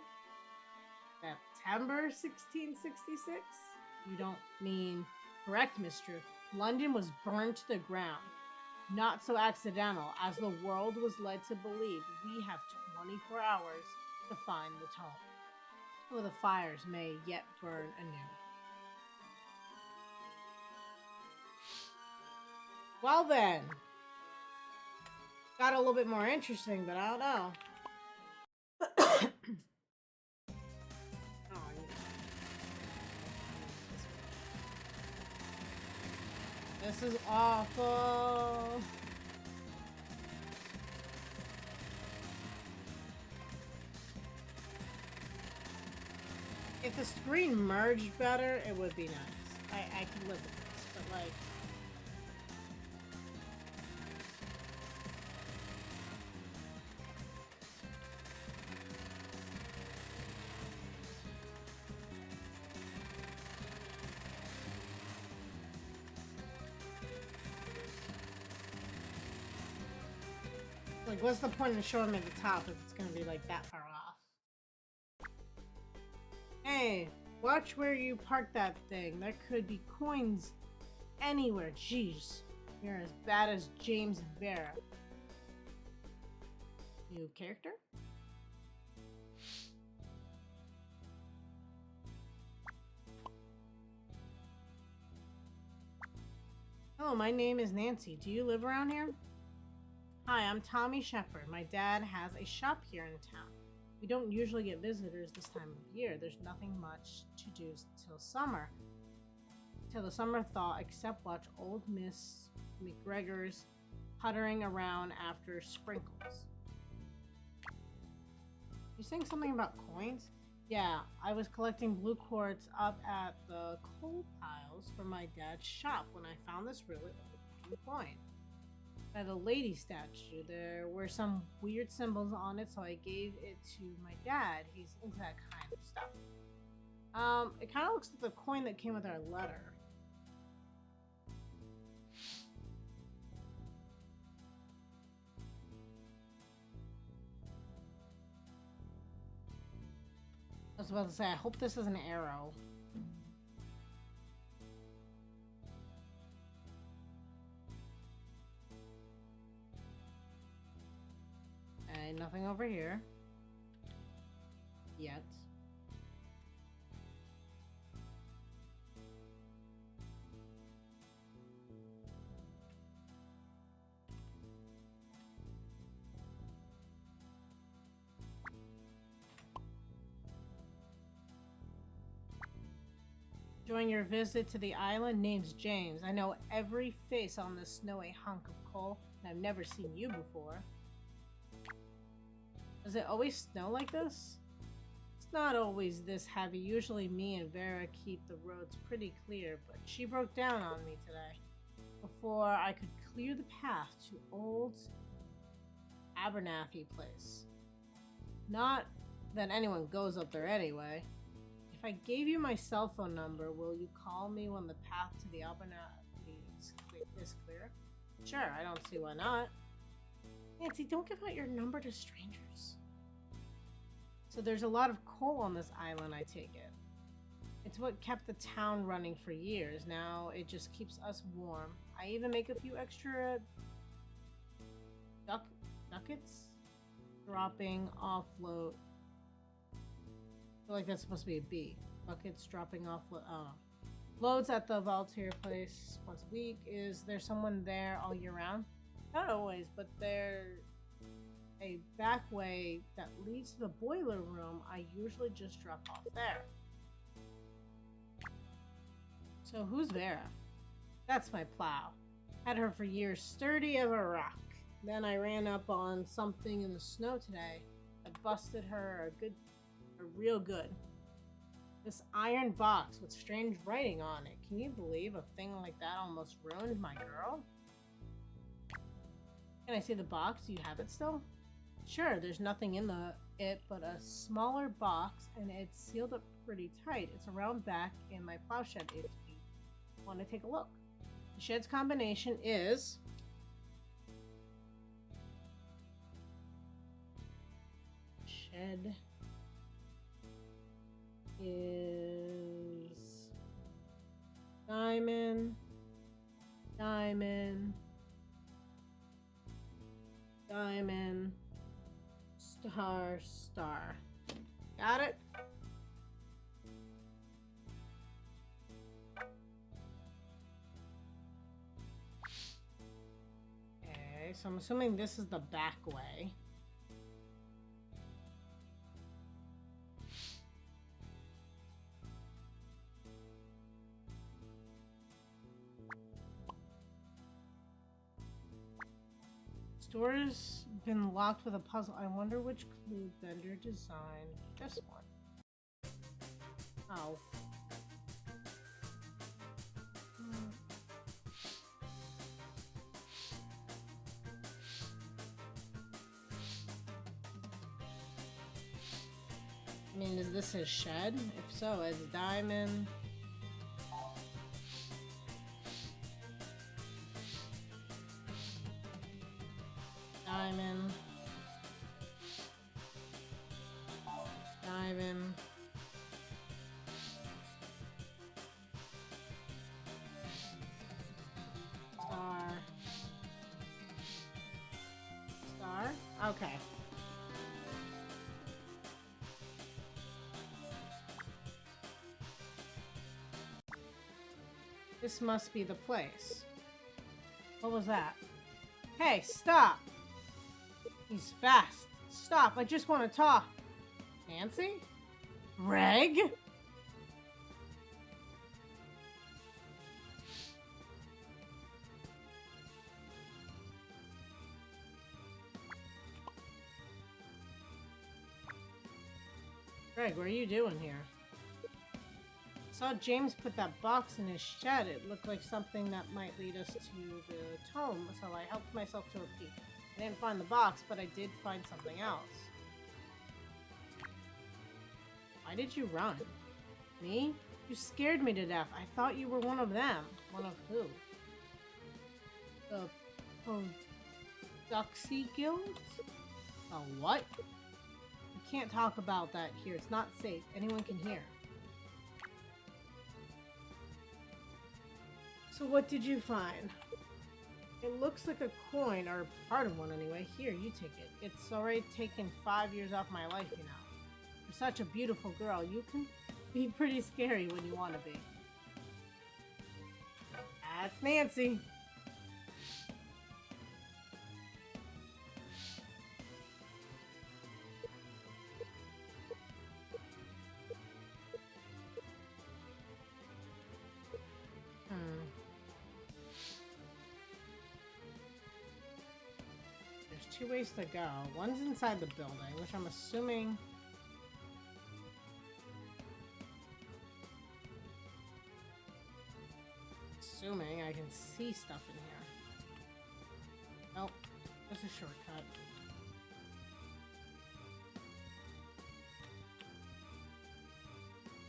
September 1666? You don't mean correct, Mr. London was burned to the ground. Not so accidental, as the world was led to believe. We have 24 hours to find the tome. Or the fires may yet burn anew. Well then, got a little bit more interesting, but I don't know. This is awful. If the screen merged better, it would be nice. I could live with this, but like... Like, what's the point in showing me the top if it's gonna be like that far off? Hey, watch where you park that thing. There could be coins anywhere. Jeez, you're as bad as James and Vera. New character? Hello, my name is Nancy. Do you live around here? Hi, I'm Tommy Shepard. My dad has a shop here in town. We don't usually get visitors this time of year. There's nothing much to do till summer. Till the summer thaw, except watch old Miss McGregor's puttering around after sprinkles. You saying something about coins? Yeah, I was collecting blue quartz up at the coal piles for my dad's shop when I found this really old coin. At a lady statue. There were some weird symbols on it, so I gave it to my dad. He's into that kind of stuff. It kind of looks like the coin that came with our letter. I was about to say, I hope this is an arrow. Nothing over here. Yet. Enjoying your visit to the island? Name's James. I know every face on this snowy hunk of coal, and I've never seen you before. Does it always snow like this? It's not always this heavy. Usually me and Vera keep the roads pretty clear, but she broke down on me today. Before I could clear the path to old Abernathy place. Not that anyone goes up there anyway. If I gave you my cell phone number, will you call me when the path to the Abernathy is clear? Sure, I don't see why not. Nancy, don't give out your number to strangers. So there's a lot of coal on this island, I take it. It's what kept the town running for years. Now it just keeps us warm. I even make a few extra ducats dropping offload. I feel like that's supposed to be a B. Buckets dropping off. Loads at the Voltaire place once a week. Is there someone there all year round? Not always, but there's a back way that leads to the boiler room. I usually just drop off there. So who's Vera? That's my plow. Had her for years, sturdy as a rock. Then I ran up on something in the snow today. I busted her real good. This iron box with strange writing on it. Can you believe a thing like that almost ruined my girl? Can I see the box? Do you have it still? Sure, there's nothing in it but a smaller box, and it's sealed up pretty tight. It's around back in my plow shed if you want to take a look. The shed's combination is... Shed is diamond, diamond, diamond, star, star. Got it? Okay, so I'm assuming this is the back way. Store's been locked with a puzzle. I wonder which clue vendor designed this one. Oh. I mean, is this his shed? If so, it's diamond. Diamond. Diamond. Star. Star? Okay. This must be the place. What was that? Hey, stop! He's fast. Stop, I just want to talk. Nancy? Reg? Greg, what are you doing here? I saw James put that box in his shed. It looked like something that might lead us to the tome, so I helped myself to a peek. I didn't find the box, but I did find something else. Why did you run? Me? You scared me to death. I thought you were one of them. One of who? The Poduxy Guild? A what? We can't talk about that here. It's not safe. Anyone can hear. So what did you find? It looks like a coin, or part of one anyway. Here, you take it. It's already taken 5 years off my life, you know. You're such a beautiful girl. You can be pretty scary when you want to be. That's Nancy. There's 2 ways to go. One's inside the building, which I'm assuming... I can see stuff in here. Nope. That's a shortcut.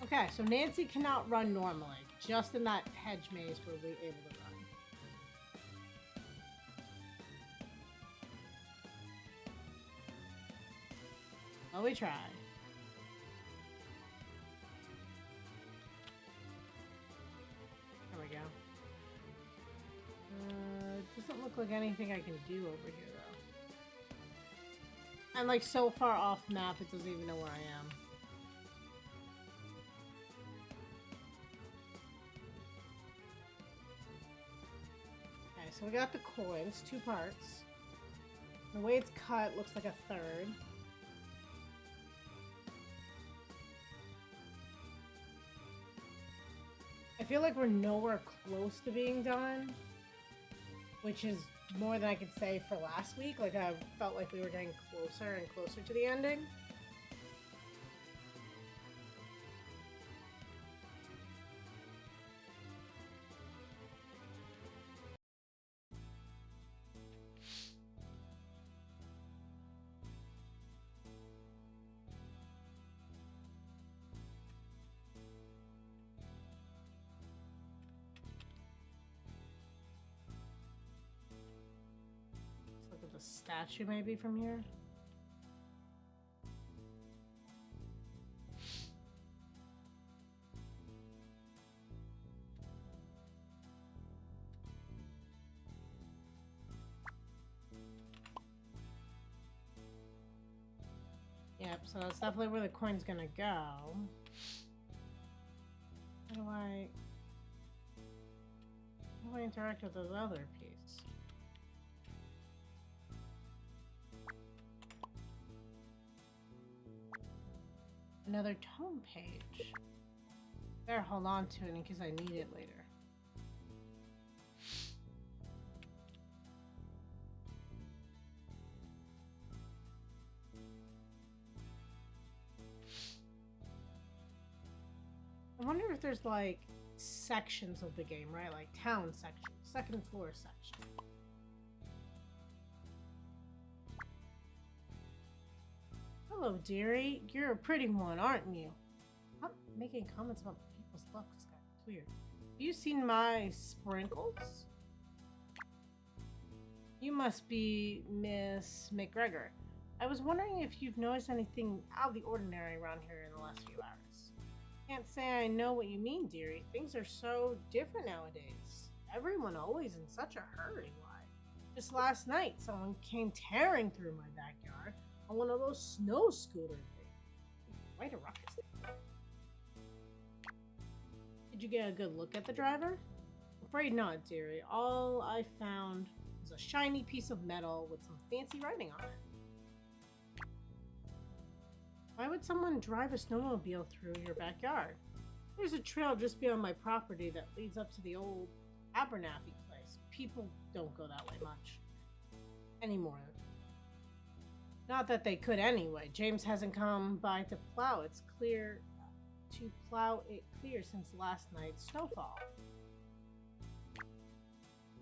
Okay, so Nancy cannot run normally. Just in that hedge maze were we able to run. Well, we try. There we go. Doesn't look like anything I can do over here, though. I'm like so far off map, it doesn't even know where I am. Okay, so we got the coins, 2 parts. The way it's cut looks like a third. I feel like we're nowhere close to being done, which is more than I could say for last week. Like, I felt like we were getting closer and closer to the ending. the statue maybe from here? Yep, so that's definitely where the coin's gonna go. How do I interact with this other piece? Another tome page. Better hold on to it in case I need it later. I wonder if there's like sections of the game, right? Like town section, second floor section. Hello, dearie. You're a pretty one, aren't you? I'm making comments about people's looks. It's weird. Have you seen my sprinkles? You must be Miss McGregor. I was wondering if you've noticed anything out of the ordinary around here in the last few hours. Can't say I know what you mean, dearie. Things are so different nowadays. Everyone always in such a hurry. Why? Just last night, someone came tearing through my backyard on one of those snow scooter things. Quite a ruckus. Did you get a good look at the driver? Afraid not, dearie. All I found was a shiny piece of metal with some fancy writing on it. Why would someone drive a snowmobile through your backyard? There's a trail just beyond my property that leads up to the old Abernathy place. People don't go that way much anymore. Not that they could anyway. James hasn't come by to plow it clear since last night's snowfall. Do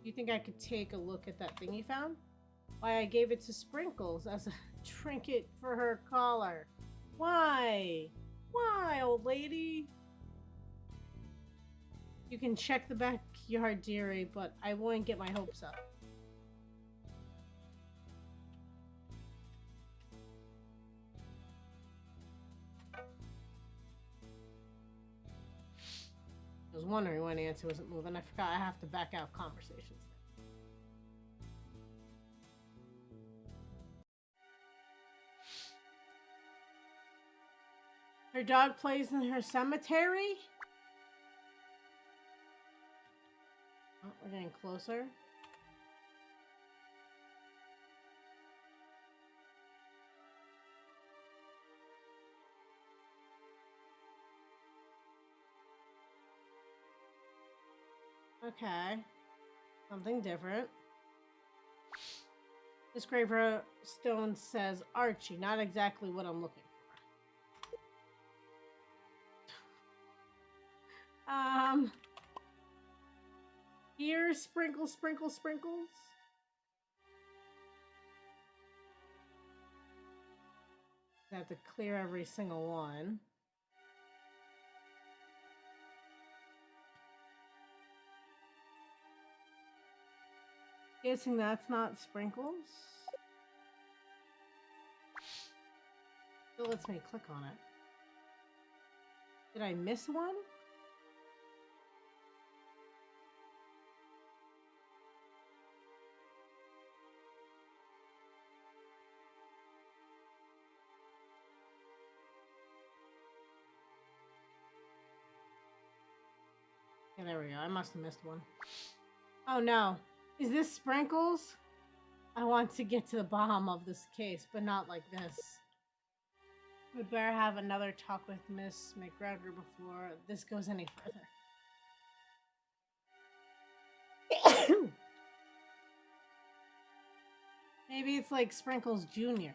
you think I could take a look at that thing you found? Why, I gave it to Sprinkles as a trinket for her collar. Why? Why, old lady? You can check the backyard, dearie, but I won't get my hopes up. I was wondering why Nancy wasn't moving. I forgot I have to back out conversations. Her dog plays in her cemetery? Oh, we're getting closer. Okay. Something different. This gravestone says Archie, not exactly what I'm looking for. Here, sprinkle, sprinkle, sprinkles. I have to clear every single one. Guessing that's not sprinkles. It lets me click on it. Did I miss one? Yeah, there we go. I must have missed one. Oh no. Is this Sprinkles? I want to get to the bottom of this case, but not like this. We better have another talk with Miss McGregor before this goes any further. Maybe it's like Sprinkles Jr.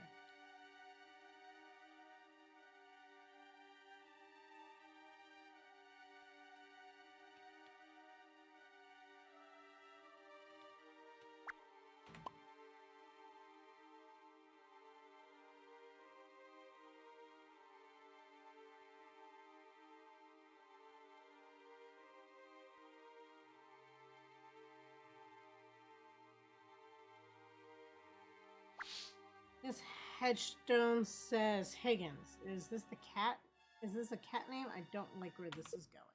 Miss Hedgestone says Higgins. Is this the cat? Is this a cat name? I don't like where this is going.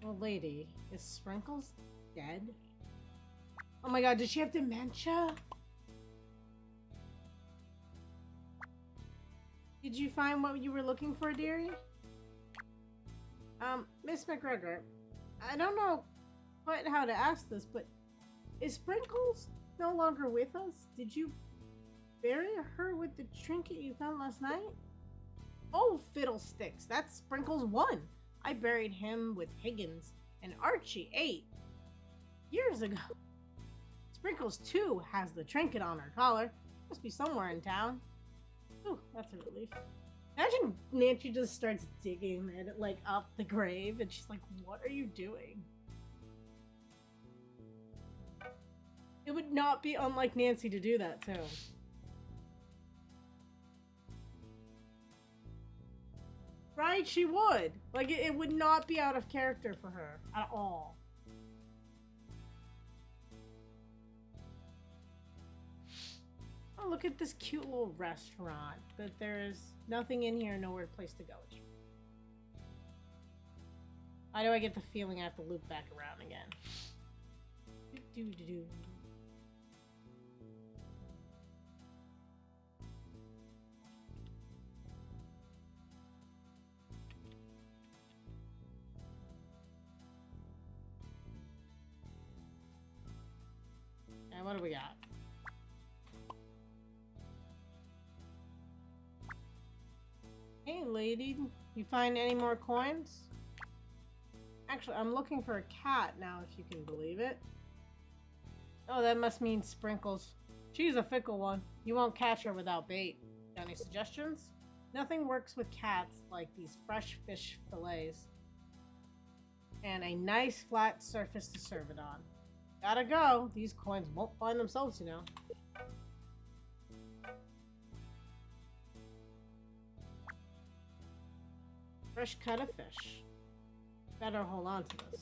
Old lady, is Sprinkles dead? Oh my god, did she have dementia? Did you find what you were looking for, dearie? Miss McGregor, I don't know quite how to ask this, but is Sprinkles no longer with us? Did you bury her with the trinket you found last night? Oh, fiddlesticks, that's Sprinkles 1. I buried him with Higgins and Archie 8 years ago. Sprinkles 2 has the trinket on her collar. Must be somewhere in town. Ooh, that's a relief. Imagine Nancy just starts digging it, like, up the grave, and she's like, what are you doing? It would not be unlike Nancy to do that, too. Right, she would. Like, it would not be out of character for her at all. Oh, look at this cute little restaurant. But there's nothing in here, nowhere place to go. Why do I get the feeling I have to loop back around again? Do-do-do-do. And what do we got? Hey, lady, you find any more coins? Actually, I'm looking for a cat now, if you can believe it. Oh, that must mean Sprinkles. She's a fickle one. You won't catch her without bait. Got any suggestions? Nothing works with cats like these fresh fish fillets. And a nice flat surface to serve it on. Gotta go. These coins won't find themselves, you know. Fresh cut of fish. Better hold on to this.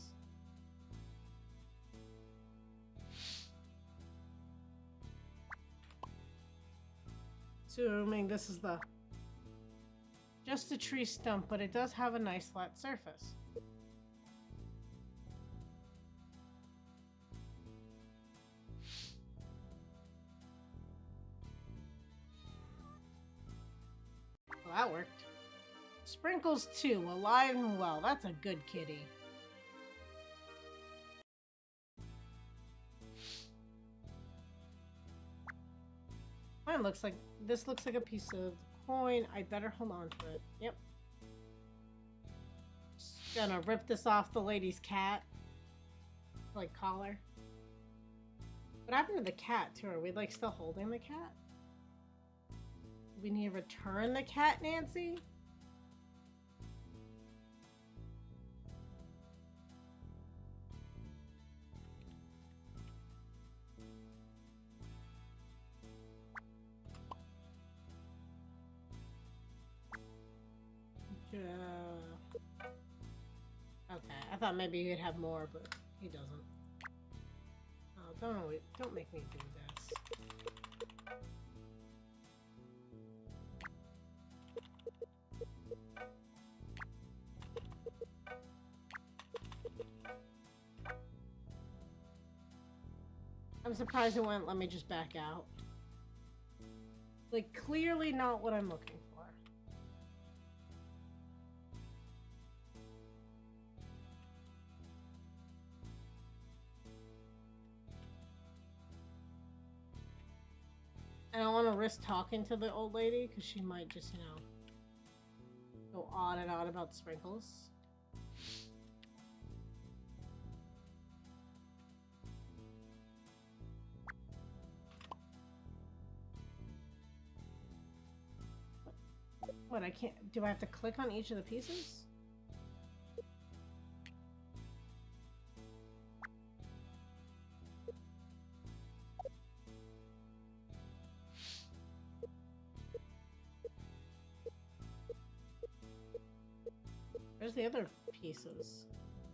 Assuming this is just a tree stump, but it does have a nice flat surface. Well, that worked. Sprinkles 2, alive and well. That's a good kitty. Mine looks like this looks like a piece of coin. I better hold on to it. Yep. Just gonna rip this off the lady's cat. Like collar. What happened to the cat too? Are we like still holding the cat? We need to return the cat, Nancy? Okay, I thought maybe he'd have more, but he doesn't. Oh, don't make me do this. I'm surprised it wouldn't let me just back out. Like, clearly not what I'm looking for. I don't want to risk talking to the old lady, because she might just, you know, go on and on about Sprinkles. What, I can't... Do I have to click on each of the pieces? Where's the other pieces?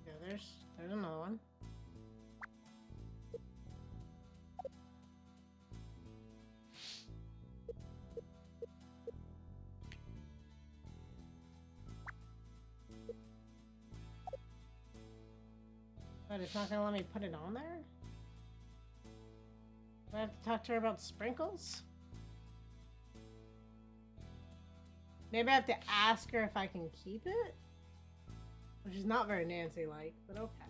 Yeah, there's another one. But it's not gonna let me put it on there? Do I have to talk to her about sprinkles? Maybe I have to ask her if I can keep it? Which is not very Nancy-like, but okay.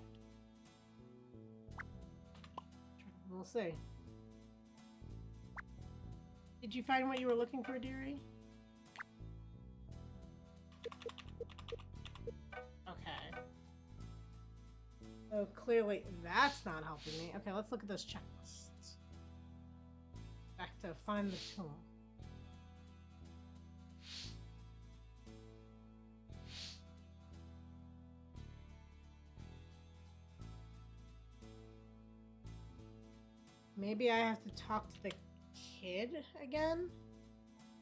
We'll see. Did you find what you were looking for, dearie? Okay. So clearly that's not helping me. Okay, let's look at this checklist. Back to find the tomb. Maybe I have to talk to the kid again?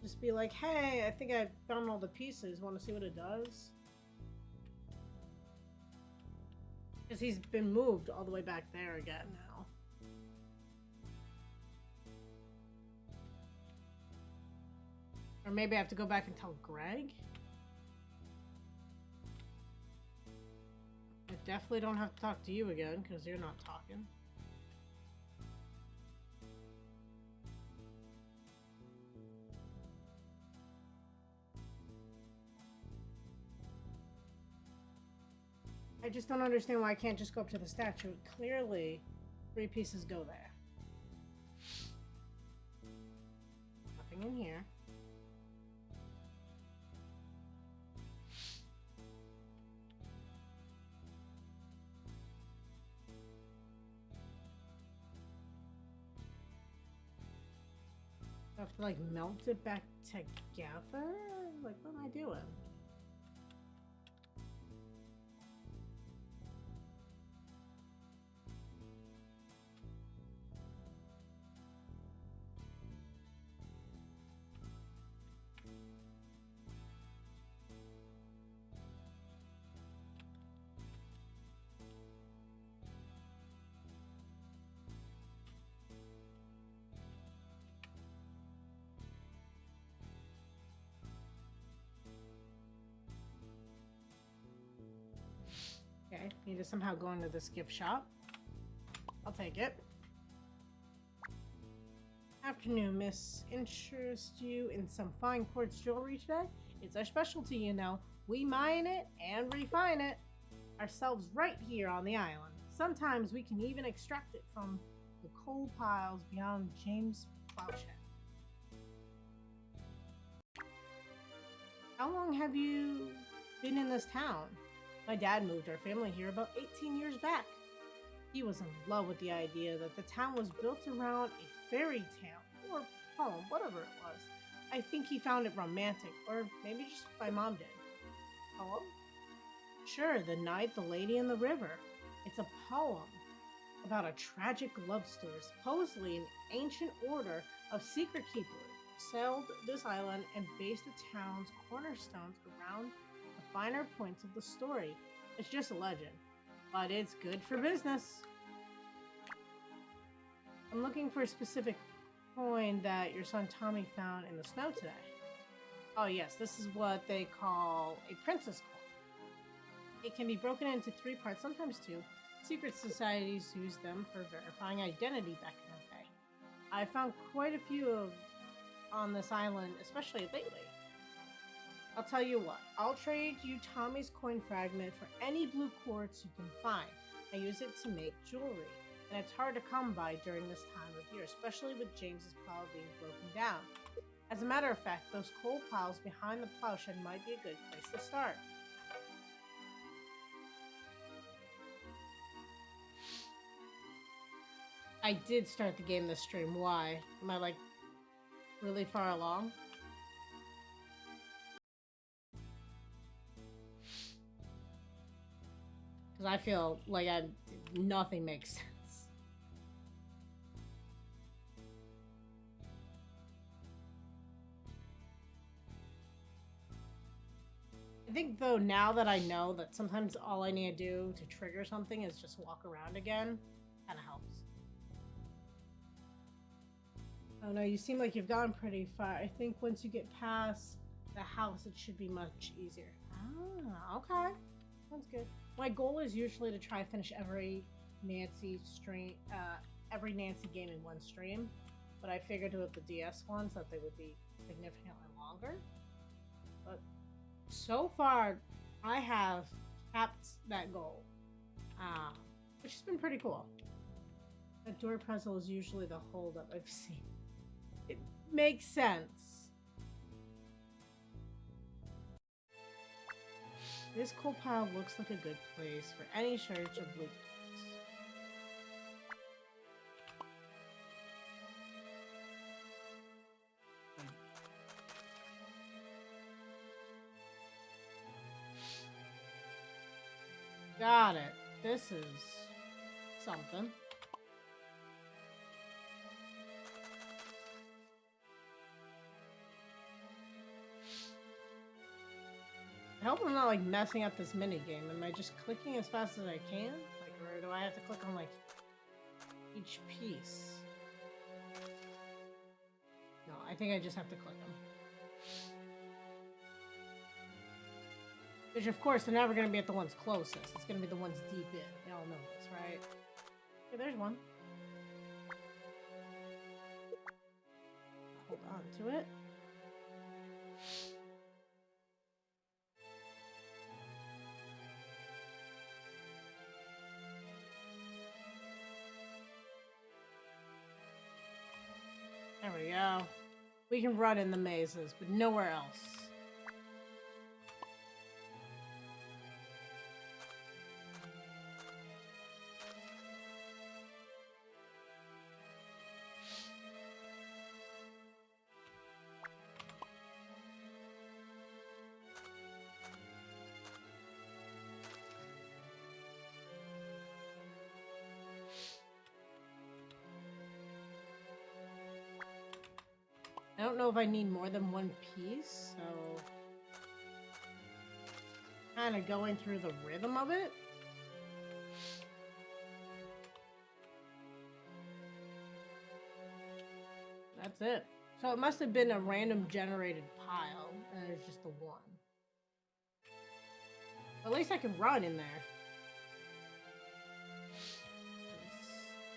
Just be like, hey, I think I found all the pieces. Want to see what it does? Because he's been moved all the way back there again now. Or maybe I have to go back and tell Greg? I definitely don't have to talk to you again, because you're not talking. I just don't understand why I can't just go up to the statue. Clearly, 3 pieces go there. Nothing in here. I have to like melt it back together? Like, what am I doing? Okay, need to somehow go into this gift shop. I'll take it. Afternoon, miss. Interest you in some fine quartz jewelry today? It's our specialty, you know. We mine it and refine it ourselves right here on the island. Sometimes we can even extract it from the coal piles beyond James Plowshed. How long have you been in this town? My dad moved our family here about 18 years back. He was in love with the idea that the town was built around a fairy tale, or poem, whatever it was. I think he found it romantic, or maybe just my mom did. Poem? Sure, The Night, the Lady, and the River. It's a poem about a tragic love story. Supposedly, an ancient order of secret keepers sailed this island and based the town's cornerstones around the finer points of the story. It's just a legend, but it's good for business. I'm looking for a specific coin that your son Tommy found in the snow today. Oh yes, this is what they call a princess coin. It can be broken into 3 parts, sometimes 2. Secret societies use them for verifying identity back in the day. I found quite a few on this island, especially lately. I'll tell you what, I'll trade you Tommy's coin fragment for any blue quartz you can find. I use it to make jewelry, and it's hard to come by during this time of year, especially with James's plow being broken down. As a matter of fact, those coal piles behind the plowshed might be a good place to start. I did start the game this stream. Why? Am I like really far along? Because I feel like nothing makes sense. think though now that I know that sometimes all I need to do to trigger something is just walk around again, kind of helps. Oh no, you seem like you've gone pretty far. I think once you get past the house, it should be much easier. Ah, okay. Sounds good. My goal is usually to try finish every Nancy stream, every Nancy game in one stream, but I figured with the DS ones that they would be significantly longer. But so far, I have capped that goal, which has been pretty cool. That door puzzle is usually the holdup I've seen. It makes sense. This coal pile looks like a good place for any search of loot. Got it. This is something. I hope I'm not like messing up this mini game. Am I just clicking as fast as I can? Like, or do I have to click on like each piece? No, I think I just have to click them. Which, of course, they're never going to be at the ones closest. It's going to be the ones deep in. They all know this, right? Okay, there's one. Hold on to it. There we go. We can run in the mazes, but nowhere else. I don't know if I need more than one piece, so kind of going through the rhythm of it. That's it. So it must have been a random generated pile, and it's just the one. At least I can run in there.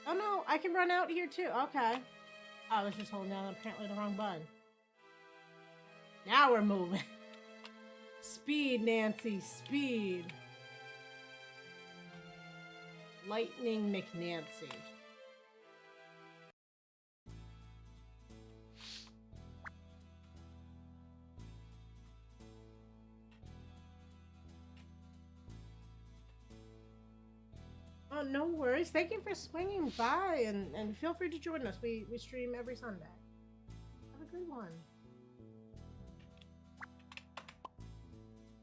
Oh no, I can run out here too. Okay. I was just holding down apparently the wrong button. Now we're moving. Speed, Nancy, speed. Lightning McNancy. Oh, no worries. Thank you for swinging by, and feel free to join us. We stream every Sunday. Have a good one.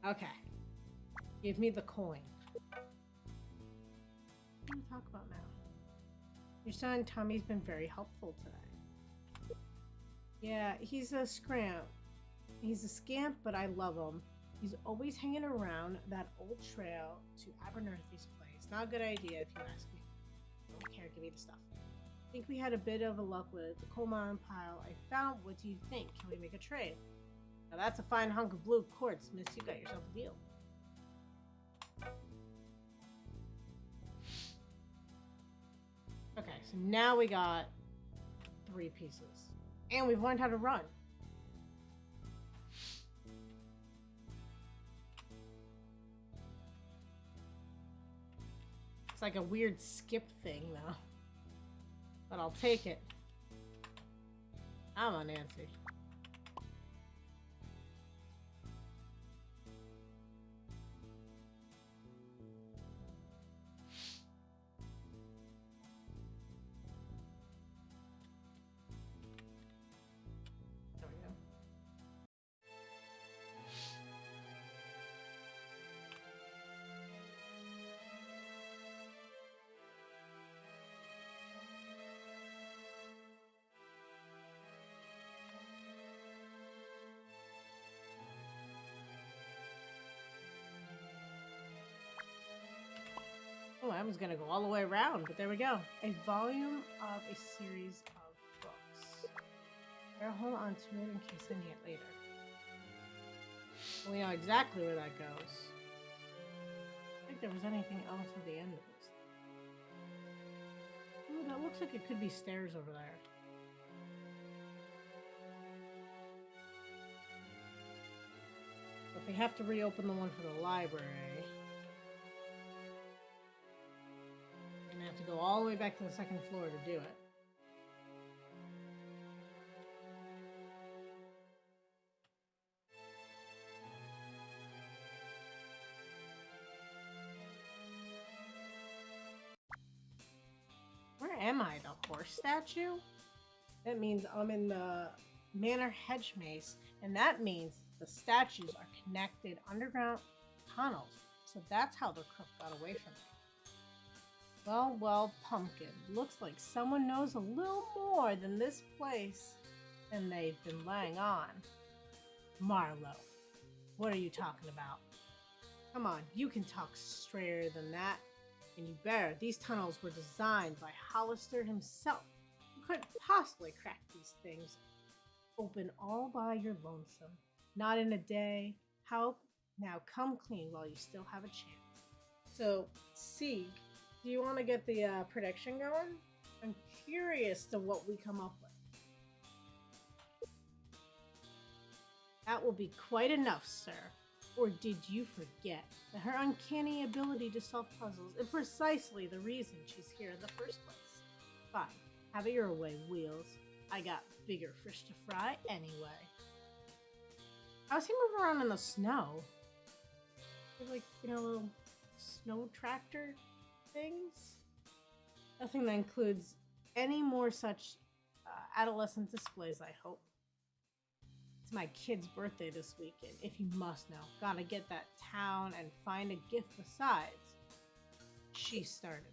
Okay. Give me the coin. What do you talk about now? Your son Tommy's been very helpful today. Yeah, he's a scamp. He's a scamp, but I love him. He's always hanging around that old trail to Abernathy's place. Not a good idea if you ask me. Don't care, give me the stuff. I think we had a bit of a luck with the coal mine pile I found. What do you think? Can we make a trade? Now that's a fine hunk of blue quartz, miss. You got yourself a deal. Okay, so now we got 3 pieces. And we've learned how to run. It's like a weird skip thing, though. But I'll take it. Come on, Nancy. There we go. I was gonna go all the way around, but there we go. A volume of a series of books. Better hold on to it in case I need it later. We know exactly where that goes. I don't think there was anything else at the end of this. Ooh, that looks like it could be stairs over there. If we have to reopen the one for the library, we're gonna have to go all the way back to the second floor to do it. Where am I? The horse statue? That means I'm in the Manor Hedge Maze, and that means the statues are connected underground tunnels. So that's how the crook got away from me. Well, well, Pumpkin. Looks like someone knows a little more than this place than they've been laying on. Marlowe, what are you talking about? Come on, you can talk straighter than that. And you better. These tunnels were designed by Hollister himself. You couldn't possibly crack these things open all by your lonesome. Not in a day. Help. Now come clean while you still have a chance. So, Sieg, do you want to get the prediction going? I'm curious to what we come up with. That will be quite enough, sir. Or did you forget that her uncanny ability to solve puzzles is precisely the reason she's here in the first place? Fine, have it your way, Wheels. I got bigger fish to fry anyway. How's he move around in the snow? Like, little snow tractor things? Nothing that includes any more such adolescent displays, I hope. It's my kid's birthday this weekend, if you must know. Gotta get that town and find a gift besides. She started it.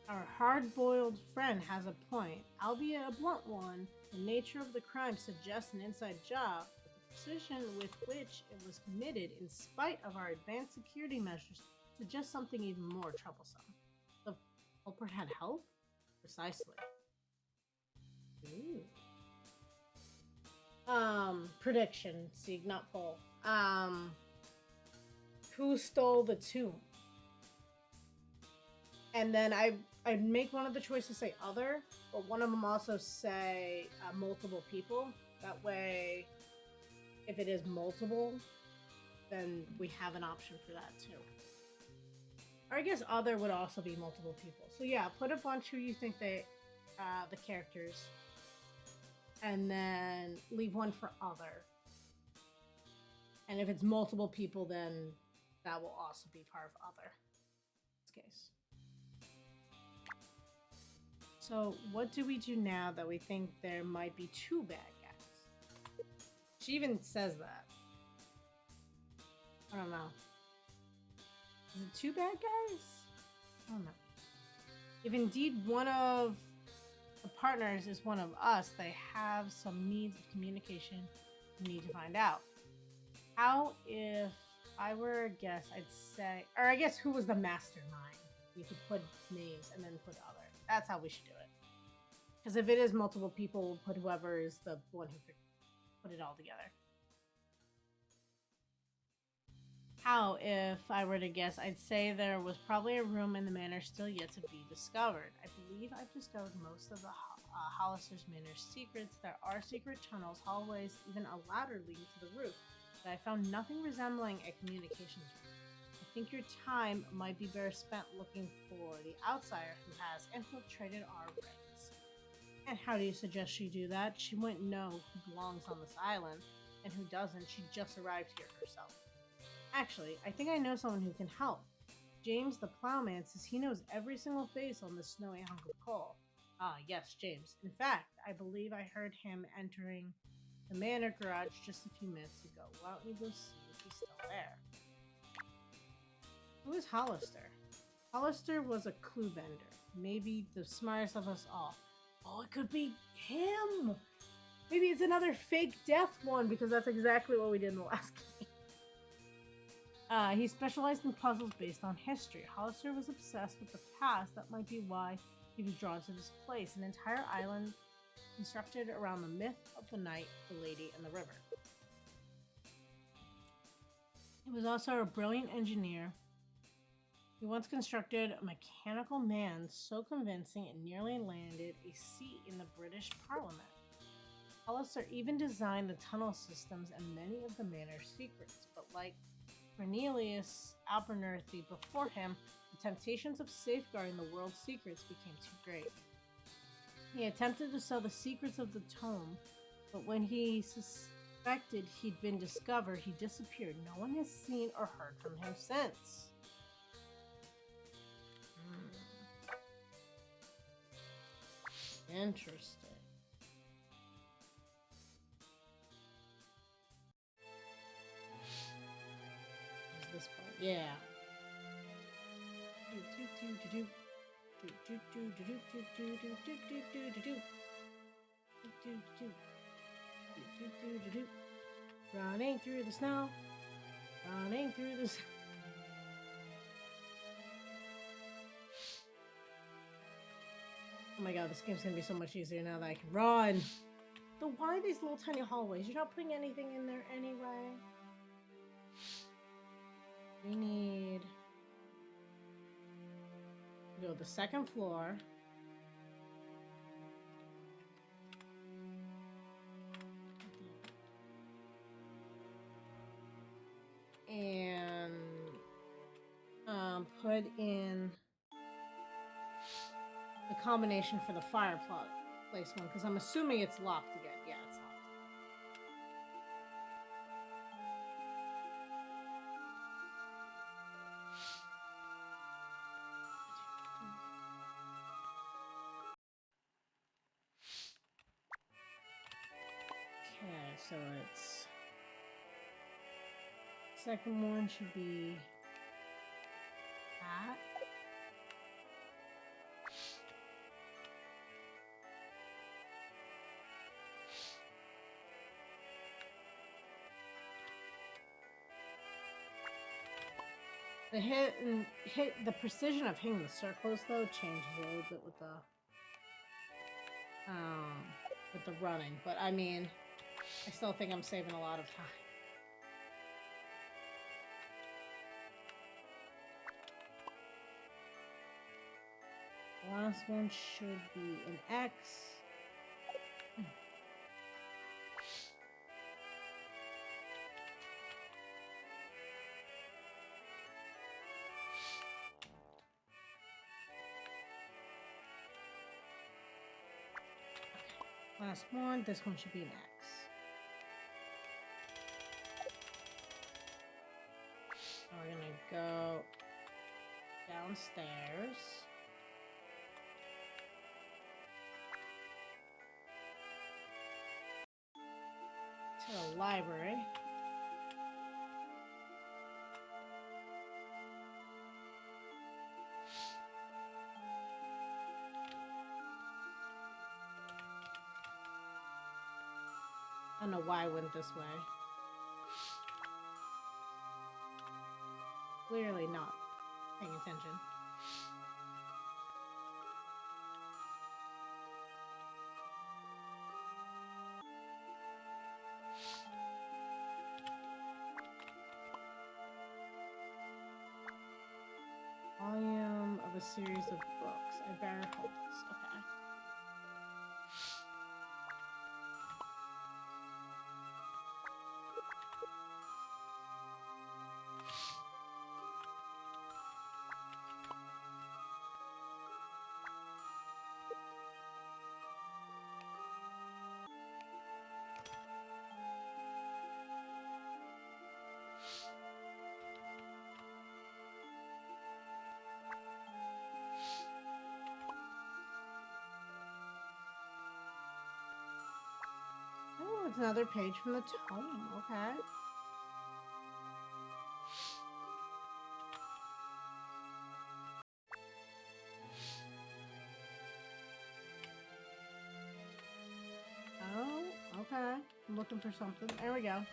Our hard-boiled friend has a point, albeit a blunt one. The nature of the crime suggests an inside job. Precision with which it was committed, in spite of our advanced security measures, suggests something even more troublesome. The culprit had help? Precisely. Ooh. Prediction, Sieg, not poll. Who stole the tomb? And then I'd make one of the choices say other, but one of them also say multiple people. That way, if it is multiple, then we have an option for that too. Or I guess other would also be multiple people. So yeah, put a bunch who you think the characters, and then leave one for other. And if it's multiple people, then that will also be part of other. In this case. So what do we do now that we think there might be two bad guys? She even says that. I don't know. Is it two bad guys? I don't know. If indeed one of the partners is one of us, they have some means of communication we need to find out. How if I were a guess, I'd say, or I guess who was the mastermind? We could put names and then put other. That's how we should do it. Because if it is multiple people, we'll put whoever is the one who could put it all together. How if I were to guess, I'd say there was probably a room in the manor still yet to be discovered. I believe I've discovered most of the Hollister's Manor's secrets. There are secret tunnels, hallways, even a ladder leading to the roof, but I found nothing resembling a communications room. I think your time might be better spent looking for the outsider who has infiltrated our ranks. And how do you suggest she do that? She wouldn't know who belongs on this island, and who doesn't. She just arrived here herself. Actually, I think I know someone who can help. James the Plowman says he knows every single face on this snowy hunk of coal. Ah, yes, James. In fact, I believe I heard him entering the manor garage just a few minutes ago. Why don't you go see if he's still there? Who is Hollister? Hollister was a clue vendor, maybe the smartest of us all. Oh, it could be him. Maybe it's another fake death one because that's exactly what we did in the last game. He specialized in puzzles based on history. Hollister was obsessed with the past. That might be why he was drawn to this place, an entire island constructed around the myth of the knight, the lady, and the river. He was also a brilliant engineer. He once constructed a mechanical man so convincing it nearly landed a seat in the British Parliament. Hollister even designed the tunnel systems and many of the manor's secrets, but like Cornelius Abernethy before him, the temptations of safeguarding the world's secrets became too great. He attempted to sell the secrets of the tome, but when he suspected he'd been discovered, he disappeared. No one has seen or heard from him since. Interesting. This part, yeah. Running through the snow, running through the snow. Oh my god, this game's gonna be so much easier now that I can run. So why these little tiny hallways? You're not putting anything in there anyway. We need to go to the second floor. And put in the combination for the fireplace one, because I'm assuming it's locked again. Yeah, it's locked. Okay, so it's second one should be that. The precision of hitting the circles though changes a little bit with the running, but I mean, I still think I'm saving a lot of time. The last one should be an X. Last one, this one should be an X. So we're gonna go downstairs. To the library. I don't know why I went this way. Clearly not paying attention. Volume of a series of books. I better hold this. Okay. Oh, it's another page from the tome. Okay. Okay. I'm looking for something. There we go.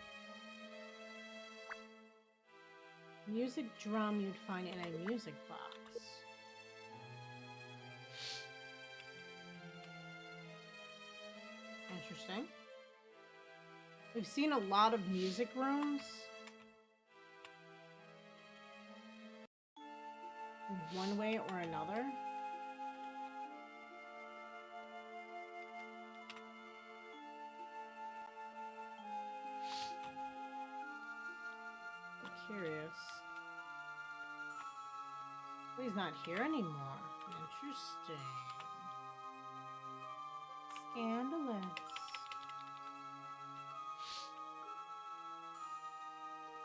Music drum you'd find in a music box. Interesting. We've seen a lot of music rooms. One way or another. I'm curious. Oh, he's not here anymore. Interesting. Scandalous.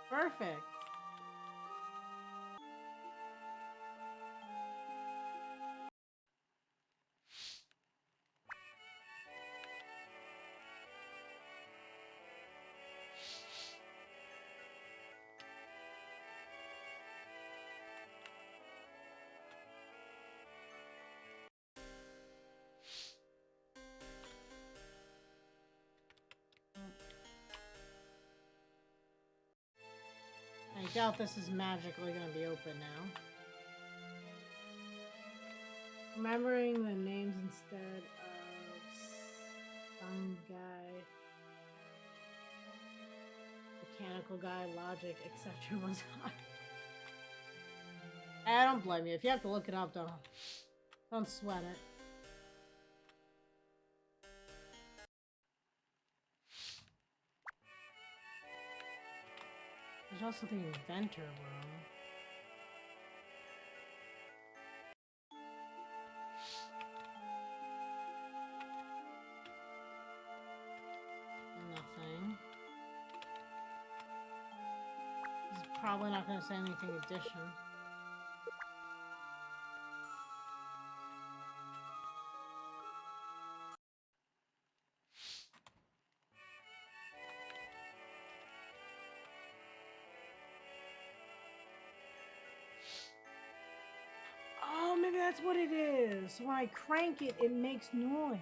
Perfect. I doubt this is magically going to be open now. Remembering the names instead of some guy, mechanical guy, logic, etc. was hard. I don't blame you. If you have to look it up, don't sweat it. There's also the inventor room. Nothing. He's probably not going to say anything addition. Oh, maybe that's what it is. So when I crank it, it makes noise.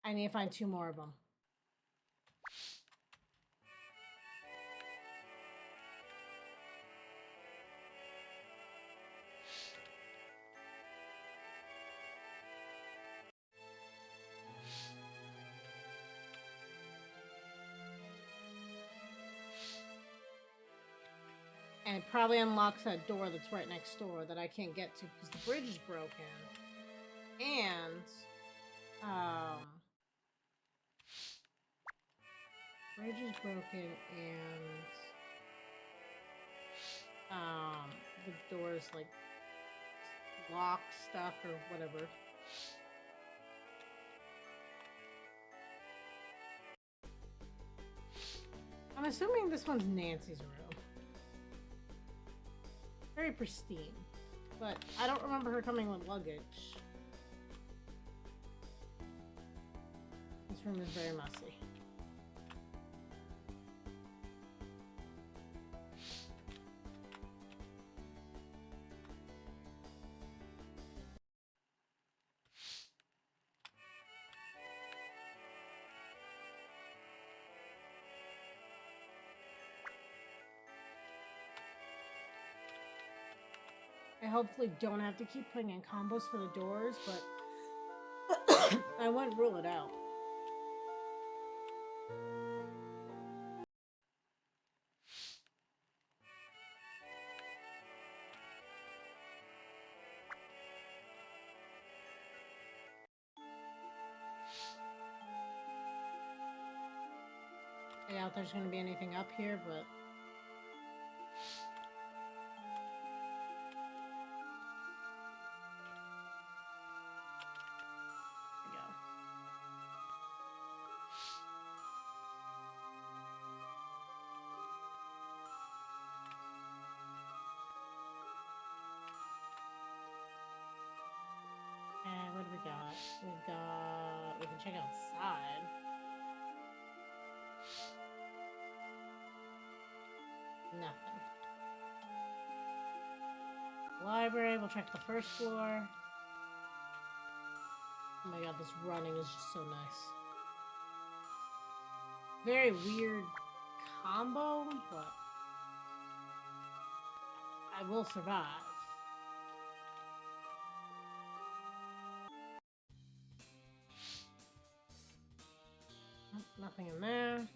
I need to find 2 more of them. And it probably unlocks that door that's right next door that I can't get to because the bridge is broken. And, bridge is broken and, the door's like locked, stuck, or whatever. I'm assuming this one's Nancy's room. Very pristine. But I don't remember her coming with luggage. This room is very messy. I hopefully don't have to keep putting in combos for the doors, but I wouldn't rule it out. I doubt there's going to be anything up here, but... What do we got? We can check outside. Nothing. Library, we'll check the first floor. Oh my god, this running is just so nice. Very weird combo, but I will survive. Nothing in there.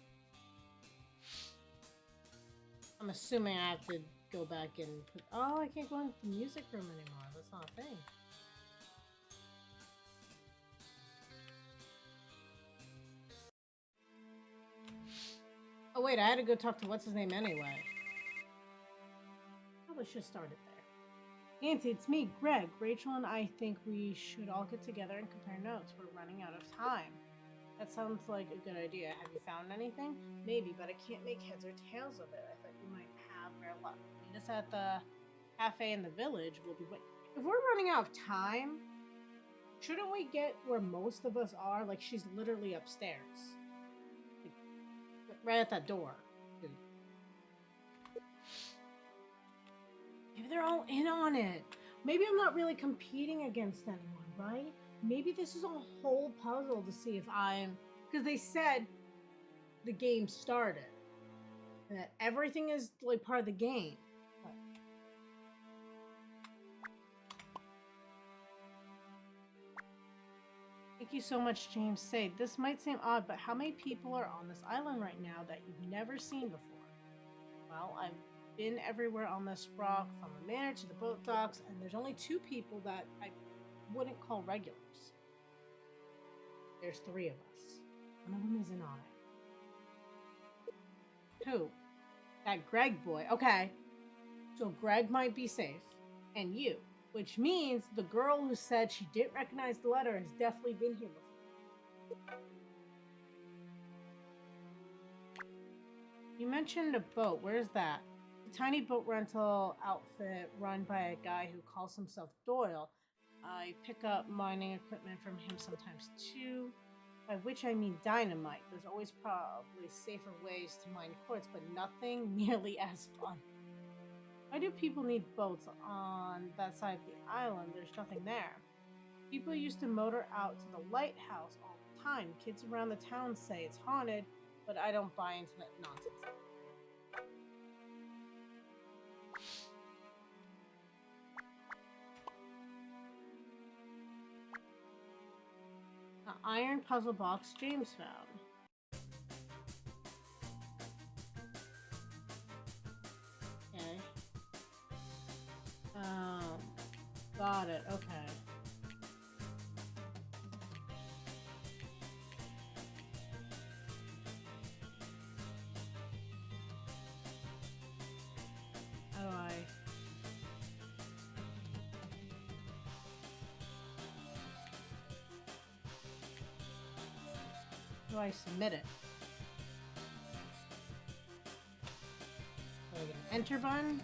I'm assuming I have to go back and put... Oh, I can't go into the music room anymore. That's not a thing. Oh, wait, I had to go talk to what's-his-name anyway. Probably should have started there. Auntie, it's me, Greg. Rachel and I think we should all get together and compare notes. We're running out of time. That sounds like a good idea. Have you found anything? Maybe, but I can't make heads or tails of it. I thought you might have rare luck. Meet us at the cafe in the village. We'll be waiting. If we're running out of time, shouldn't we get where most of us are? Like, she's literally upstairs. Like, right at that door. Dude. Maybe they're all in on it. Maybe I'm not really competing against anyone, right? Maybe this is a whole puzzle to see if I'm... Because they said the game started. And that everything is like part of the game. But... Thank you so much, James. Say, this might seem odd, but how many people are on this island right now that you've never seen before? Well, I've been everywhere on this rock, from the manor to the boat docks, and there's only 2 people that I wouldn't call regulars. There's 3 of us. One of them is an I. Who? That Greg boy. Okay. So Greg might be safe. And you. Which means the girl who said she didn't recognize the letter has definitely been here before. You mentioned a boat. Where's that? A tiny boat rental outfit run by a guy who calls himself Doyle. I pick up mining equipment from him sometimes too, by which I mean dynamite. There's always probably safer ways to mine quartz, but nothing nearly as fun. Why do people need boats on that side of the island? There's nothing there. People used to motor out to the lighthouse all the time. Kids around the town say it's haunted, but I don't buy into that nonsense. The iron puzzle box James found. Okay. Got it. Okay. How do I... do I submit it? Do I get an enter button?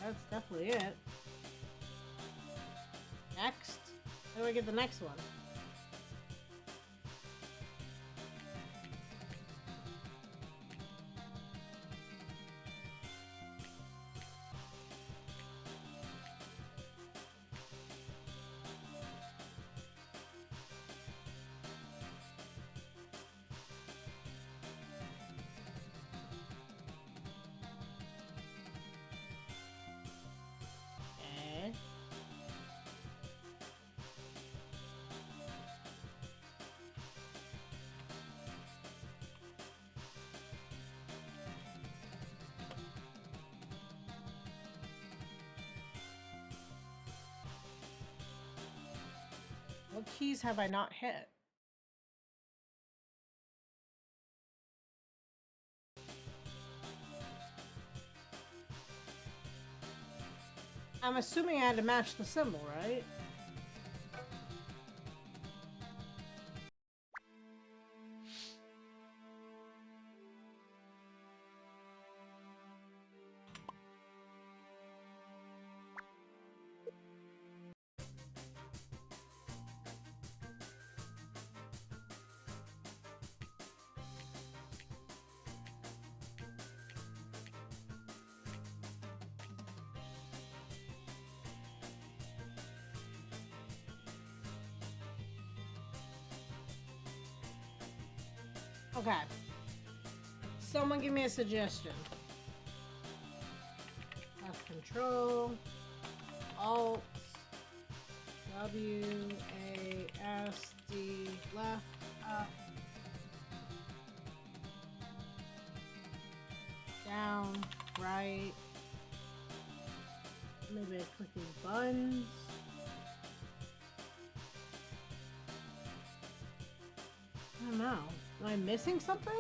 That's definitely it. Next? How do I get the next one? What keys have I not hit? I'm assuming I had to match the symbol, right? Okay. Someone give me a suggestion. Left control. Alt. W. A. S. D. Left. Up. Down. Right. Maybe I click these buttons. I don't know. Am I missing something?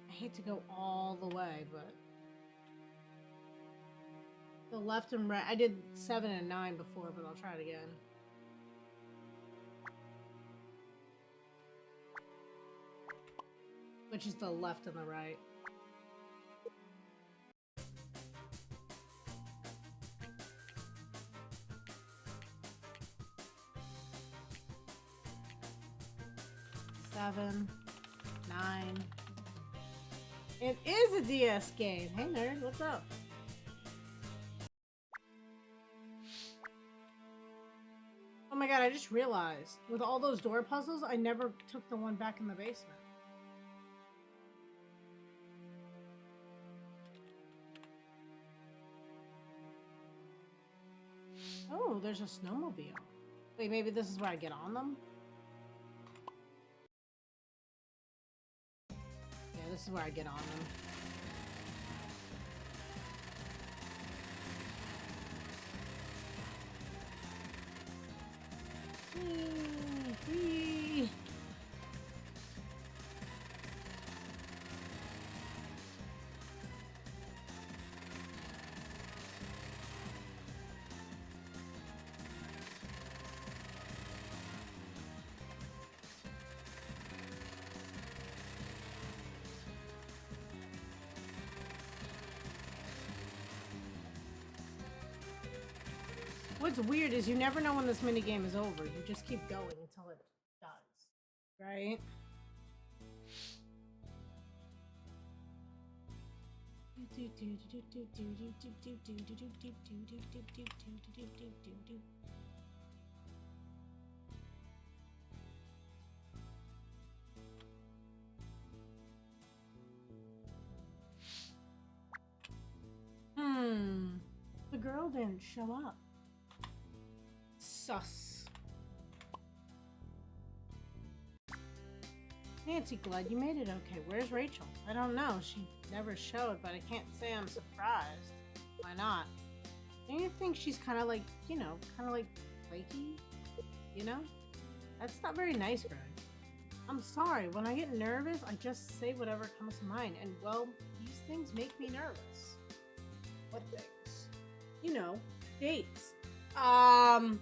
I hate to go all the way, but the left and right. I did 7 and 9 before, but I'll try it again. Which is the left and the right. Seven, 9. It is a DS game. Hey nerd, what's up? Oh my god, I just realized. With all those door puzzles, I never took the one back in the basement. Oh, there's a snowmobile. Wait, maybe this is where I get on them? Yeah, this is where I get on them. Whee! What's weird is you never know when this minigame is over. You just keep going until it does. Right? The girl didn't show up. Sus. Nancy Glad, you made it okay. Where's Rachel? I don't know. She never showed, but I can't say I'm surprised. Why not? Don't you think she's kind of like, you know, kind of like flaky? You know? That's not very nice, Greg. I'm sorry. When I get nervous, I just say whatever comes to mind. And, well, these things make me nervous. What things? You know, dates. I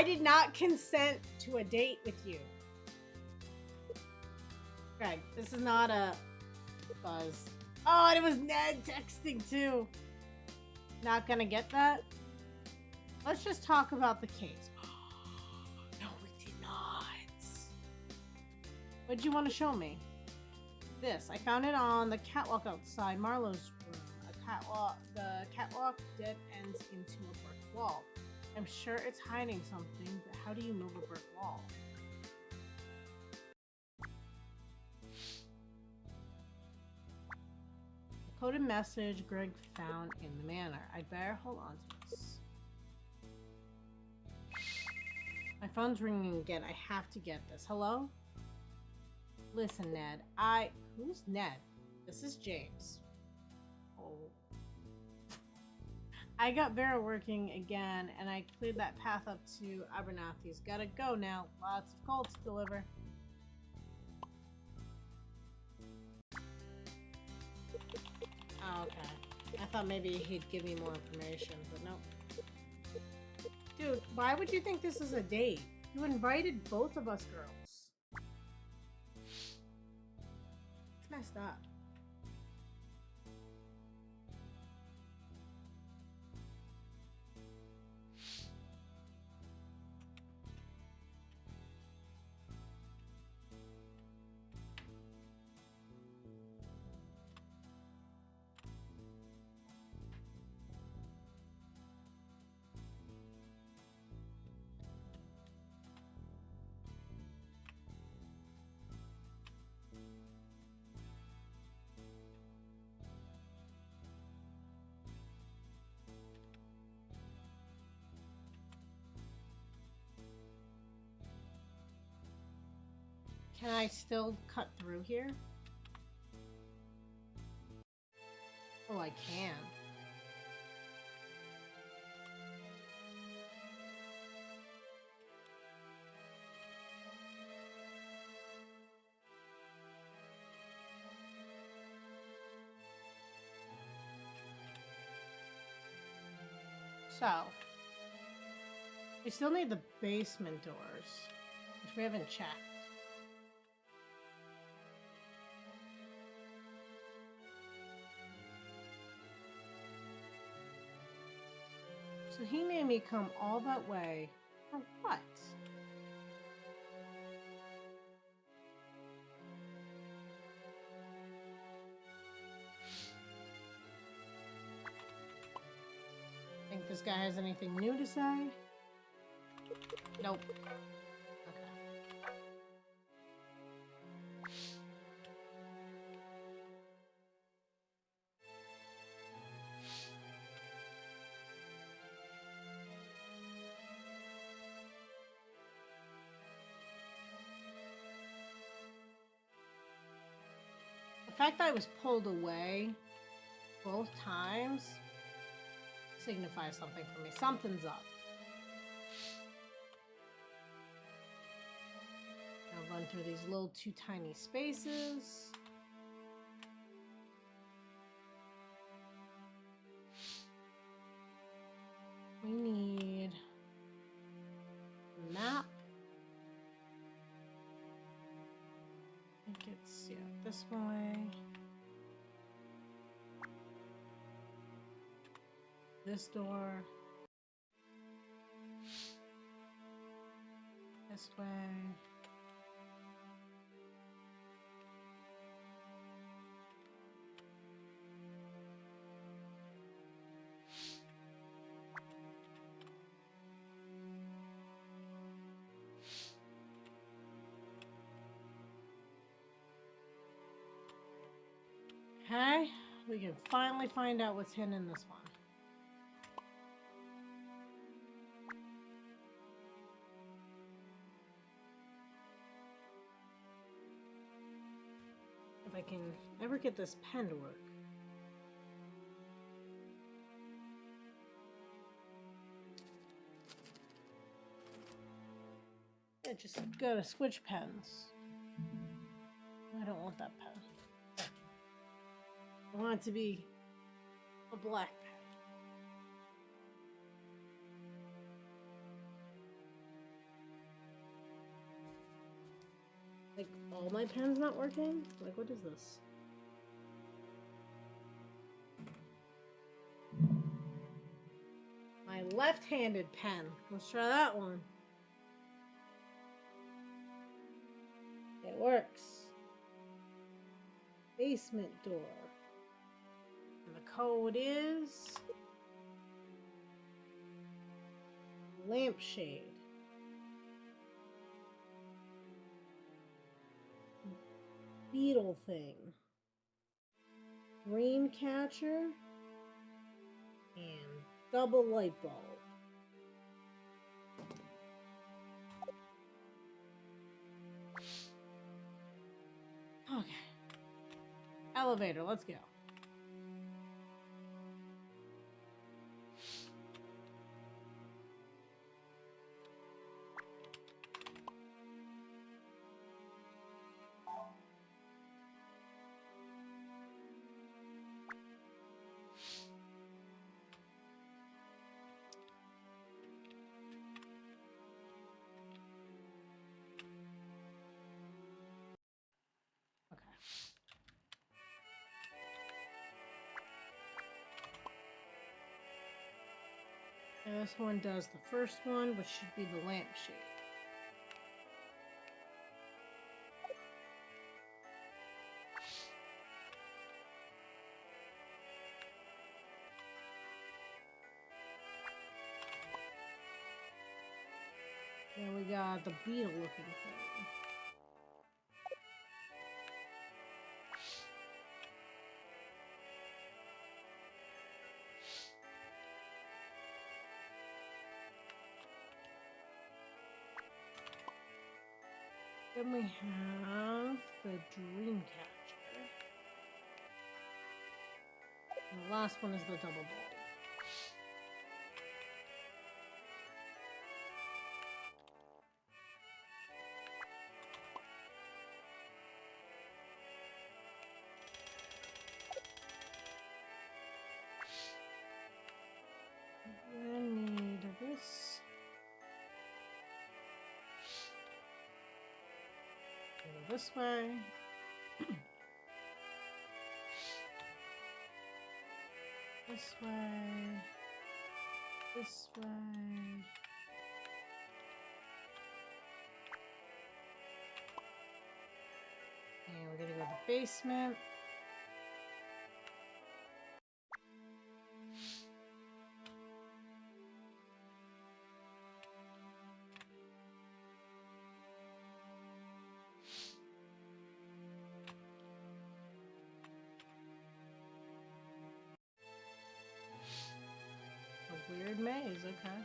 did not consent to a date with you. Greg, this is not a buzz. Oh, and it was Ned texting too. Not gonna get that? Let's just talk about the case. No, we did not. What'd you want to show me? This. I found it on the catwalk outside Marlowe's room. The catwalk dead ends into a brick wall. I'm sure it's hiding something, but how do you move a brick wall? A coded message Greg found in the manor. I'd better hold on to this. My phone's ringing again. I have to get this. Hello? Listen, Ned. Who's Ned? This is James. Oh. I got Vera working again, and I cleared that path up to Abernathy's. Gotta go now. Lots of calls to deliver. Oh, okay. I thought maybe he'd give me more information, but no. Dude, why would you think this is a date? You invited both of us girls. It's messed up. Can I still cut through here? Oh, I can. So, we still need the basement doors, which we haven't checked. So he made me come all that way for what? Think this guy has anything new to say? Nope. Okay. The fact that I was pulled away both times signifies something for me. Something's up. I'll run through these little too tiny spaces. We need a map. I think it's, yeah, this way. This door. This way. Okay, we can finally find out what's hidden in this one. If I can ever get this pen to work. Yeah, just gotta switch pens. I don't want that pen. I want it to be a black pen. Like, all my pens not working? Like, what is this? My left-handed pen. Let's try that one. It works. Basement door. And the code is lampshade. Beetle thing. Dream catcher. And double light bulb. Okay. Elevator, let's go. And this one does the first one, which should be the lampshade. Then we got the beetle looking thing. Then we have the Dreamcatcher. And the last one is the Double Ball. I need this. Go this way. This way. This way. And we're gonna go to the basement. A weird maze, okay.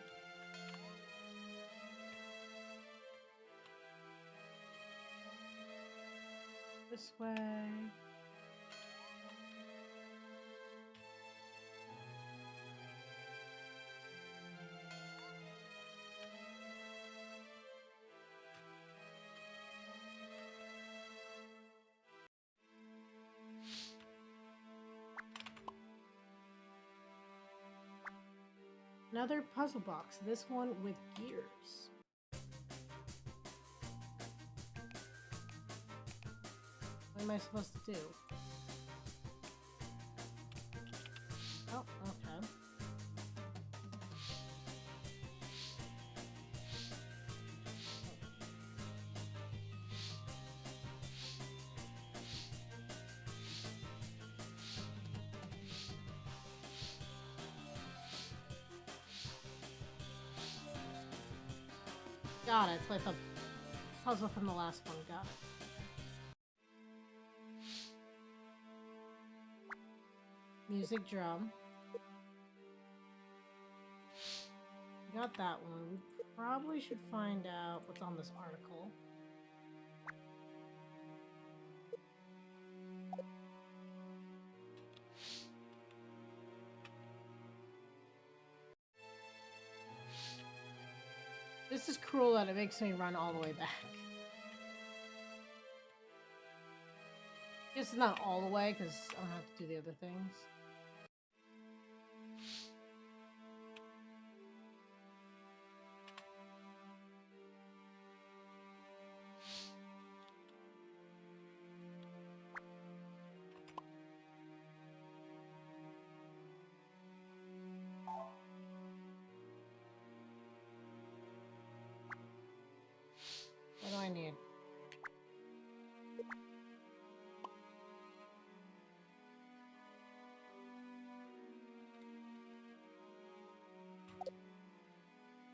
This way. Another puzzle box, this one with gears. What am I supposed to do? Oh, okay. Got it. It's like the puzzle from the last one. Got it. Music drum. Got that one. We probably should find out what's on this article. This is cruel that it makes me run all the way back. Guess it's not all the way because I don't have to do the other things. What do I need?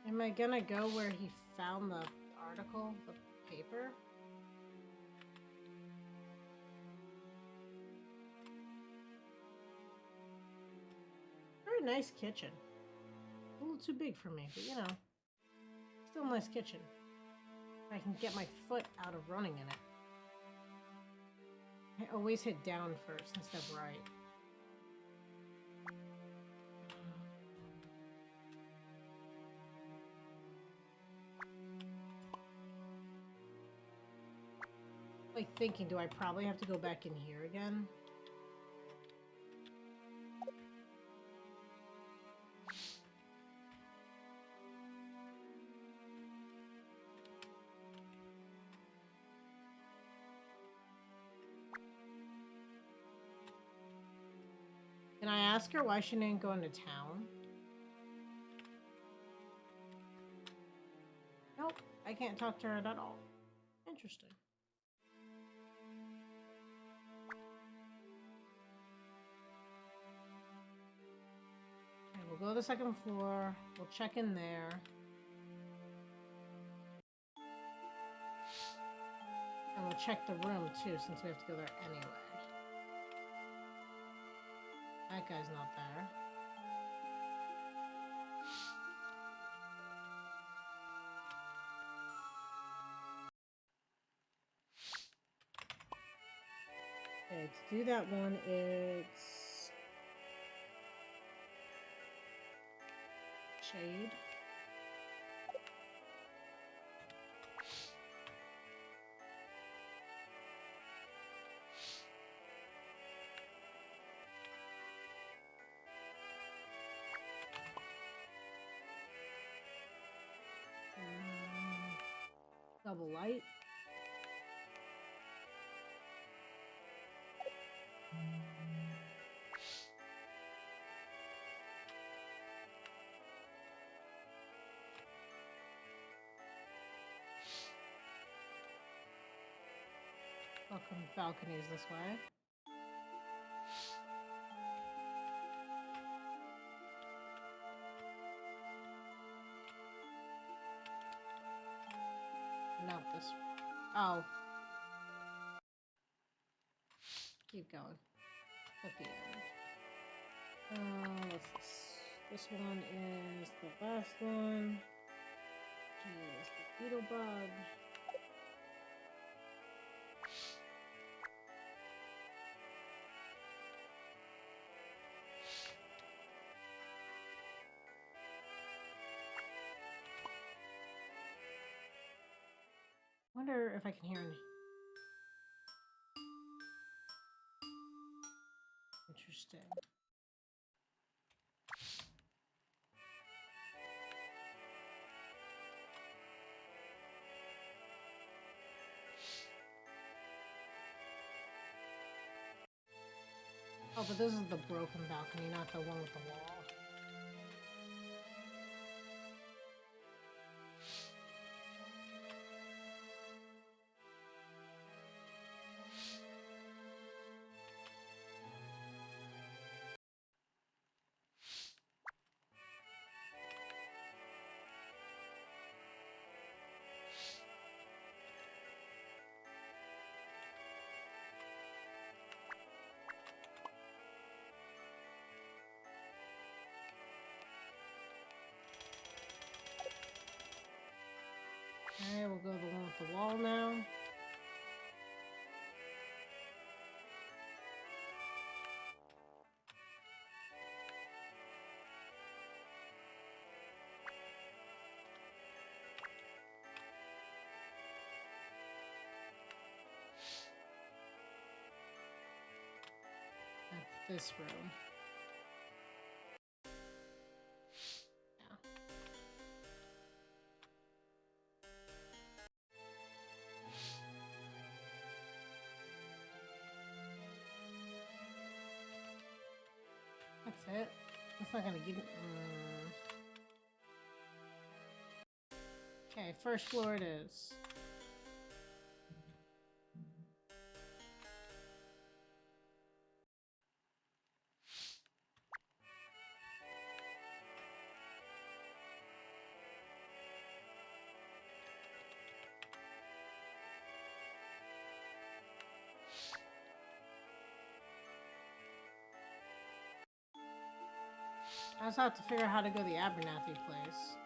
Am I gonna go where he found the article, the paper? Very nice kitchen. A little too big for me, but you know, still a nice kitchen. I can get my foot out of running in it. I always hit down first instead of right. Like thinking, do I probably have to go back in here again? Can I ask her why she didn't go into town? Nope, I can't talk to her at all. Interesting. Okay, we'll go to the second floor. We'll check in there. And we'll check the room too, since we have to go there anyway. That guy's not there. Okay, to do that one, it's shade. Double light. Welcome balconies this way. Not this. Oh. Keep going. At the end. What's this? This one is the last one. Is the beetle bug. Wonder if I can hear any. Interesting. Oh, but this is the broken balcony, not the one with the wall. Okay, we'll go the one with the wall now. That's this room. That's it. That's not gonna give me. Okay, first floor it is. I just have to figure out how to go to the Abernathy place.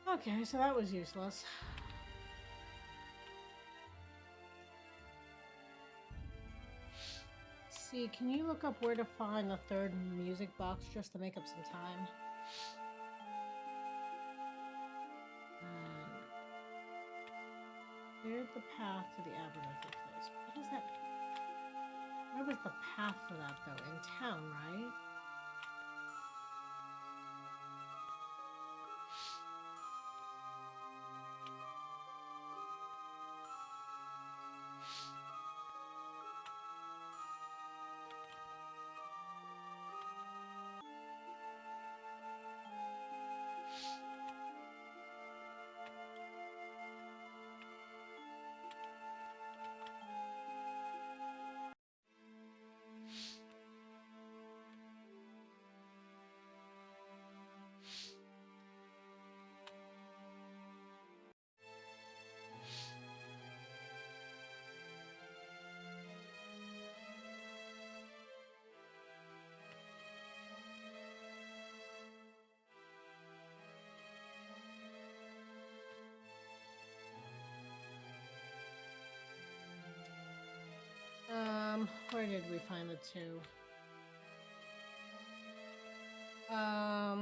Okay, so that was useless. See, can you look up where to find the third music box just to make up some time? Cleared the path to the Abernathy place. What is that? Where was the path for that, though? In town, right? Where did we find the two? I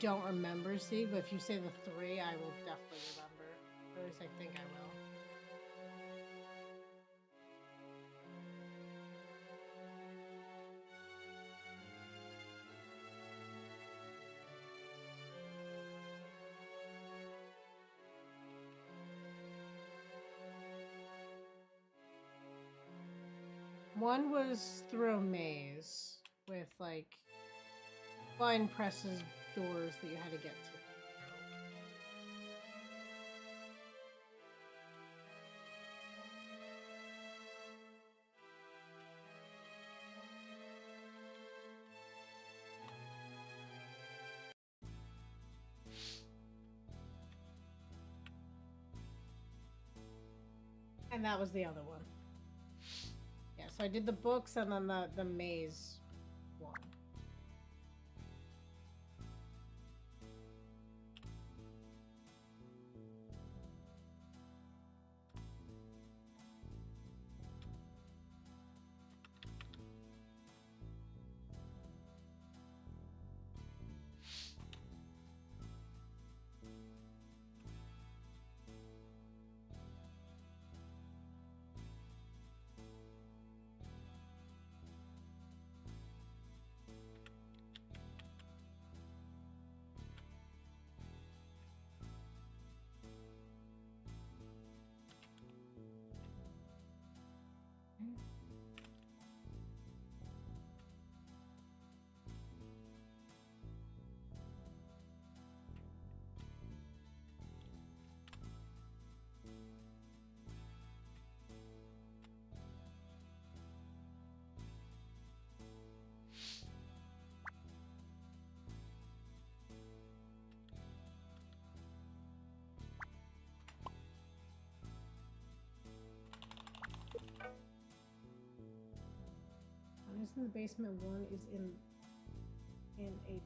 don't remember, see, but if you say the 3, I will definitely remember. Or at least I think I will. One was through a maze with like button presses doors that you had to get to. And that was the other one. Yeah, so I did the books and then the maze one. One is in the basement, one is in a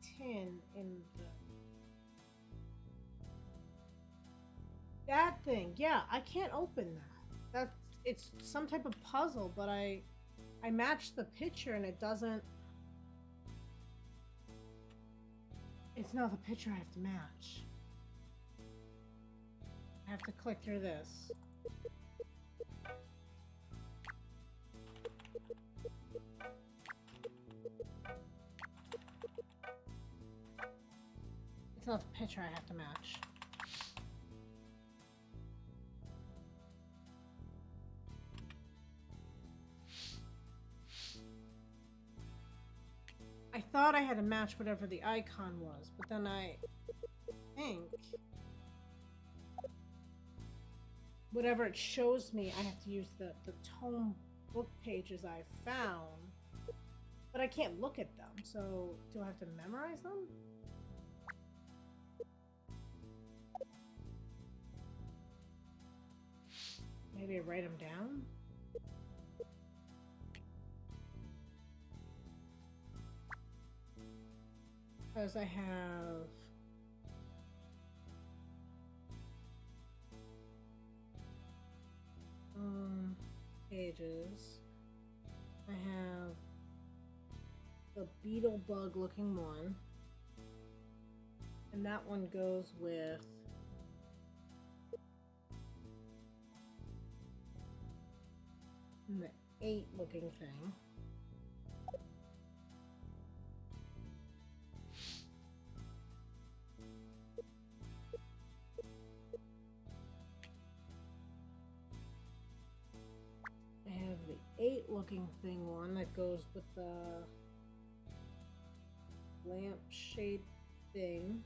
tin in the that thing. Yeah, I can't open that. It's some type of puzzle, but I matched the picture and it doesn't. It's not the picture I have to match. I have to click through this. It's not the picture I have to match. I thought I had to match whatever the icon was, but then I think whatever it shows me, I have to use the tome book pages I found, but I can't look at them, so do I have to memorize them? Maybe I write them down? Because I have pages. I have the beetle bug looking one. And that one goes with the 8 looking thing. I have the 8 looking thing one that goes with the lampshade thing.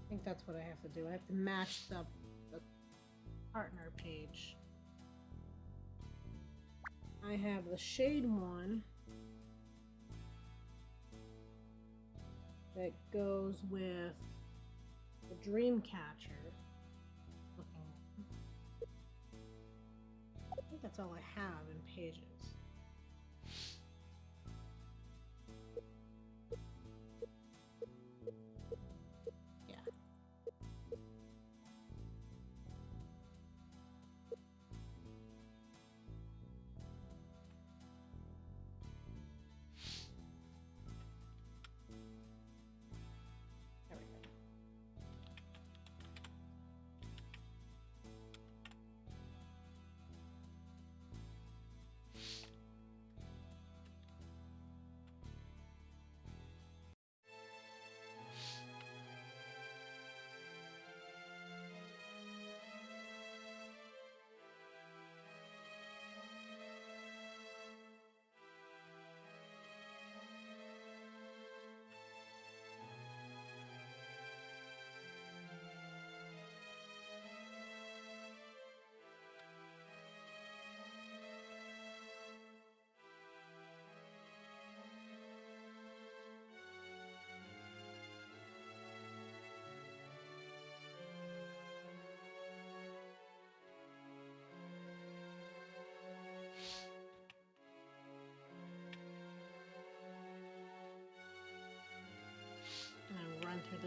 I think that's what I have to do. I have to match the partner page. I have the shade one that goes with the dream catcher looking one. I think that's all I have in pages.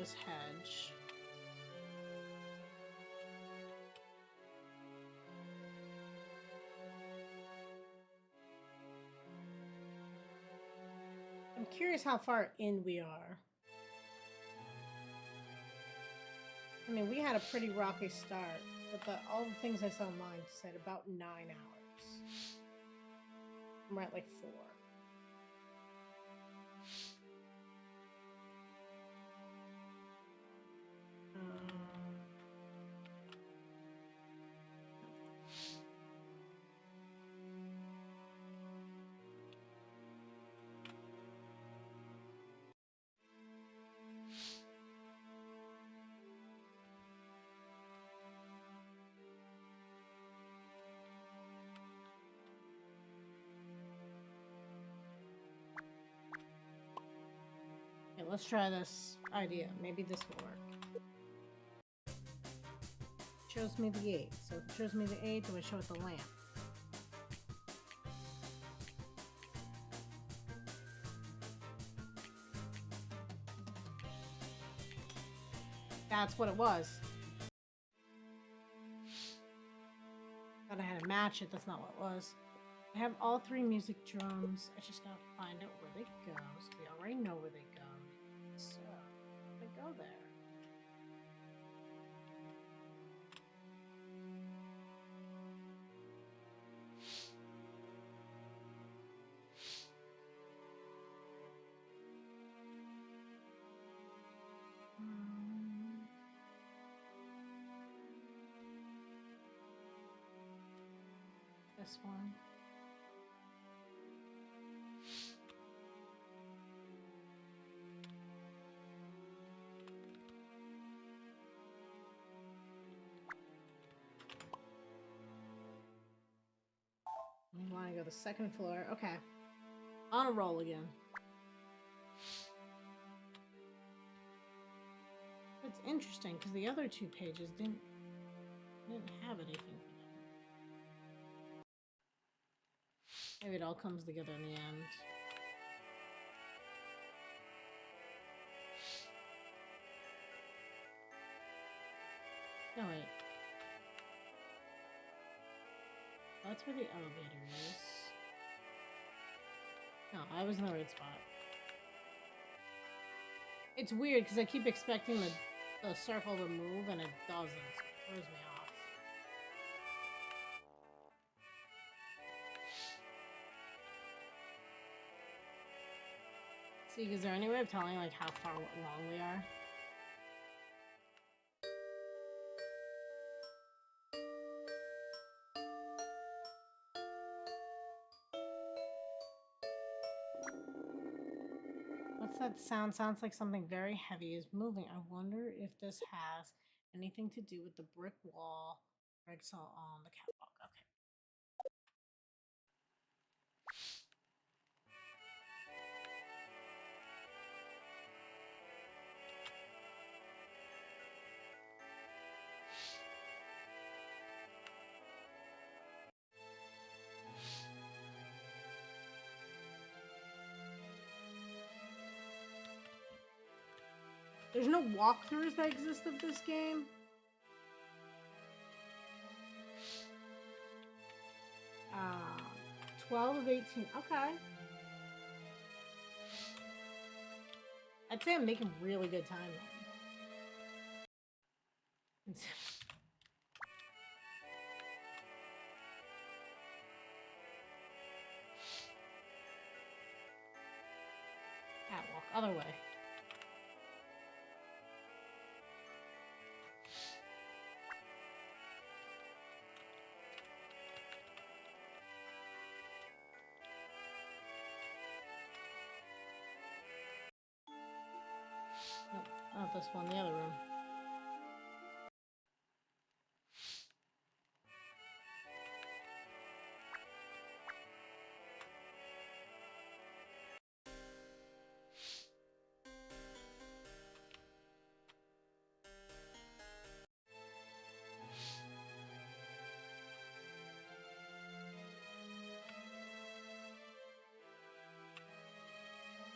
this hedge. I'm curious how far in we are. I mean, we had a pretty rocky start, but all the things I saw online said about 9 hours. We're at like 4. Okay, let's try this idea. Maybe this will work. Shows me the 8. So it shows me the 8, do I show it the lamp? That's what it was. Thought I had to match it. That's not what it was. I have all 3 music drums. I just gotta find out where they go. So we already know where they go. So they go there. This one. You want to go to the 2nd floor? Okay. On a roll again. It's interesting because the other 2 pages didn't have anything for them. Maybe it all comes together in the end. No, wait. That's where the elevator is. No, I was in the right spot. It's weird because I keep expecting the circle to move and it doesn't. So it throws me off. See, is there any way of telling like how far along we are? What's that sound? Sounds like something very heavy is moving. I wonder if this has anything to do with the brick wall Greg saw on the catwalk. Okay. There's no walkthroughs that exist of this game. 12 of 18. Okay. I'd say I'm making really good time then. Catwalk, other way. Nope, not this one, the other room.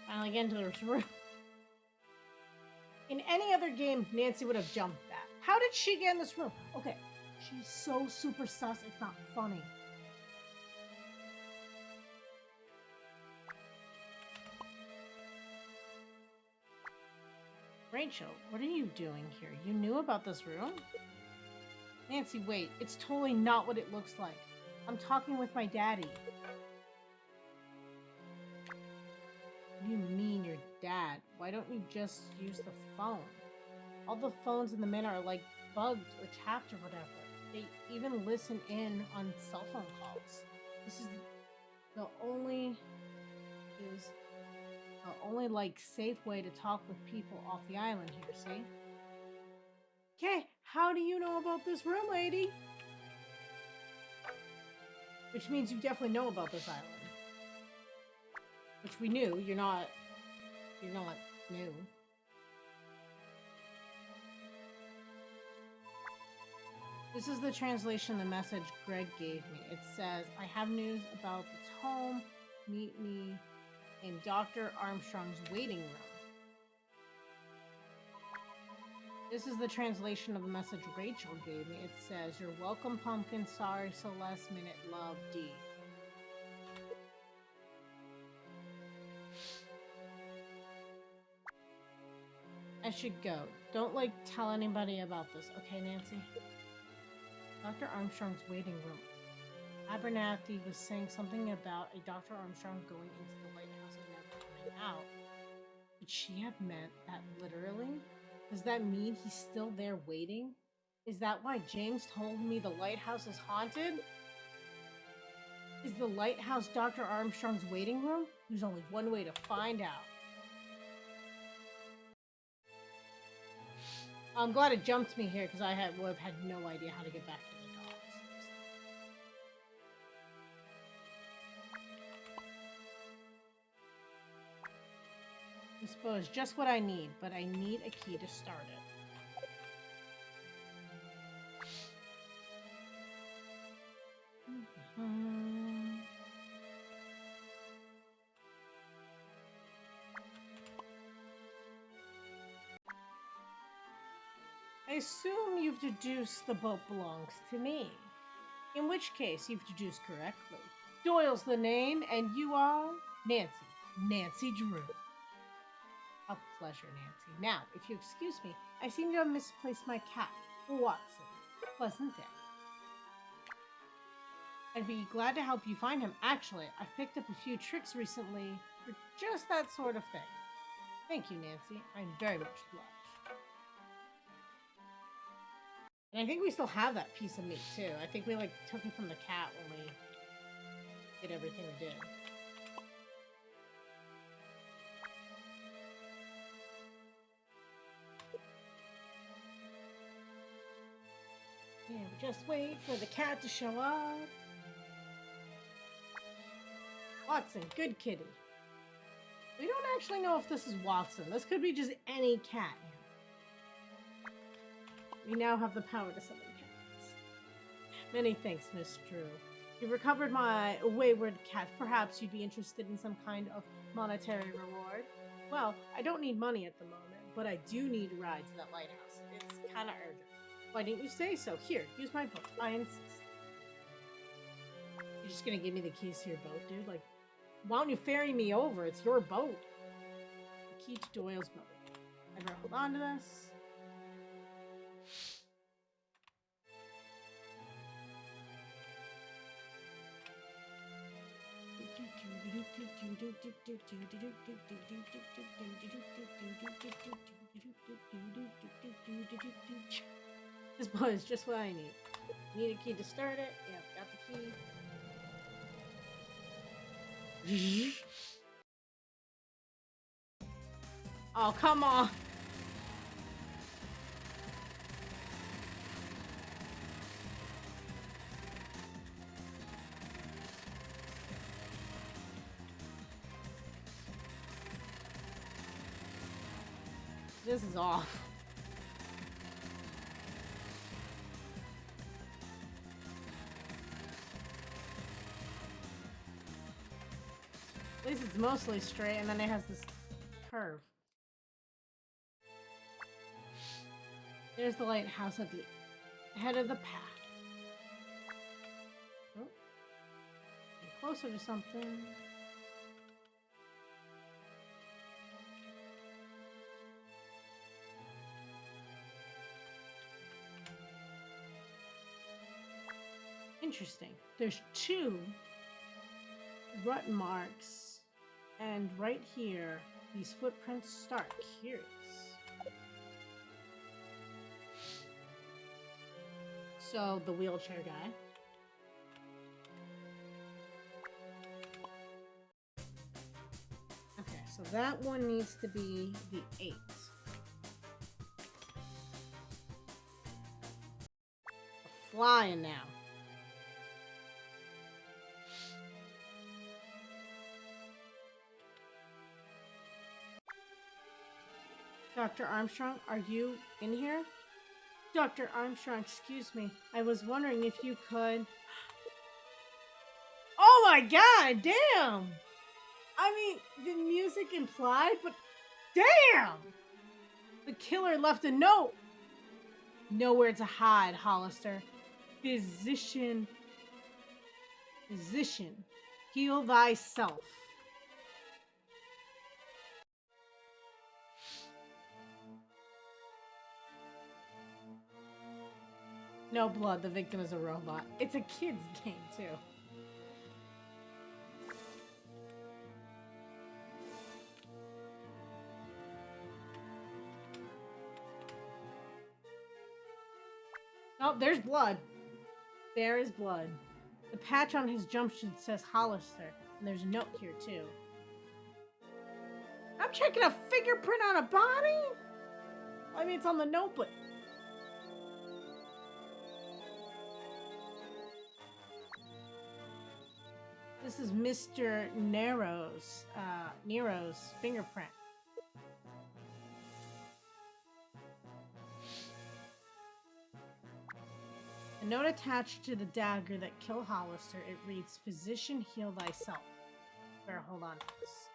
Finally get into this room. In any other game, Nancy would have jumped that. How did she get in this room? Okay, she's so super sus, it's not funny. Rachel, what are you doing here? You knew about this room? Nancy, wait. It's totally not what it looks like. I'm talking with my daddy. What do you mean, your dad? Why don't you just use the phone? All the phones in the manor are like bugged or tapped or whatever. They even listen in on cell phone calls. This is the only like safe way to talk with people off the island here, see? Okay, how do you know about this room, lady? Which means you definitely know about this island. Which we knew, you're not new. This is the translation of the message Greg gave me. It says, I have news about the home. Meet me in Dr. Armstrong's waiting room. This is the translation of the message Rachel gave me. It says, you're welcome, Pumpkin. Sorry, Celeste. Minute. Love, D. I should go. Don't, tell anybody about this. Okay, Nancy? Dr. Armstrong's waiting room. Abernathy was saying something about a Dr. Armstrong going into the lighthouse and never coming out. Could she have meant that literally? Does that mean he's still there waiting? Is that why James told me the lighthouse is haunted? Is the lighthouse Dr. Armstrong's waiting room? There's only one way to find out. I'm glad it jumped me here because I would have had no idea how to get back to the dogs. I suppose just what I need, but I need a key to start it. I assume you've deduced the boat belongs to me. In which case, you've deduced correctly. Doyle's the name, and you are Nancy. Nancy Drew. A pleasure, Nancy. Now, if you excuse me, I seem to have misplaced my cat, Watson. Pleasant day. I'd be glad to help you find him. Actually, I've picked up a few tricks recently for just that sort of thing. Thank you, Nancy. I'm very much obliged. And I think we still have that piece of meat, too. I think we, took it from the cat when we did everything we did. Yeah, we just wait for the cat to show up. Watson, good kitty. We don't actually know if this is Watson. This could be just any cat. We now have the power to summon cats. Many thanks, Miss Drew. You've recovered my wayward cat. Perhaps you'd be interested in some kind of monetary reward. Well, I don't need money at the moment, but I do need a ride to that lighthouse. It's kind of urgent. Why didn't you say so? Here, use my boat. I insist. You're just gonna give me the keys to your boat, dude? Why don't you ferry me over? It's your boat. The key to Doyle's boat. I better hold on to this. This boat is just what I need. Need a key to start it. Yep, got the key. Oh, come on. This is off. At least it's mostly straight, and then it has this curve. There's the lighthouse at the head of the path. Oh, get closer to something. Interesting. There's 2 rut marks, and right here, these footprints start. Curious. So, the wheelchair guy. Okay, so that one needs to be the 8. Flying now. Dr. Armstrong, are you in here? Dr. Armstrong, excuse me. I was wondering if you could... Oh my god, damn! I mean, the music implied, but damn! The killer left a note. Nowhere to hide, Hollister. Physician, heal thyself. No blood, the victim is a robot. It's a kid's game, too. Oh, there's blood. There is blood. The patch on his jumpsuit says Hollister, and there's a note here, too. I'm checking a fingerprint on a body? I mean, it's on the note, but... This is Mr. Nero's fingerprint. A note attached to the dagger that killed Hollister. It reads, "Physician, heal thyself." Better hold on to this.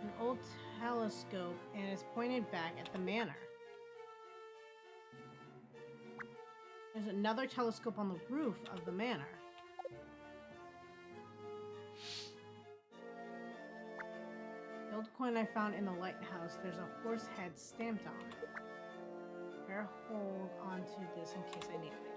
An old telescope, and it's pointed back at the manor. There's another telescope on the roof of the manor. The old coin I found in the lighthouse, there's a horse head stamped on it. Better hold on to this in case I need it later.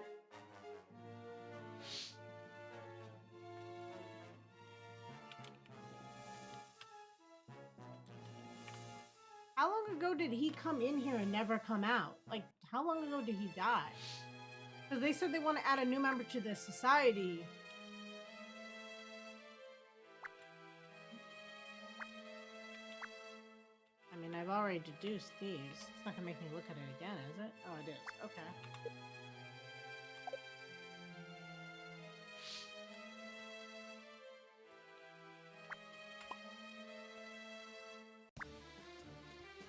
How long ago did he come in here and never come out? Like, how long ago did he die? Because they said they want to add a new member to the society. I mean, I've already deduced these. It's not gonna make me look at it again, is it? Oh, it is. Okay.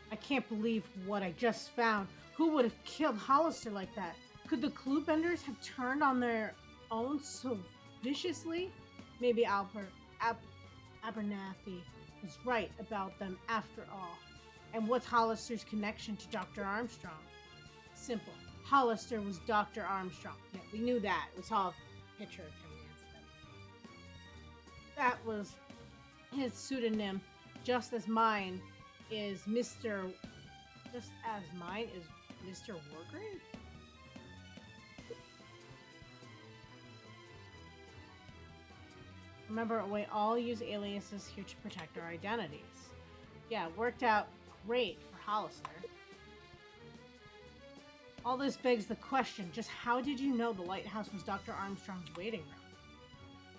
I can't believe what I just found. Who would have killed Hollister like that? Could the clue benders have turned on their own so viciously? Maybe Abernathy was right about them after all. And what's Hollister's connection to Dr. Armstrong? Simple. Hollister was Dr. Armstrong. Yeah, we knew that. We saw a picture of him. That was his pseudonym, just as mine is Mr. Wargrave? Remember, we all use aliases here to protect our identities. Yeah, it worked out great for Hollister. All this begs the question, just how did you know the lighthouse was Dr. Armstrong's waiting room?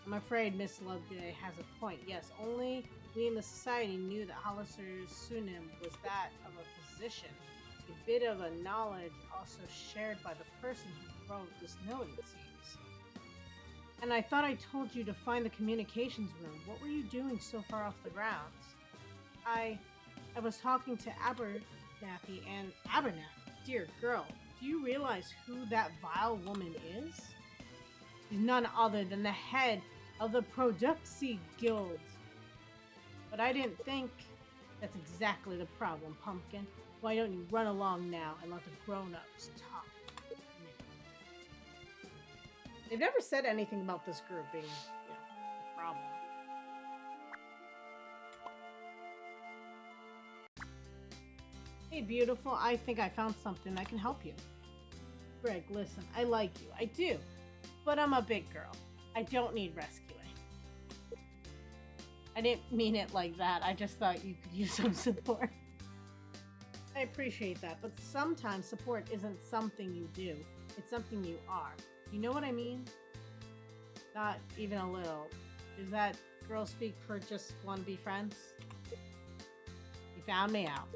I'm afraid Miss Loveday has a point. Yes, only we in the society knew that Hollister's pseudonym was that of a physician. A bit of a knowledge also shared by the person who wrote this note, it seems. And I thought I told you to find the communications room. What were you doing so far off the grounds? I was talking to Abernathy, and Abernathy, dear girl, do you realize who that vile woman is? He's none other than the head of the Produxi Guild. But I didn't think that's exactly the problem, Pumpkin. Why don't you run along now and let the grown-ups talk? They've never said anything about this group being, a problem. Hey, beautiful, I think I found something that can help you. Greg, listen, I like you. I do. But I'm a big girl. I don't need rescuing. I didn't mean it like that. I just thought you could use some support. I appreciate that, but sometimes support isn't something you do. It's something you are. You know what I mean? Not even a little. Is that girl speak for just want to be friends? You found me out.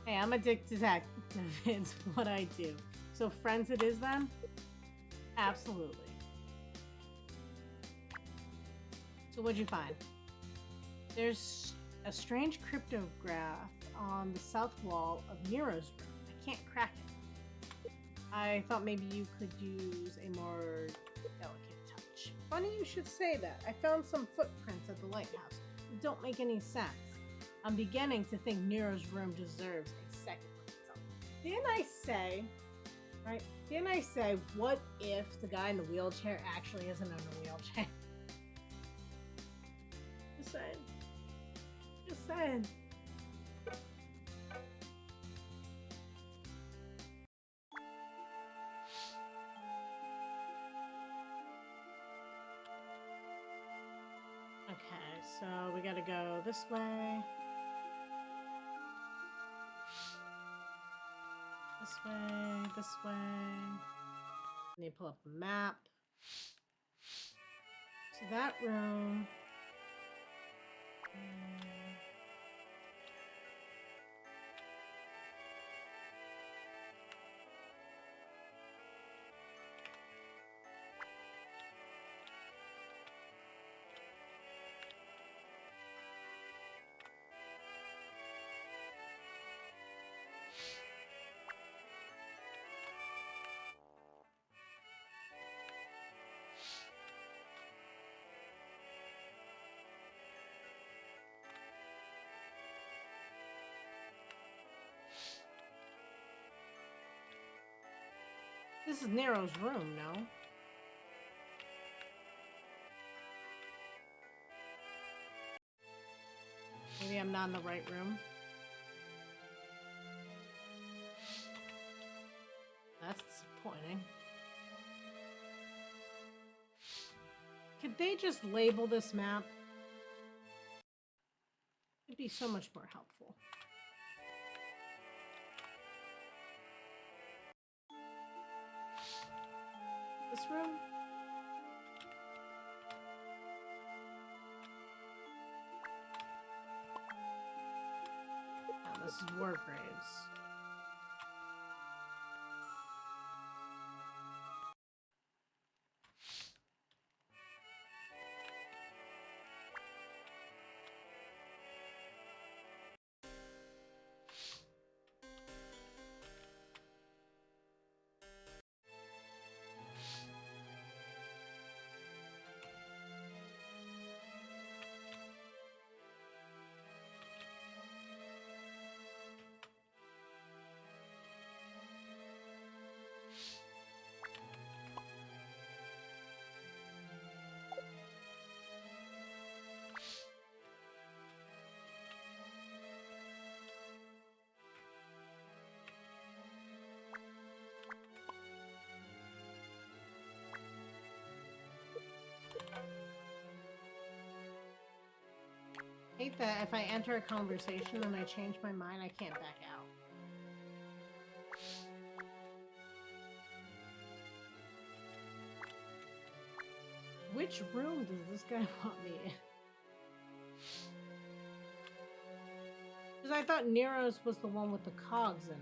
Hey, I'm addicted to it's what I do. So friends it is then? Absolutely. So what'd you find? There's a strange cryptograph on the south wall of Nero's room. I can't crack it. I thought maybe you could use a more delicate touch. Funny you should say that. I found some footprints at the lighthouse. They don't make any sense. I'm beginning to think Nero's room deserves a second look. So, didn't I say, right? Didn't I say, what if the guy in the wheelchair actually isn't in a wheelchair? Just saying. Just saying. Okay, so we gotta go this way. This way, this way. I need to pull up the map. So that room. This is Nero's room, no? Maybe I'm not in the right room. That's disappointing. Could they just label this map? It'd be so much more helpful. This room? Oh, this is Wargraves. Hate that if I enter a conversation and I change my mind, I can't back out. Which room does this guy want me in? Because I thought Nero's was the one with the cogs in it.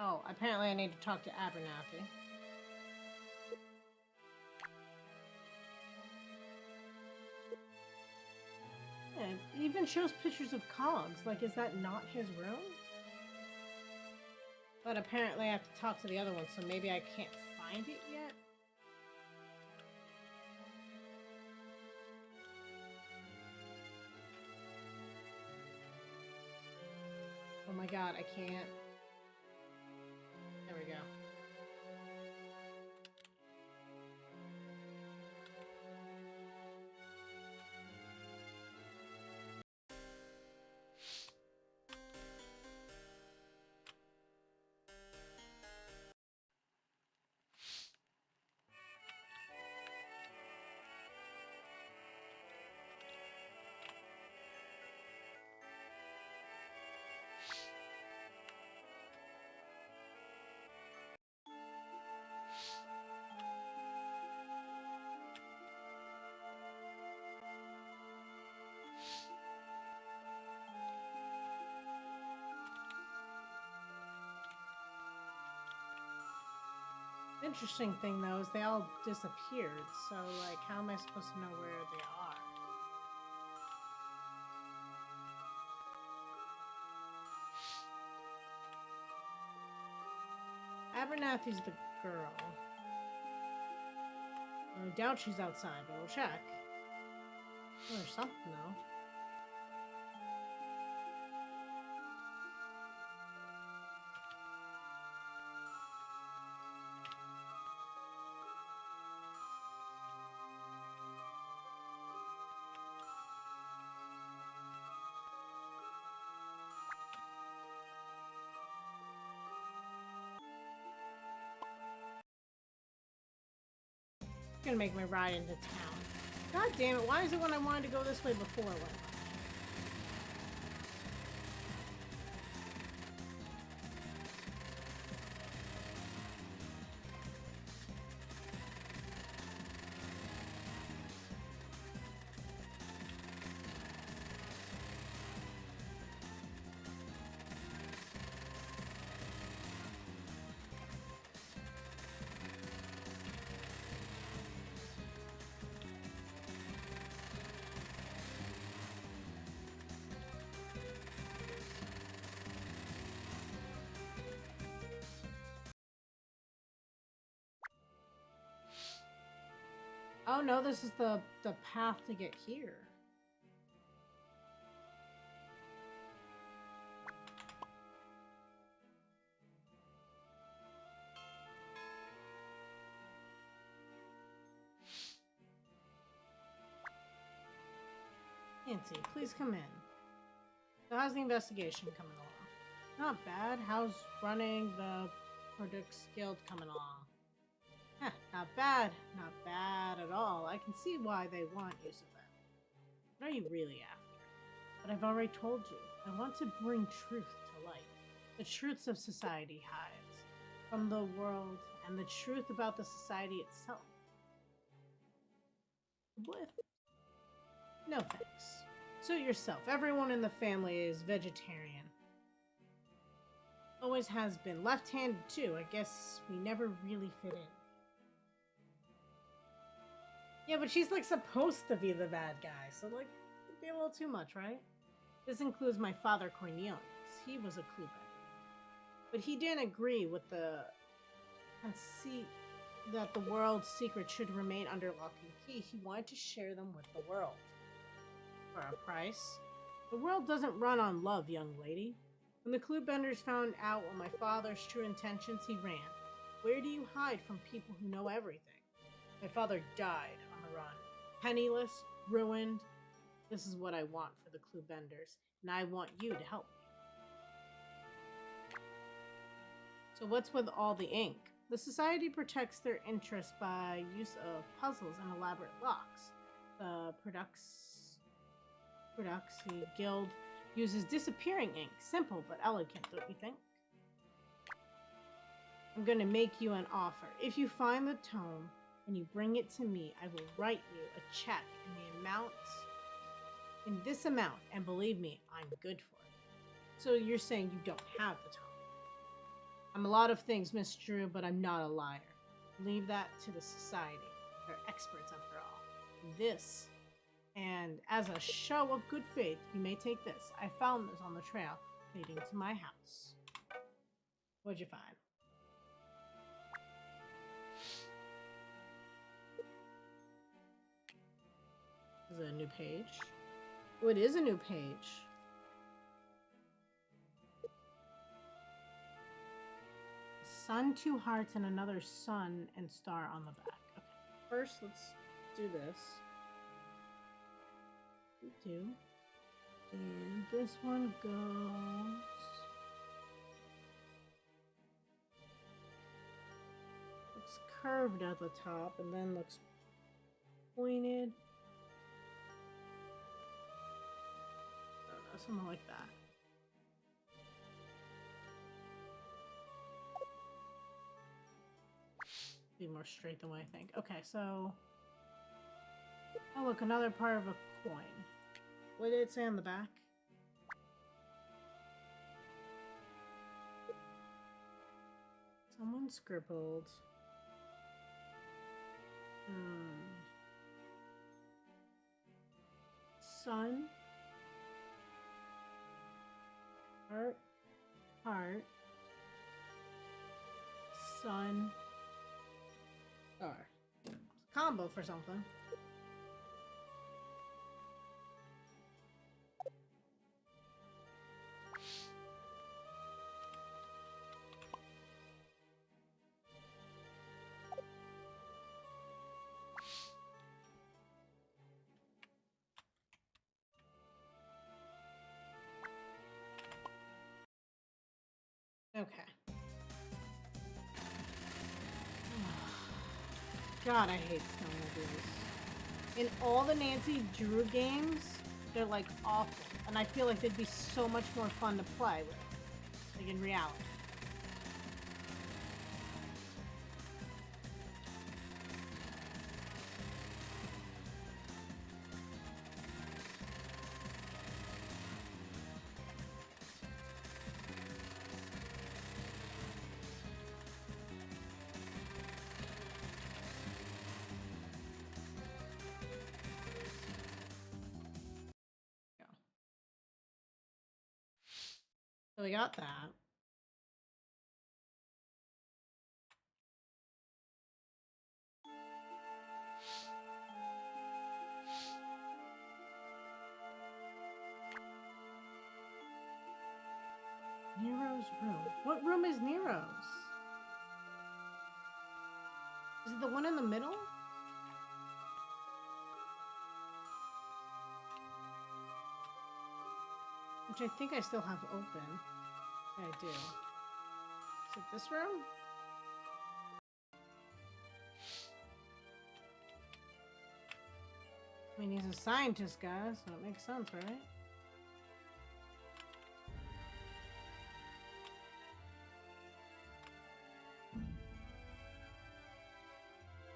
Oh, apparently I need to talk to Abernathy. Yeah, even even shows pictures of cogs. Like, is that not his room? But apparently I have to talk to the other one, so maybe I can't find it yet? Oh my god, I can't. There we go. Interesting thing though is they all disappeared, so like how am I supposed to know where they are? Abernathy's the girl. I doubt she's outside, but we'll check. Oh, there's something though. Gonna make my ride into town. God damn it, why is it when I wanted to go this way before it went? Oh no, this is the path to get here. Nancy, please come in. So how's the investigation coming along? Not bad. How's running the Products Guild coming along? Heh, not bad. Not bad at all. I can see why they want use of them. What are you really after? But I've already told you. I want to bring truth to light. The truths of society hides from the world and the truth about the society itself. With no thanks. Suit yourself. Everyone in the family is vegetarian. Always has been. Left-handed too. I guess we never really fit in. Yeah, but she's like supposed to be the bad guy, so like it'd be a little too much, right? This includes my father Cornelius. He was a Clubin. But he didn't agree with the conceit that the world's secrets should remain under lock and key. He wanted to share them with the world. For a price. The world doesn't run on love, young lady. When the Cluebenders found out what my father's true intentions, he ran. Where do you hide from people who know everything? My father died on the run. Penniless, ruined. This is what I want for the Cluebenders, and I want you to help me. So what's with all the ink? The society protects their interests by use of puzzles and elaborate locks. The Produxy Guild uses disappearing ink. Simple but elegant, don't you think? I'm going to make you an offer. If you find the tome and you bring it to me, I will write you a check in this amount, and believe me, I'm good for it. So you're saying you don't have the tome? I'm a lot of things, Miss Drew, but I'm not a liar. Leave that to the society. They're experts after all. This And as a show of good faith, you may take this. I found this on the trail leading to my house. What'd you find? Is it a new page? Oh, it is a new page. Sun, two hearts, and another sun and star on the back. Okay. First, let's do this. Do. And this one goes. Looks curved at the top and then looks pointed. I don't know, something like that. Be more straight than what I think. Okay, so. Oh, look, another part of a coin. What did it say on the back? Someone scribbled. Sun. Heart. Heart. Sun. Star. Combo for something. Okay. God, I hate snowmobiles. In all the Nancy Drew games, they're like awful. And I feel like they'd be so much more fun to play with. Like in reality. So we got that. Nero's room. What room is Nero's? Is it the one in the middle? Which I think I still have open. Yeah, I do. Is it this room? I mean, he's a scientist, guy, so it makes sense, right?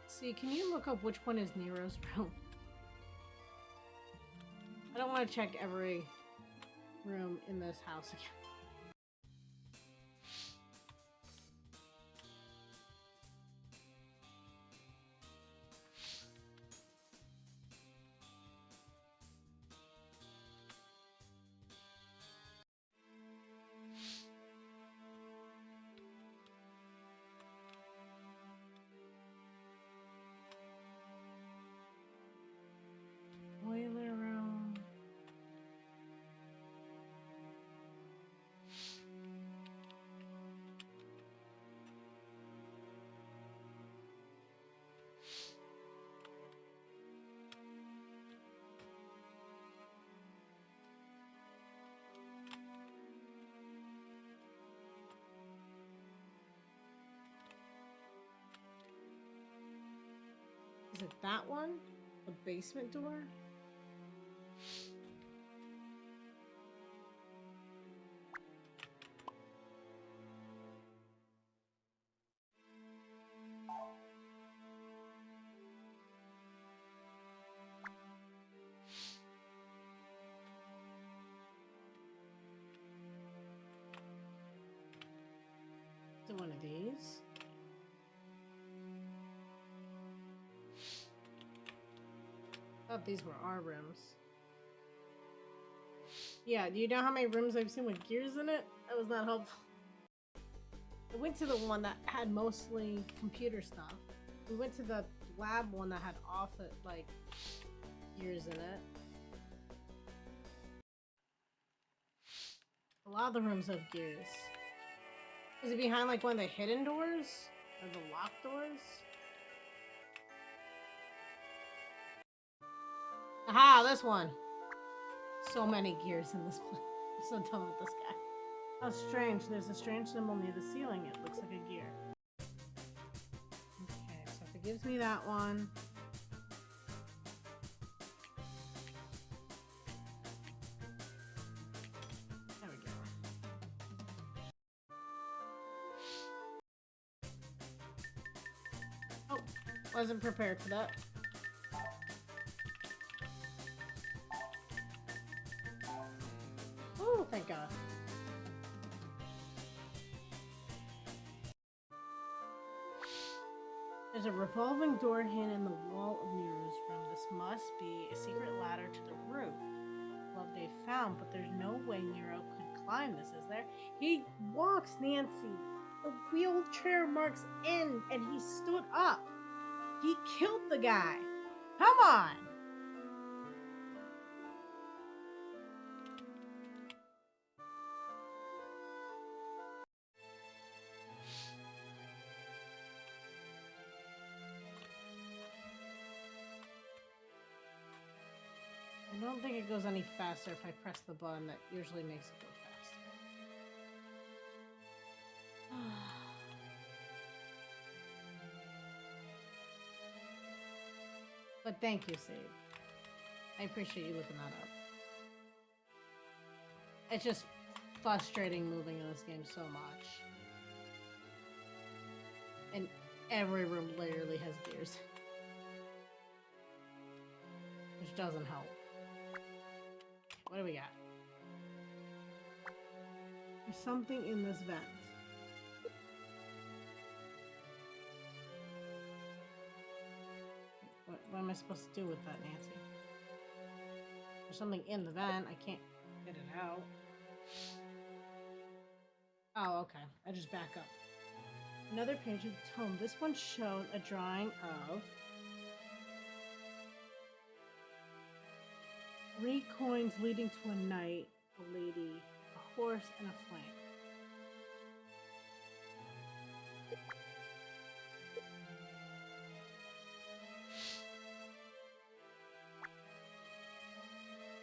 See, can you look up which one is Nero's room? I don't want to check every room in this house again. Boiler room. Is it that one? The basement door? Is it one of these? thought these were our rooms. Yeah, do you know how many rooms I've seen with gears in it? That was not helpful. I went to the one that had mostly computer stuff. We went to the lab one that had off it, like, gears in it. A lot of the rooms have gears. Is it behind, like, one of the hidden doors? Or the locked doors? Aha, this one! So many gears in this place. I'm so done with this guy. How strange. There's a strange symbol near the ceiling. It looks like a gear. Okay, so if it gives me that one. There we go. Oh, wasn't prepared for that. Oh, thank God. There's a revolving door hidden in the wall of Nero's room. This must be a secret ladder to the roof. Well, they found, but there's no way Nero could climb this, is there? He walks, Nancy. The wheelchair marks in, and he stood up. He killed the guy. Come on. I don't think it goes any faster if I press the button that usually makes it go faster. But thank you, Save. I appreciate you looking that up. It's just frustrating moving in this game so much. And every room literally has gears. Which doesn't help. What do we got? There's something in this vent. What am I supposed to do with that, Nancy? There's something in the vent. I can't get it out. Oh, okay. I just back up. Another page of the tome. This one showed a drawing of 3 coins leading to a knight, a lady, a horse, and a flame.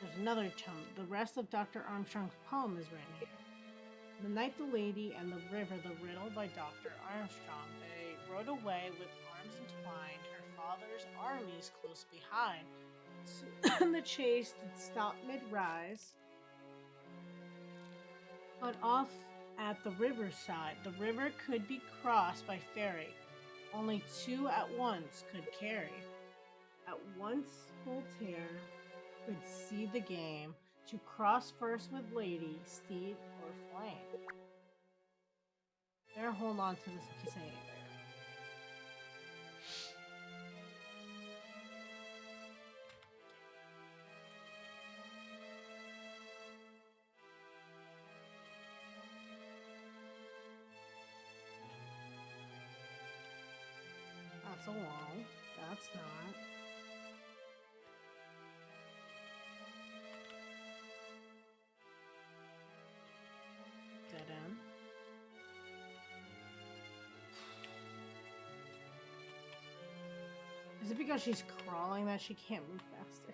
There's another tome. The rest of Dr. Armstrong's poem is written here. The Knight, the Lady, and the River, the Riddle by Dr. Armstrong. They rode away with arms entwined, her father's armies close behind. Soon the chase did stop mid-rise, but off at the riverside, the river could be crossed by ferry. Only 2 at once could carry. At once Voltaire could see the game, to cross first with lady, steed, or flame. Better hold on to this in case I ain't there. That's a wall. That's not. Dead end. Is it because she's crawling that she can't move faster?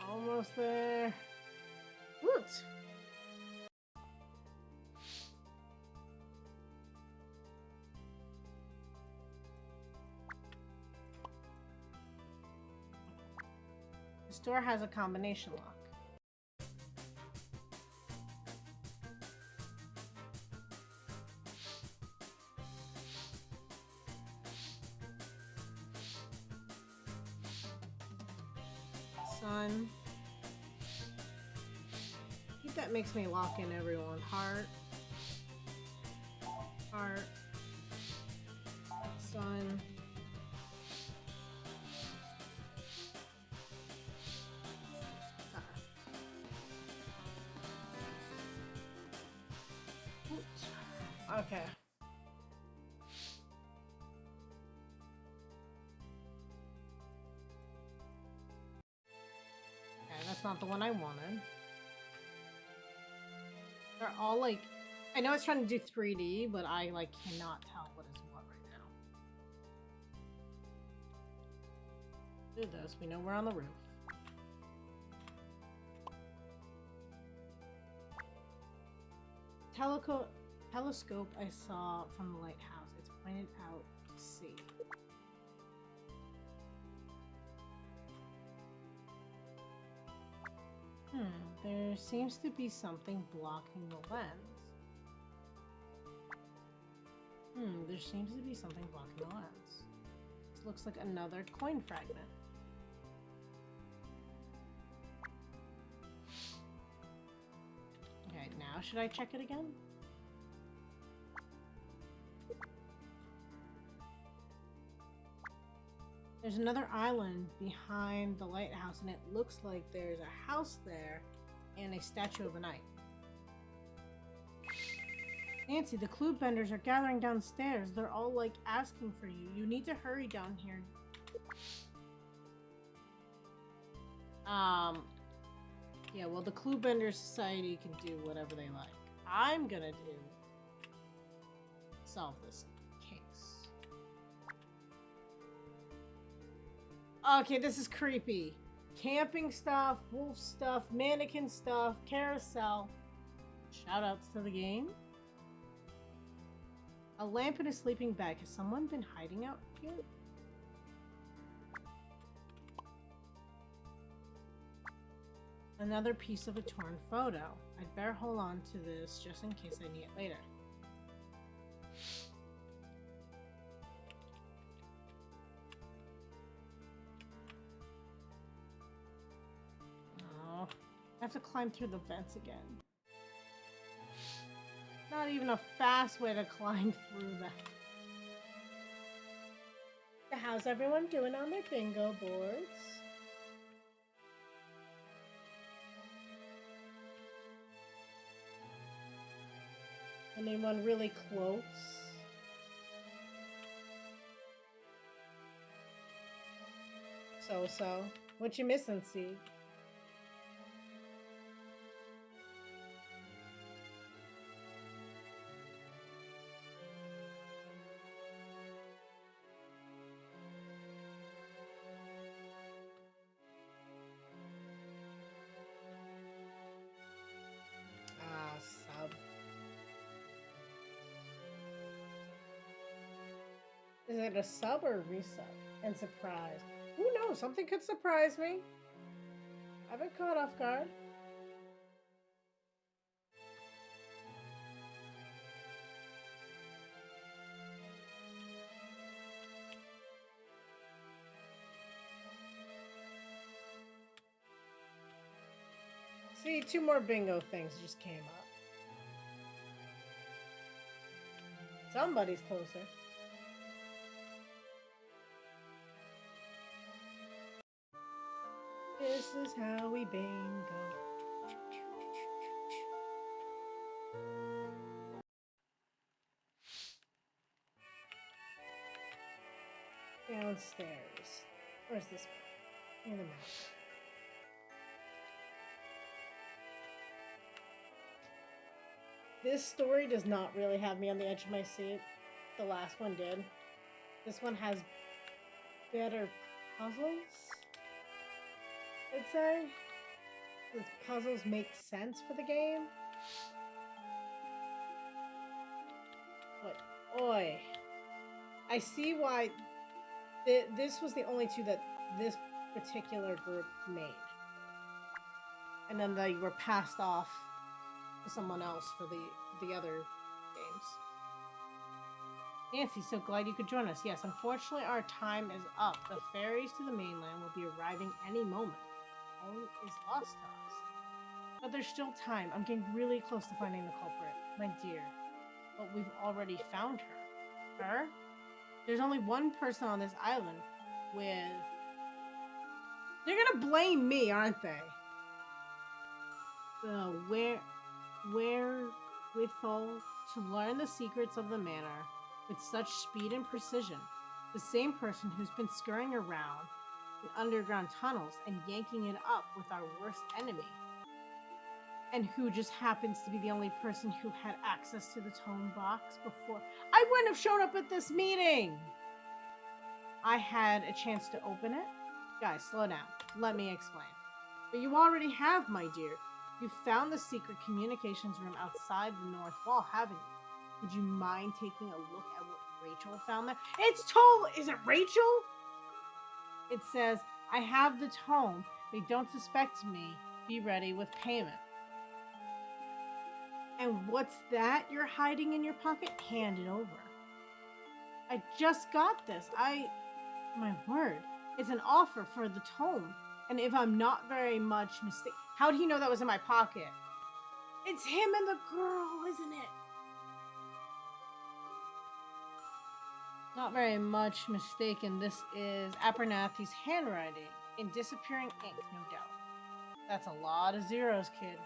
Almost there. Woot! This door has a combination lock. Sun. I think that makes me lock in everyone. Heart. Heart. Sun. Okay. Okay, that's not the one I wanted. They're all like, I know it's trying to do 3D, but I like cannot tell what is what right now. Do this. We know we're on the roof. Telescope I saw from the lighthouse. It's pointed out to sea. There seems to be something blocking the lens. There seems to be something blocking the lens. This looks like another coin fragment. Okay, now should I check it again? There's another island behind the lighthouse, and it looks like there's a house there and a statue of a knight. Nancy, the clue benders are gathering downstairs. They're all like asking for you. You need to hurry down here. Yeah, well, the Clue Bender Society can do whatever they like. I'm gonna solve this case. Okay, this is creepy. Camping stuff, wolf stuff, mannequin stuff, carousel. Shoutouts to the game. A lamp in a sleeping bag. Has someone been hiding out here? Another piece of a torn photo. I'd better hold on to this just in case I need it later. Oh, I have to climb through the vents again. Not even a fast way to climb through that. How's everyone doing on their bingo boards? Anyone really close? So. What you missing, Sieg? Sub. Is it a sub or a resub? And surprise. Who knows? Something could surprise me. I've been caught off guard. See, 2 more bingo things just came up. Somebody's closer. This is how we bingo. Downstairs. Where's this? In the map. This story does not really have me on the edge of my seat. The last one did. This one has better puzzles, I'd say. The puzzles make sense for the game. But, oi. I see why this was the only 2 that this particular group made. And then they were passed off to someone else for the other games. Nancy, so glad you could join us. Yes, unfortunately our time is up. The ferries to the mainland will be arriving any moment. phone is lost to us. But there's still time. I'm getting really close to finding the culprit, my dear. But we've already found her. Her? There's only one person on this island with... They're gonna blame me, aren't they? The wherewithal to learn the secrets of the manor with such speed and precision. The same person who's been scurrying around in underground tunnels and yanking it up with our worst enemy. And who just happens to be the only person who had access to the tome box before. I wouldn't have shown up at this meeting! I had a chance to open it. Guys, slow down. Let me explain. But you already have, my dear. You found the secret communications room outside the north wall, haven't you? Would you mind taking a look at what Rachel found there? It's told. Is it Rachel? It says, I have the tome. They don't suspect me. Be ready with payment. And what's that you're hiding in your pocket? Hand it over. I just got this. My word. It's an offer for the tome. And if I'm not very much mistaken... How'd he know that was in my pocket? It's him and the girl, isn't it? Not very much mistaken. This is Abernathy's handwriting in disappearing ink, no doubt. That's a lot of zeros, kid.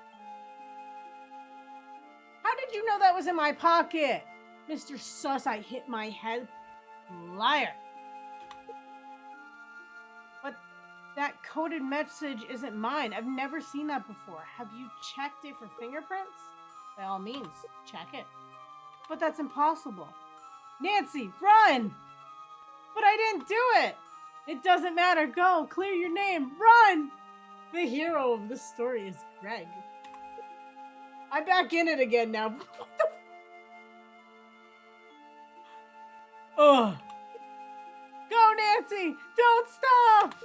How did you know that was in my pocket? Mr. Sus, I hit my head. Liar. But that coded message isn't mine. I've never seen that before. Have you checked it for fingerprints? By all means, check it. But that's impossible. Nancy, run! But I didn't do it! It doesn't matter. Go, clear your name, run! The hero of this story is Greg. I'm back in it again now. What the Ugh. Go, Nancy! Don't stop!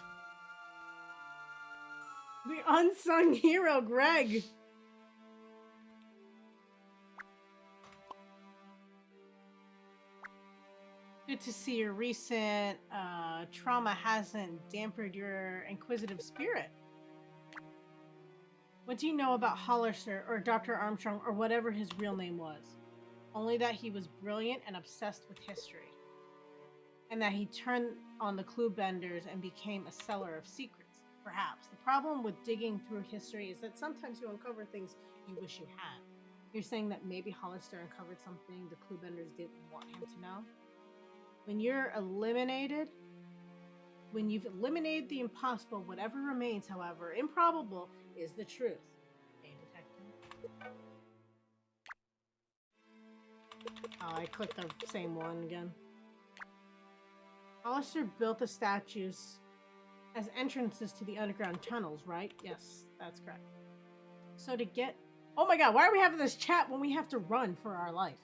The unsung hero, Greg. Good to see your recent trauma hasn't dampened your inquisitive spirit. What do you know about Hollister or Dr. Armstrong or whatever his real name was? Only that he was brilliant and obsessed with history. And that he turned on the clue benders and became a seller of secrets, perhaps. The problem with digging through history is that sometimes you uncover things you wish you had. You're saying that maybe Hollister uncovered something the clue benders didn't want him to know? When you've eliminated the impossible, whatever remains, however improbable, is the truth. Hey, detective. Oh, I clicked the same one again. Hollister built the statues as entrances to the underground tunnels, right? Yes, that's correct. So to get... Oh my god, why are we having this chat when we have to run for our life?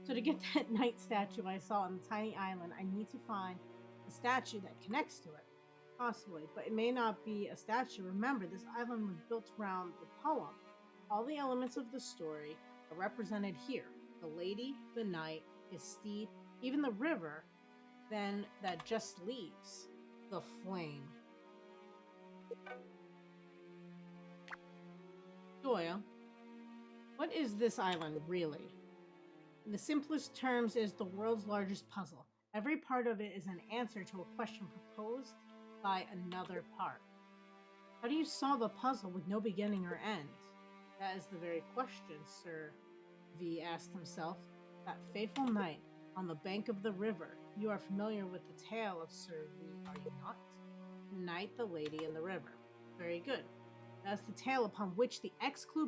So to get that knight statue I saw on the tiny island, I need to find a statue that connects to it. Possibly, but it may not be a statue. Remember, this island was built around the poem. All the elements of the story are represented here. The lady, the knight, his steed, even the river, then that just leaves the flame. Doyle, what is this island really? In the simplest terms, it is the world's largest puzzle. Every part of it is an answer to a question proposed by another part. How do you solve a puzzle with no beginning or end? That is the very question, Sir V asked himself. That fateful night on the bank of the river. You are familiar with the tale of Sir V, are you not? The knight, the lady, and the river. Very good. That's the tale upon which the ex-clue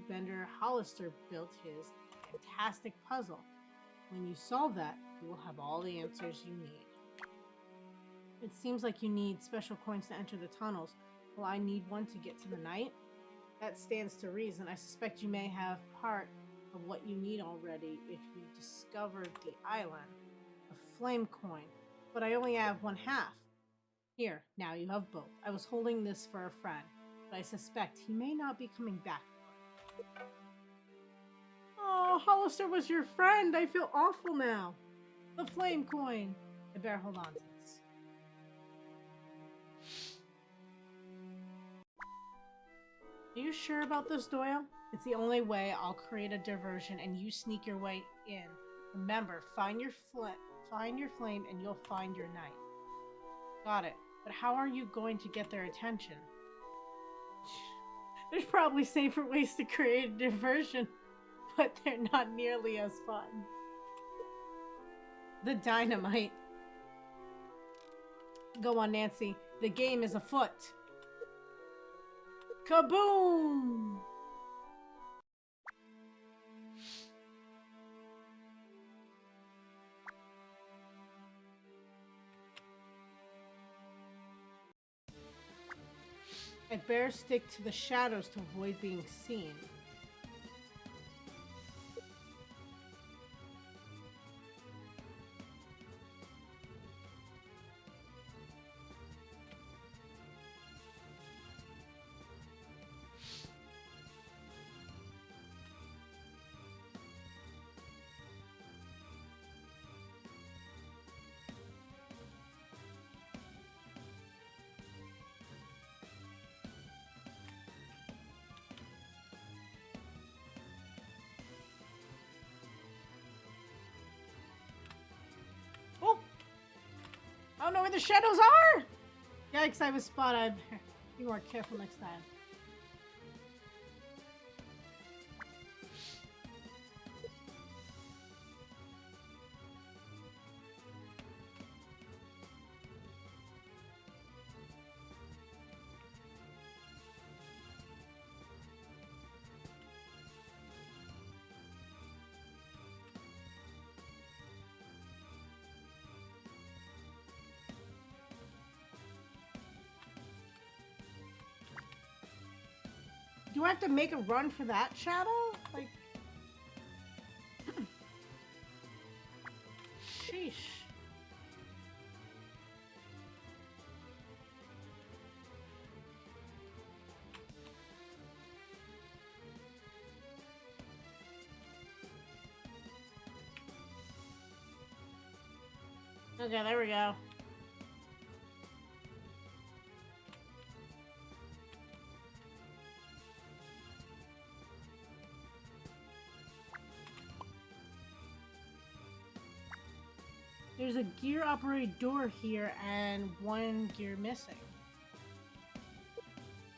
bender Hollister built his fantastic puzzle. When you solve that, you will have all the answers you need. It seems like you need special coins to enter the tunnels. Will I need one to get to the knight? That stands to reason. I suspect you may have part of what you need already if you discovered the island. A flame coin. But I only have one half. Here, now you have both. I was holding this for a friend, but I suspect he may not be coming back. Oh, Hollister was your friend. I feel awful now. The flame coin. I better hold on to this. Are you sure about this, Doyle? It's the only way. I'll create a diversion and you sneak your way in. Remember, find your flame and you'll find your knight. Got it. But how are you going to get their attention? There's probably safer ways to create a diversion, but they're not nearly as fun. The dynamite. Go on, Nancy. The game is afoot. Kaboom! I'd better stick to the shadows to avoid being seen. I don't know where the shadows are! Yikes, I was spotted. Be more careful next time. Do I have to make a run for that shadow? Like... Sheesh. Okay, there we go. There's a gear-operated door here and one gear missing.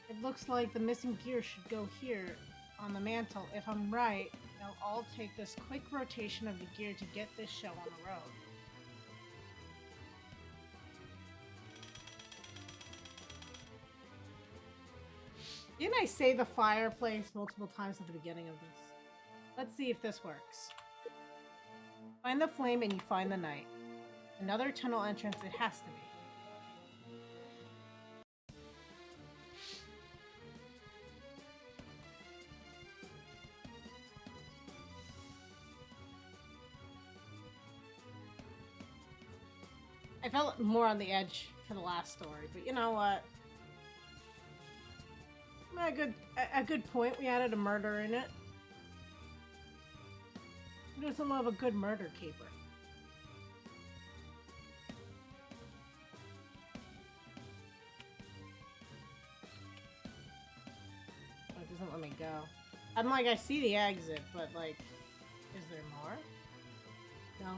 It looks like the missing gear should go here on the mantle. If I'm right, they'll all take this quick rotation of the gear to get this show on the road. Didn't I say the fireplace multiple times at the beginning of this? Let's see if this works. Find the flame and you find the knight. Another tunnel entrance, it has to be. I felt more on the edge for the last story, but you know what? A good point. We added a murder in it. Who doesn't love a good murder caper? Oh, it doesn't let me go. I'm like, I see the exit, but like, is there more? No.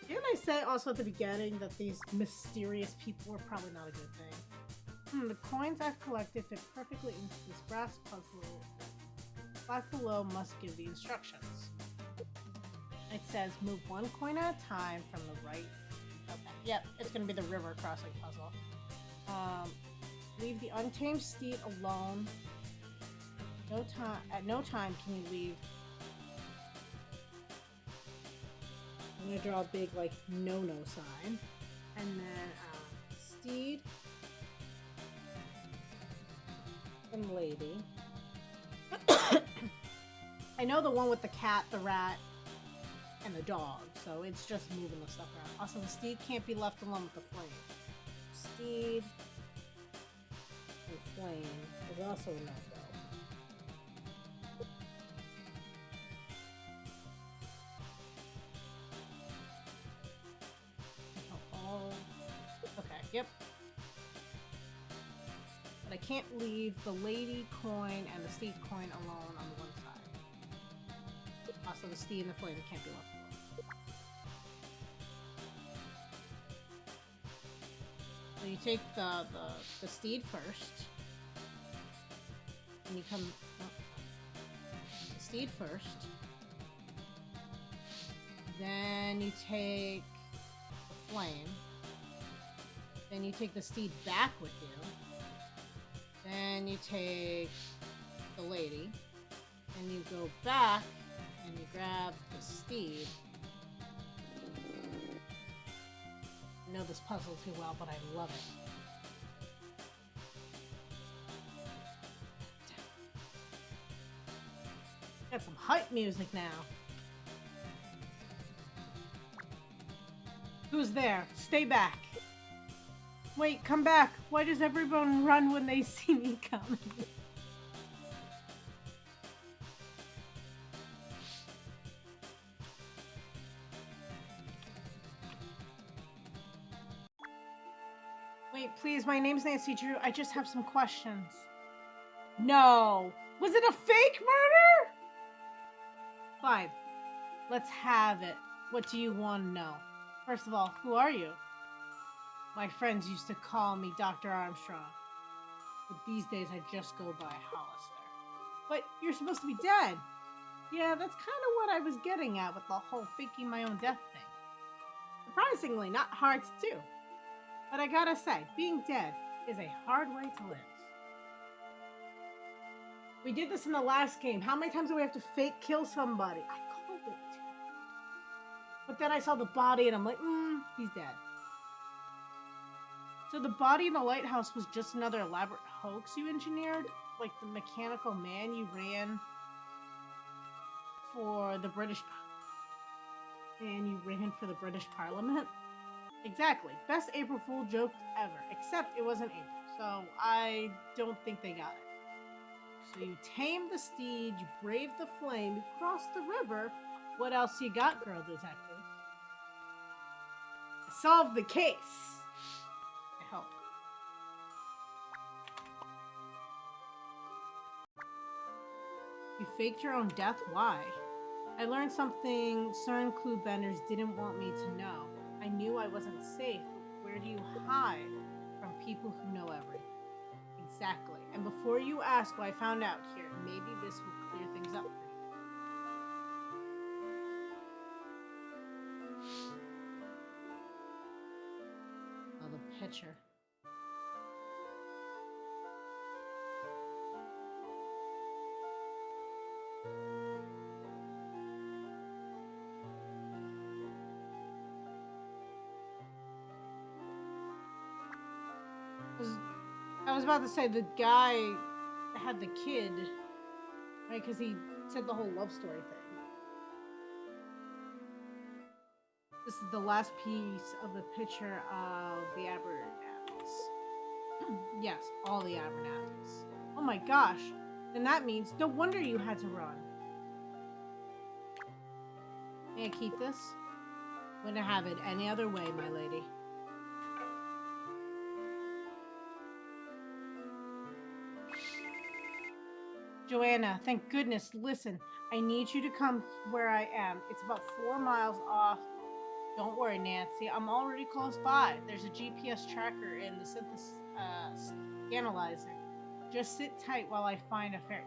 Didn't I say also at the beginning that these mysterious people were probably not a good thing? The coins I've collected fit perfectly into this brass puzzle. Black below must give the instructions. It says move one coin at a time from the right. Okay, yep, it's gonna be the river crossing puzzle. Leave the untamed steed alone. At no time can you leave. I'm gonna draw a big, like, no-no sign. And then, steed. And lady. I know the one with the cat, the rat, and the dog, so it's just moving the stuff around. Also, the steed can't be left alone with the flame. Steed and flame is also a no-go. can't leave the lady coin and the steed coin alone on the one side. Also, the steed and the flame can't be left alone. So you take the steed first. And you come... Oh, the steed first. Then you take the flame. Then you take the steed back with you. Then you take the lady. And you go back and you grab the steed. I know this puzzle too well, but I love it. Got some hype music now. Who's there? Stay back. Wait, come back. Why does everyone run when they see me coming? Wait, please, my name's Nancy Drew. I just have some questions. No! Was it a fake murder? Fine. Let's have it. What do you want to know? First of all, who are you? My friends used to call me Dr. Armstrong. But these days I just go by Hollister. But you're supposed to be dead. Yeah, that's kind of what I was getting at with the whole faking my own death thing. Surprisingly, not hard to do. But I gotta say, being dead is a hard way to live. We did this in the last game. How many times do we have to fake kill somebody? I called it. But then I saw the body and I'm like, he's dead. So the body in the lighthouse was just another elaborate hoax you engineered? Like the mechanical man you ran for the British... And you ran for the British Parliament? Exactly. Best April Fool joke ever. Except it wasn't April. So I don't think they got it. So you tamed the steed, you braved the flame, you crossed the river. What else you got, girl detective? I solved the case. I hope. You faked your own death? Why? I learned something certain clue benders didn't want me to know. I knew I wasn't safe, but where do you hide from people who know everything? Exactly. And before you ask what I found out here, maybe this will clear things up for you. Oh, the picture. I was about to say the guy had the kid, right? Because he said the whole love story thing. This is the last piece of the picture of the Abernathy's. Yes, all the Abernathy's. Oh my gosh. Then that means no wonder you had to run. May I keep this? Wouldn't have it any other way, my lady. Joanna, thank goodness. Listen, I need you to come where I am. It's about 4 miles off. Don't worry, Nancy. I'm already close by. There's a GPS tracker in the analyzer. Just sit tight while I find a ferry.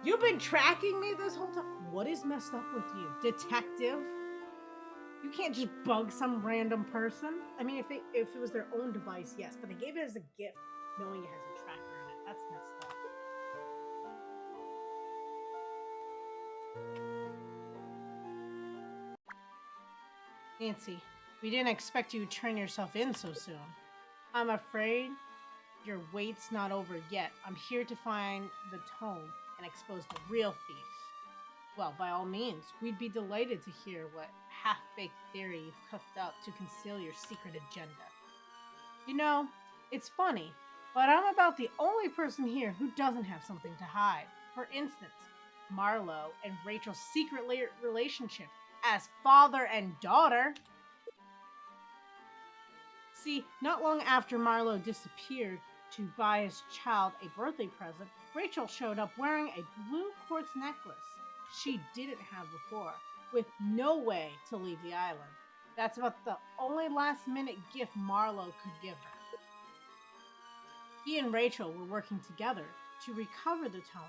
You've been tracking me this whole time? What is messed up with you? Detective? You can't just bug some random person. I mean, if it was their own device, yes. But they gave it as a gift, knowing it has a tracker in it. That's messed up. Nancy, we didn't expect you to turn yourself in so soon. I'm afraid your wait's not over yet. I'm here to find the tome and expose the real thief. Well, by all means, we'd be delighted to hear what half-baked theory you've cooked up to conceal your secret agenda. You know, it's funny, but I'm about the only person here who doesn't have something to hide. For instance, Marlowe and Rachel's secret relationship as father and daughter. See, not long after Marlowe disappeared, To buy his child a birthday present, Rachel showed up wearing a blue quartz necklace she didn't have before, with no way to leave the island. That's about the only last minute gift Marlowe could give her. He and Rachel were working together to recover the tome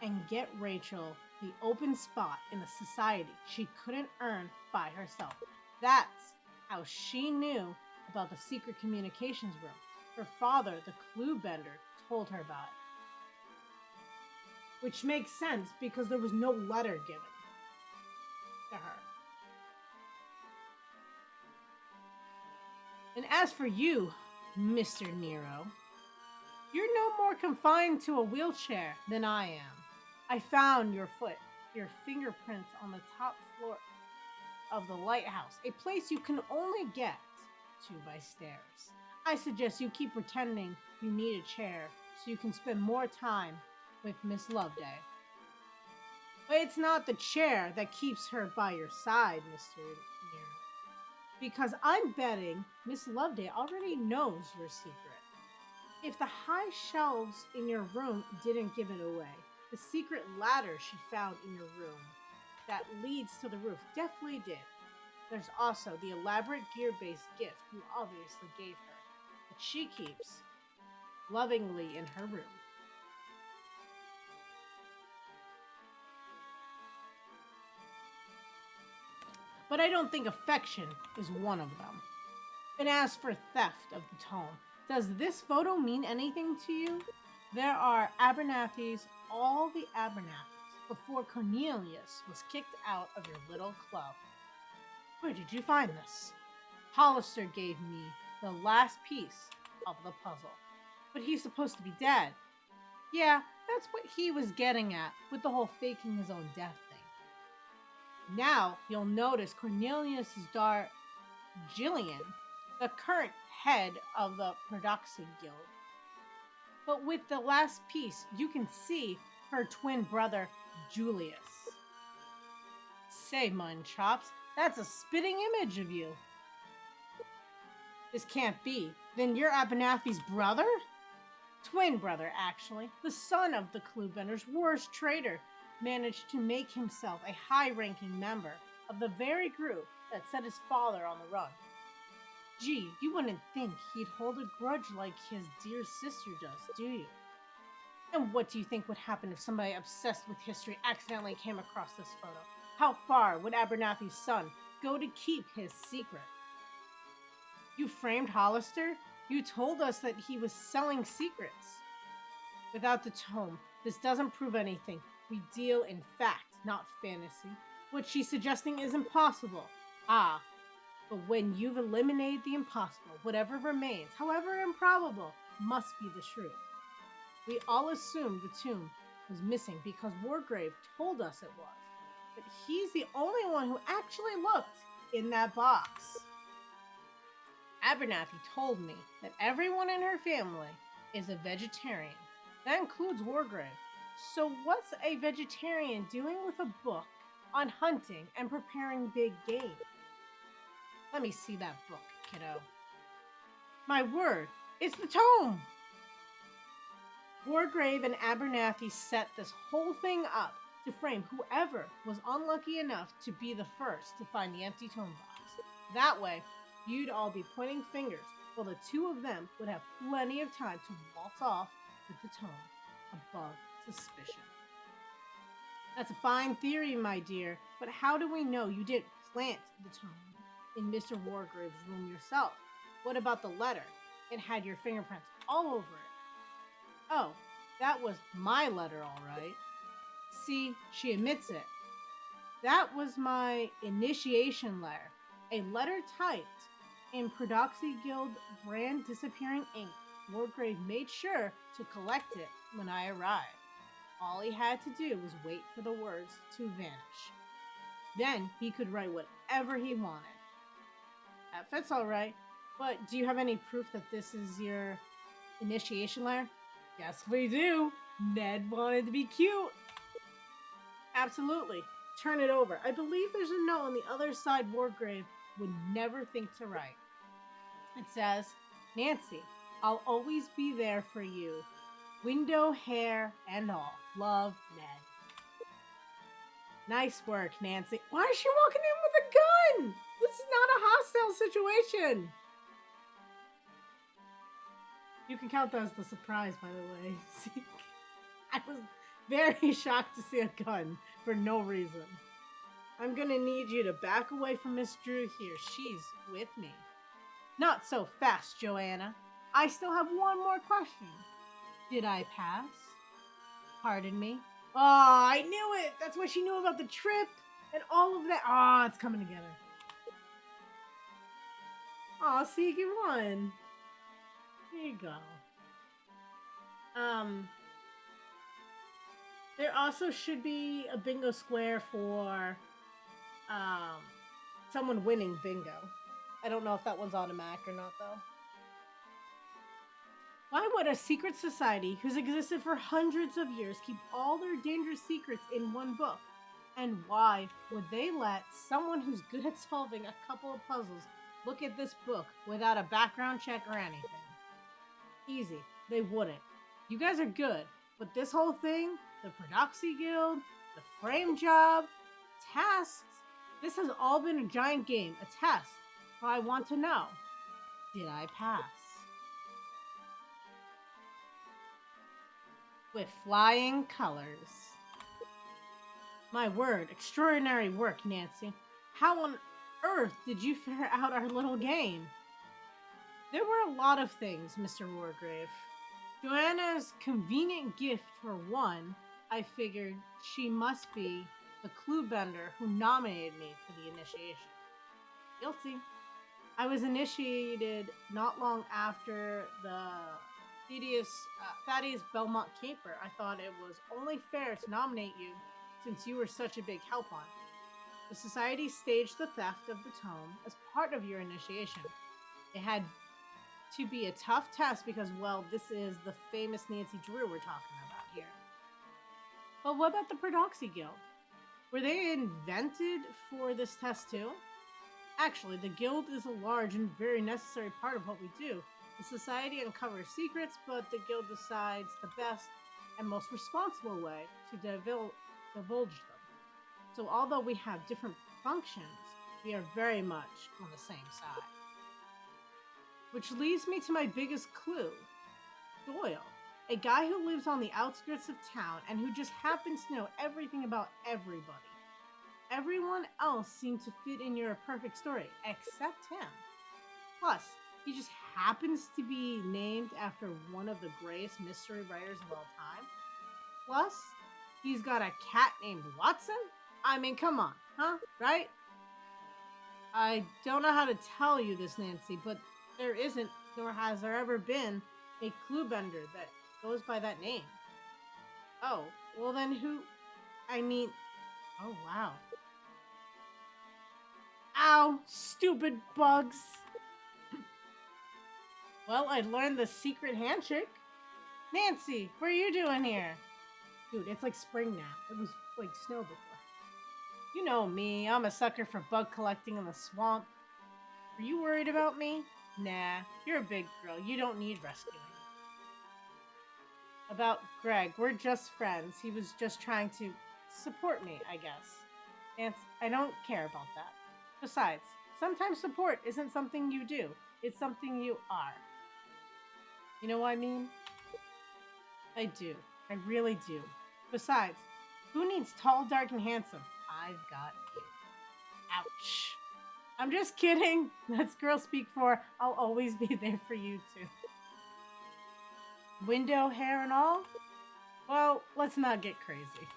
and get Rachel the open spot in a society she couldn't earn by herself. That's how she knew about the secret communications room. Her father, the clue bender, told her about it. Which makes sense because there was no letter given to her. And as for you, Mr. Nero, you're no more confined to a wheelchair than I am. I found your fingerprints on the top floor of the lighthouse, a place you can only get to by stairs. I suggest you keep pretending you need a chair so you can spend more time with Miss Loveday. But it's not the chair that keeps her by your side, Mr. Nero. Because I'm betting Miss Loveday already knows your secret. If the high shelves in your room didn't give it away, the secret ladder she found in your room that leads to the roof definitely did. There's also the elaborate gear-based gift you obviously gave her, that she keeps lovingly in her room. But I don't think affection is one of them. And as for theft of the tome, does this photo mean anything to you? There are Abernathy's, all the Abernathy's, before Cornelius was kicked out of your little club. Where did you find this? Hollister gave me the last piece of the puzzle. But he's supposed to be dead. Yeah, that's what he was getting at with the whole faking his own death thing. Now, you'll notice Cornelius' daughter, Jillian, the current head of the Production Guild. But with the last piece, you can see her twin brother, Julius. Say, Munchops, that's a spitting image of you. This can't be. Then you're Abernathy's brother? Twin brother, actually. The son of the Cluebender's worst traitor managed to make himself a high-ranking member of the very group that set his father on the run. Gee, you wouldn't think he'd hold a grudge like his dear sister does, do you? And what do you think would happen if somebody obsessed with history accidentally came across this photo? How far would Abernathy's son go to keep his secret? You framed Hollister? You told us that he was selling secrets. Without the tome, this doesn't prove anything. We deal in fact, not fantasy. What she's suggesting is impossible. Ah, but when you've eliminated the impossible, whatever remains, however improbable, must be the truth. We all assumed the tomb was missing because Wargrave told us it was. But he's the only one who actually looked in that box. Abernathy told me that everyone in her family is a vegetarian. That includes Wargrave. So what's a vegetarian doing with a book on hunting and preparing big game? Let me see that book, kiddo. My word, it's the tome! Wargrave and Abernathy set this whole thing up to frame whoever was unlucky enough to be the first to find the empty tome box. That way, you'd all be pointing fingers, while the two of them would have plenty of time to waltz off with the tome above suspicion. That's a fine theory, my dear, but how do we know you didn't plant the tome in Mr. Wargrave's room yourself? What about the letter? It had your fingerprints all over it. Oh, that was my letter, all right. See, she admits it. That was my initiation letter, a letter typed in Prodoxy Guild brand disappearing ink. Wargrave made sure to collect it when I arrived. All he had to do was wait for the words to vanish. Then he could write whatever he wanted. That fits all right, but do you have any proof that this is your initiation letter? Yes, we do. Ned wanted to be cute. Absolutely. Turn it over. I believe there's a note on the other side Wargrave would never think to write. It says, Nancy, I'll always be there for you. Window, hair, and all. Love, Ned. Nice work, Nancy. Why is she walking in with a gun? This is not a hostile situation. You can count that as the surprise, by the way. See, I was very shocked to see a gun for no reason. I'm gonna need you to back away from Miss Drew here. She's with me. Not so fast, Joanna. I still have one more question. Did I pass? Pardon me? Oh, I knew it! That's why she knew about the trip and all of that. Oh, it's coming together. Oh, see, you won. There you go. There also should be a bingo square for someone winning bingo. I don't know if that one's automatic or not, though. Why would a secret society who's existed for hundreds of years keep all their dangerous secrets in one book? And why would they let someone who's good at solving a couple of puzzles look at this book without a background check or anything? Easy. They wouldn't. You guys are good, but this whole thing, the Prodoxy Guild, the frame job, tasks, this has all been a giant game, a test. So I want to know, did I pass? With flying colors. My word, extraordinary work, Nancy. How on earth did you figure out our little game? There were a lot of things, Mr. Wargrave. Joanna's convenient gift for one, I figured she must be the clue bender who nominated me for the initiation. Guilty. I was initiated not long after the Thaddeus Belmont caper. I thought it was only fair to nominate you since you were such a big help on it. The society staged the theft of the tome as part of your initiation. It had to be a tough test because, well, this is the famous Nancy Drew we're talking about here. But what about the Prodoxy Guild? Were they invented for this test too? Actually, the guild is a large and very necessary part of what we do. The society uncovers secrets, but the guild decides the best and most responsible way to divulge them. So although we have different functions, we are very much on the same side. Which leads me to my biggest clue. Doyle, a guy who lives on the outskirts of town and who just happens to know everything about everybody. Everyone else seemed to fit in your perfect story, except him. Plus, he just happens to be named after one of the greatest mystery writers of all time. Plus, he's got a cat named Watson? I mean, come on, huh? Right? I don't know how to tell you this, Nancy, but there isn't, nor has there ever been, a clue bender that goes by that name. Oh, well then who... I mean... Oh, wow. Ow, stupid bugs. Well, I learned the secret handshake. Nancy, what are you doing here? Dude, it's like spring now. It was like snow before. You know me, I'm a sucker for bug collecting in the swamp. Are you worried about me? Nah, you're a big girl. You don't need rescuing. About Greg, we're just friends. He was just trying to support me, I guess. And I don't care about that. Besides, sometimes support isn't something you do. It's something you are. You know what I mean? I do. I really do. Besides, who needs tall, dark, and handsome? I've got you. Ouch. I'm just kidding. That's girl speak for I'll always be there for you too. Window, hair, and all? Well, let's not get crazy.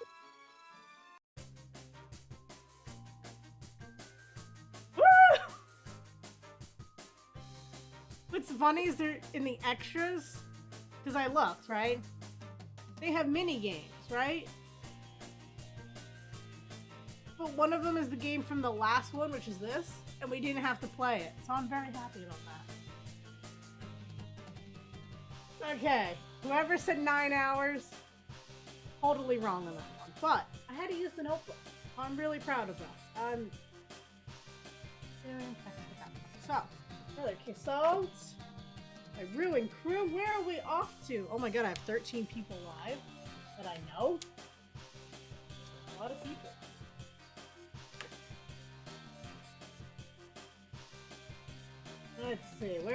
Woo! What's funny is they're in the extras, because I looked, right? They have mini games, right? But one of them is the game from the last one, which is this, and we didn't have to play it. So I'm very happy about that. Okay, whoever said 9 hours, totally wrong on that one. But I had to use the notebook. I'm really proud of that. So, another Quixote. My ruined crew, where are we off to? Oh my god, I have 13 people live that I know. A lot of people. Let's see, where